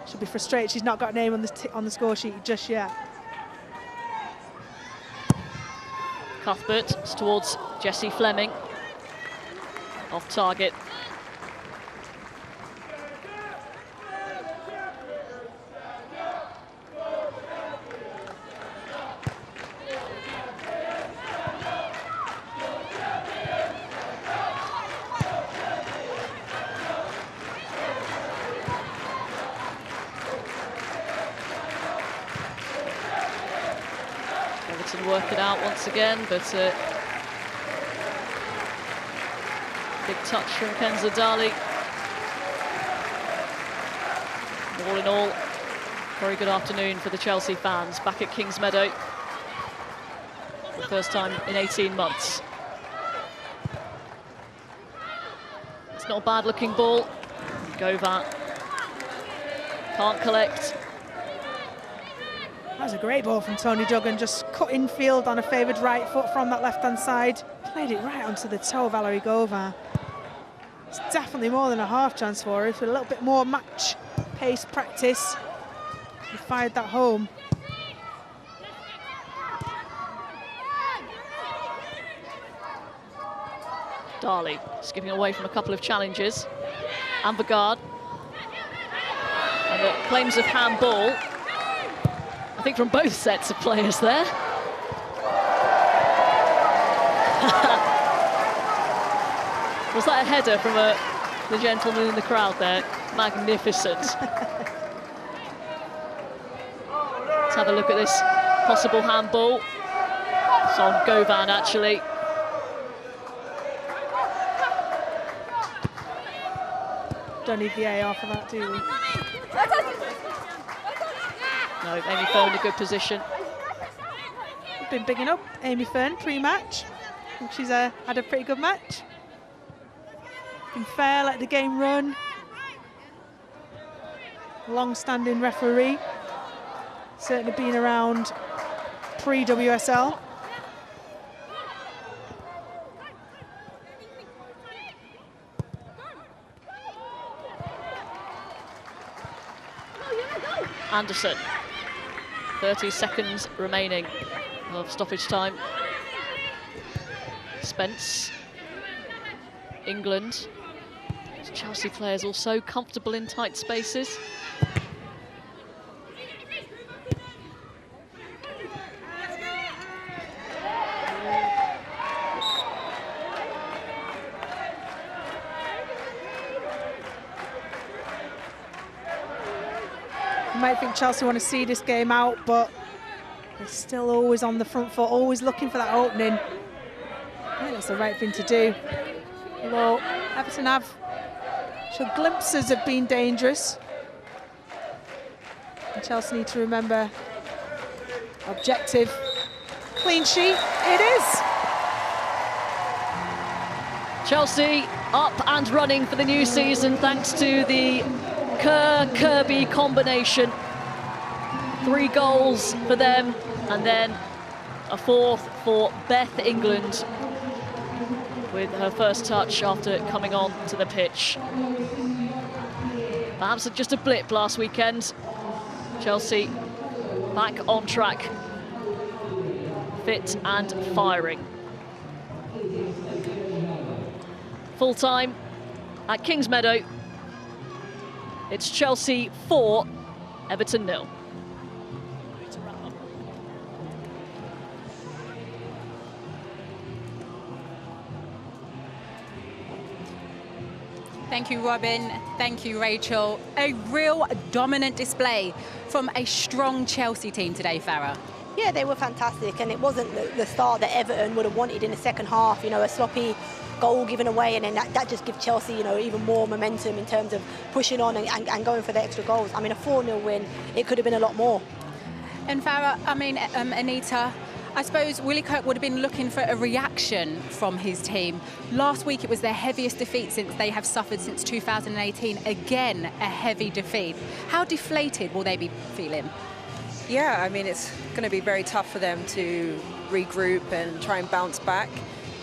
she'll be frustrated she's not got a name on the score sheet just yet. Cuthbert towards Jessie Fleming. Off target. Everton work it out once again, but big touch from Kenza Darley. All in all, Very good afternoon for the Chelsea fans back at Kingsmeadow. For the first time in 18 months. It's not a bad looking ball. Govan can't collect. That was a great ball from Tony Duggan, just cut infield on a favoured right foot from that left-hand side. Played it right onto the toe of Valerie Govan. It's definitely more than a half chance for her. With a little bit more match pace practice, she fired that home. Darley skipping away from a couple of challenges. Ambergard. And the claims of handball, I think, from both sets of players there. Was that a header from the gentleman in the crowd there? Magnificent. Let's have a look at this possible handball. It's on Govan, actually. Don't need VAR for that, do we? No, Amy Fern in a good position. We've been bigging up Amy Fern pre-match. I think she's had a pretty good match. Been fair, let the game run. Long-standing referee. Certainly been around pre-WSL. Anderson. 30 seconds remaining of stoppage time. Spence. England. Chelsea players also comfortable in tight spaces. You might think Chelsea want to see this game out, but they're still always on the front foot, always looking for that opening. I think that's the right thing to do. Although Everton have shown glimpses of being dangerous. And Chelsea need to remember objective. Clean sheet, it is! Chelsea up and running for the new season thanks to the Kerr-Kirby combination. 3 goals for them, and then a 4th for Beth England with her first touch after coming on to the pitch. Perhaps just a blip last weekend. Chelsea back on track, fit and firing. Full time at Kingsmeadow. It's Chelsea 4, Everton 0. Thank you, Robin. Thank you, Rachel. A real dominant display from a strong Chelsea team today, Farah. Yeah, they were fantastic, and it wasn't the start that Everton would have wanted in the second half. You know, a sloppy goal given away, and then that just gives Chelsea, you know, even more momentum in terms of pushing on and going for the extra goals. I mean, a 4-0 win, it could have been a lot more. And Farah, I mean, Anita, I suppose Willie Kirk would have been looking for a reaction from his team. Last week it was their heaviest defeat since they have suffered since 2018. Again, a heavy defeat. How deflated will they be feeling? Yeah, I mean, it's going to be very tough for them to regroup and try and bounce back.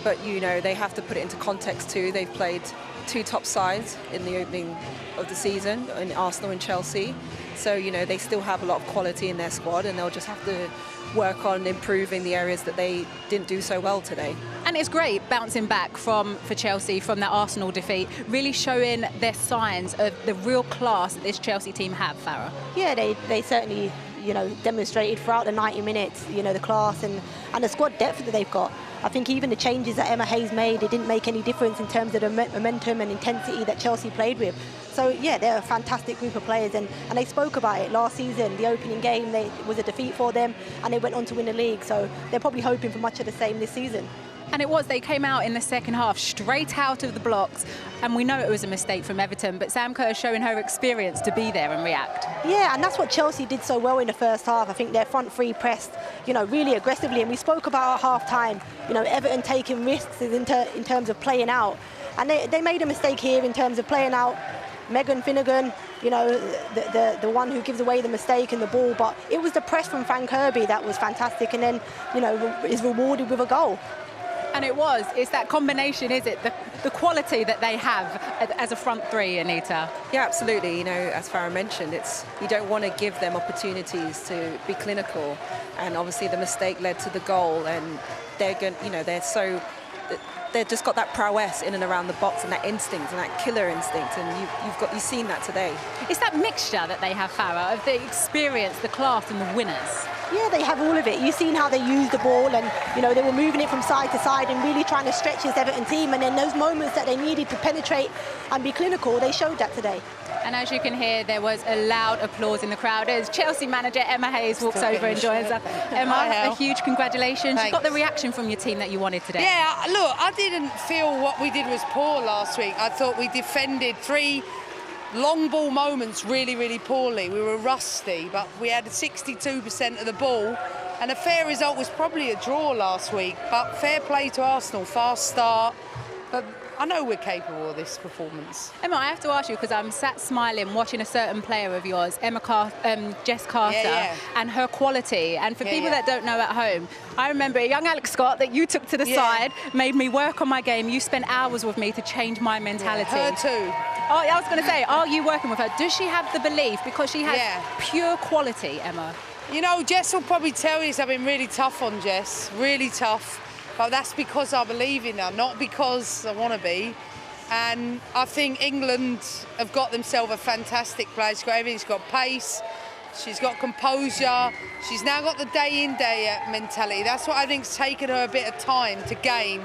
But, you know, they have to put it into context too. They've played 2 top sides in the opening of the season, in Arsenal and Chelsea. So, you know, they still have a lot of quality in their squad, and they'll just have to work on improving the areas that they didn't do so well today. And it's great bouncing back for Chelsea from that Arsenal defeat, really showing their signs of the real class that this Chelsea team have, Farah. Yeah, they certainly, you know, demonstrated throughout the 90 minutes, you know, the class and the squad depth that they've got. I think even the changes that Emma Hayes made, it didn't make any difference in terms of the momentum and intensity that Chelsea played with. So, yeah, they're a fantastic group of players, and they spoke about it last season. The opening game it was a defeat for them, and they went on to win the league. So they're probably hoping for much of the same this season. And it was, they came out in the second half, straight out of the blocks, and we know it was a mistake from Everton, but Sam Kerr is showing her experience to be there and react. Yeah, and that's what Chelsea did so well in the first half. I think their front three pressed, you know, really aggressively, and we spoke about at half-time, you know, Everton taking risks in terms of playing out, and they made a mistake here in terms of playing out Megan Finnegan, you know, the one who gives away the mistake and the ball, but it was the press from Frank Kirby that was fantastic, and then, you know, is rewarded with a goal. And it was. It's that combination, is it? The quality that they have as a front three, Anita. Yeah, absolutely. You know, as Farah mentioned, you don't want to give them opportunities to be clinical. And obviously the mistake led to the goal, and they're going, you know, they've just got that prowess in and around the box, and that instinct and that killer instinct, and you've seen that today. It's that mixture that they have, Farah, of the experience, the class, and the winners. Yeah, they have all of it. You've seen how they use the ball, and you know, they were moving it from side to side and really trying to stretch this Everton team, and then those moments that they needed to penetrate and be clinical, they showed that today. And as you can hear, there was a loud applause in the crowd as Chelsea manager Emma Hayes walks over and joins us. Emma, a huge congratulations. Thanks. You got the reaction from your team that you wanted today. Yeah, look, I didn't feel what we did was poor last week. I thought we defended 3 long ball moments really, really poorly. We were rusty, but we had 62% of the ball, and a fair result was probably a draw last week, but fair play to Arsenal, fast start, but I know we're capable of this performance. Emma, I have to ask you, because I'm sat smiling watching a certain player of yours, Jess Carter, and her quality. And for people that don't know at home, I remember a young Alex Scott that you took to the side, made me work on my game. You spent hours with me to change my mentality. Her too. Oh, I was going to say, are you working with her? Does she have the belief? Because she has pure quality, Emma. You know, Jess will probably tell you I've been really tough on Jess, really tough. But that's because I believe in her, not because I want to be. And I think England have got themselves a fantastic player. She's got everything. She's got pace, she's got composure, she's now got the day in, day out mentality. That's what I think's taken her a bit of time to gain.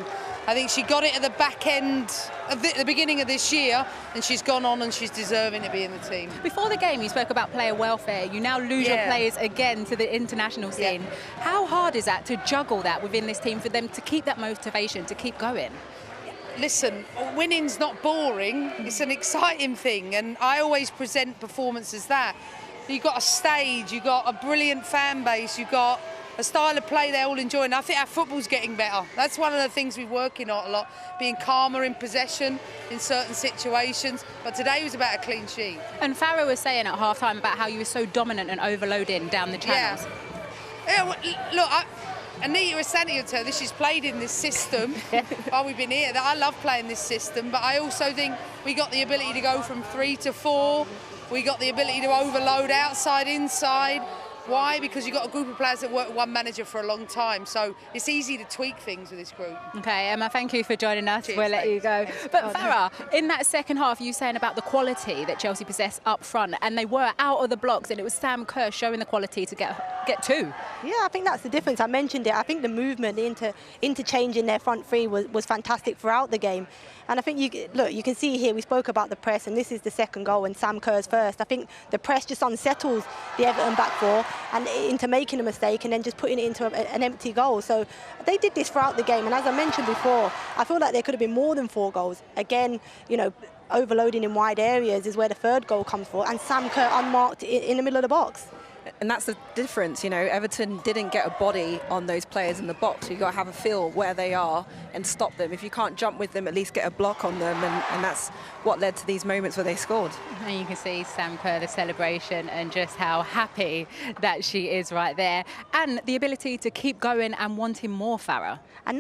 I think she got it at the back end of the beginning of this year, and she's gone on and she's deserving to be in the team. Before the game, you spoke about player welfare. You now lose your players again to the international scene. How hard is that to juggle that within this team for them to keep that motivation, to keep going? Listen, winning's not boring. It's an exciting thing, and I always present performance as that. You've got a stage, you've got a brilliant fan base, you've got a style of play they're all enjoying. I think our football's getting better. That's one of the things we're working on a lot, being calmer in possession in certain situations. But today was about a clean sheet. And Farah was saying at half-time about how you were so dominant and overloading down the channels. Yeah, look, Anita Asante, she's played in this system while we've been here. I love playing this system, but I also think we got the ability to go from 3 to 4. We got the ability to overload outside, inside. Why? Because you've got a group of players that work with one manager for a long time, so it's easy to tweak things with this group. Okay, Emma, thank you for joining us. Cheers, we'll let you go. But Farah, in that second half, you were saying about the quality that Chelsea possessed up front, and they were out of the blocks, and it was Sam Kerr showing the quality to get 2. Yeah, I think that's the difference. I mentioned it. I think the movement, the interchange in their front three was fantastic throughout the game. And I think, you can see here, we spoke about the press, and this is the second goal, and Sam Kerr's first. I think the press just unsettles the Everton back four and into making a mistake and then just putting it into an empty goal. So they did this throughout the game, and as I mentioned before, I feel like there could have been more than 4 goals. Again, you know, overloading in wide areas is where the third goal comes from, and Sam Kerr unmarked in the middle of the box. And that's the difference, you know, Everton didn't get a body on those players in the box. You've got to have a feel where they are and stop them. If you can't jump with them, at least get a block on them, and that's what led to these moments where they scored. And you can see Sam Kerr, the celebration, and just how happy that she is right there. And the ability to keep going and wanting more, Farah. And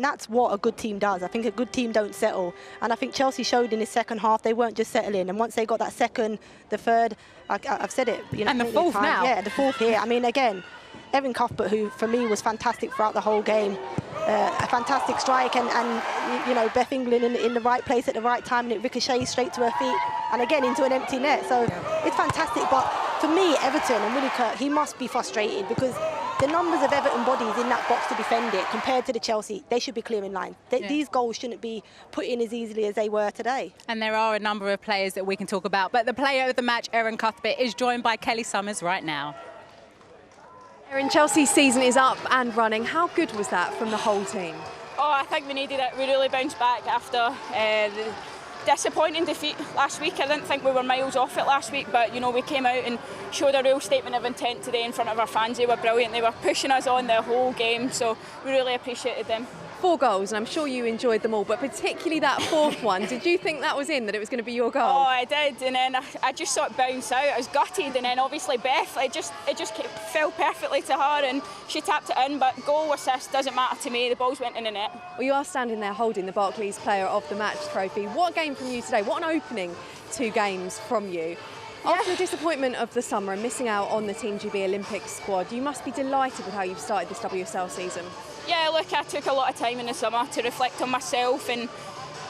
that's what a good team does. I think a good team don't settle. And I think Chelsea showed in the second half they weren't just settling. And once they got that second, the third, I've said it. You know, and the fourth now. Yeah, the fourth here. I mean, again, Evan Cuthbert, who for me was fantastic throughout the whole game. A fantastic strike, and you know, Beth England in the right place at the right time, and it ricochets straight to her feet, and again into an empty net. So it's fantastic. But for me, Everton and Willie Kirk, he must be frustrated because the numbers of Everton bodies in that box to defend it compared to the Chelsea, they should be clearing line. These goals shouldn't be put in as easily as they were today. And there are a number of players that we can talk about, but the player of the match, Erin Cuthbert, is joined by Kelly Summers right now. Erin, Chelsea's season is up and running. How good was that from the whole team? Oh, I think we needed it. We really bounced back after the disappointing defeat last week. I didn't think we were miles off it last week, but you know, we came out and showed a real statement of intent today in front of our fans. They were brilliant. They were pushing us on the whole game, so we really appreciated them. 4 goals, and I'm sure you enjoyed them all, but particularly that 4th one. Did you think that was in, that it was going to be your goal? Oh, I did, and then I just saw it bounce out. I was gutted, and then obviously Beth, it just fell perfectly to her, and she tapped it in. But goal, assist, doesn't matter to me. The balls went in the net. Well, you are standing there holding the Barclays Player of the Match trophy. What a game from you today? What an opening 2 games from you. After the disappointment of the summer and missing out on the Team GB Olympic squad, you must be delighted with how you've started this WSL season. Yeah, look, I took a lot of time in the summer to reflect on myself, and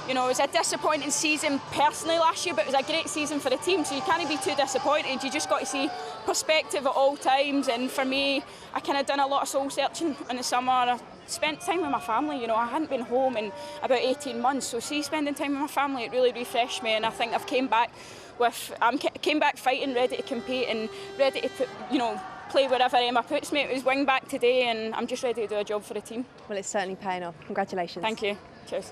you know, it was a disappointing season personally last year, but it was a great season for the team, so you can't be too disappointed. You just got to see perspective at all times, and for me, I kind of done a lot of soul searching in the summer. I spent time with my family. You know, I hadn't been home in about 18 months, so spending time with my family, it really refreshed me, and I think I've came back fighting, ready to compete and ready to put, you know, play wherever Emma puts me. It was wing back today, and I'm just ready to do a job for the team. Well, it's certainly paying off. Congratulations. Thank you. Cheers.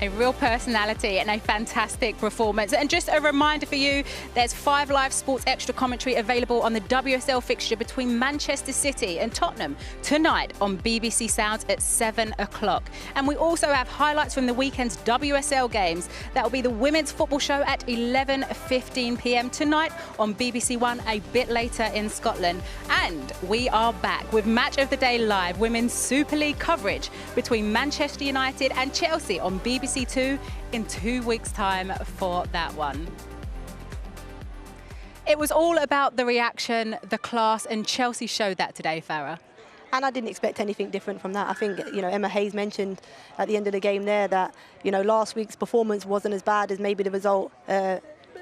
A real personality and a fantastic performance. And just a reminder for you, there's 5 live sports extra commentary available on the WSL fixture between Manchester City and Tottenham tonight on BBC Sounds at 7 o'clock. And we also have highlights from the weekend's WSL games. That will be the women's football show at 11:15 p.m. tonight on BBC One, a bit later in Scotland. And we are back with Match of the Day Live, Women's Super League coverage between Manchester United and Chelsea on BBC Two in 2 weeks' time for that one. It was all about the reaction, the class, and Chelsea showed that today, Farah. And I didn't expect anything different from that. I think, you know, Emma Hayes mentioned at the end of the game there that, you know, last week's performance wasn't as bad as maybe the result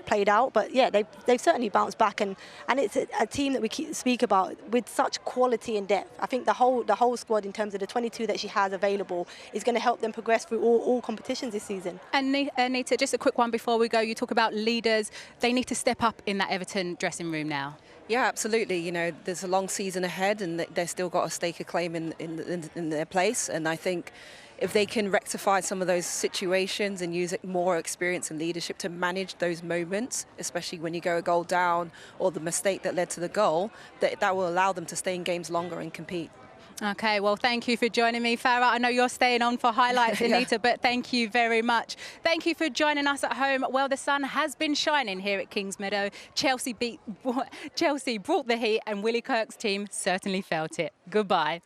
played out, but yeah, they've certainly bounced back, and it's a team that we speak about with such quality and depth. I think the whole squad, in terms of the 22 that she has available, is going to help them progress through all competitions this season. And Nita, just a quick one before we go. You talk about leaders; they need to step up in that Everton dressing room now. Yeah, absolutely. You know, there's a long season ahead, and they've still got to stake a claim in their place. And I think if they can rectify some of those situations and use more experience and leadership to manage those moments, especially when you go a goal down or the mistake that led to the goal, that will allow them to stay in games longer and compete. Okay, well, thank you for joining me, Farah. I know you're staying on for highlights, Anita, but thank you very much. Thank you for joining us at home. Well, the sun has been shining here at Kingsmeadow. Chelsea brought the heat, and Willie Kirk's team certainly felt it. Goodbye.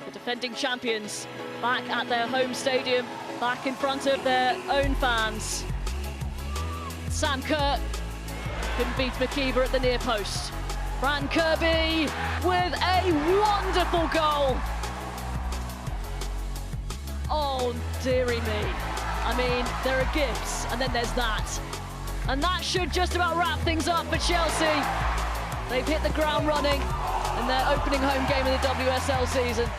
The defending champions back at their home stadium, back in front of their own fans. Sam Kerr couldn't beat McKeever at the near post. Fran Kirby with a wonderful goal. Oh, dearie me. I mean, there are gifts, and then there's that. And that should just about wrap things up for Chelsea. They've hit the ground running in their opening home game of the WSL season.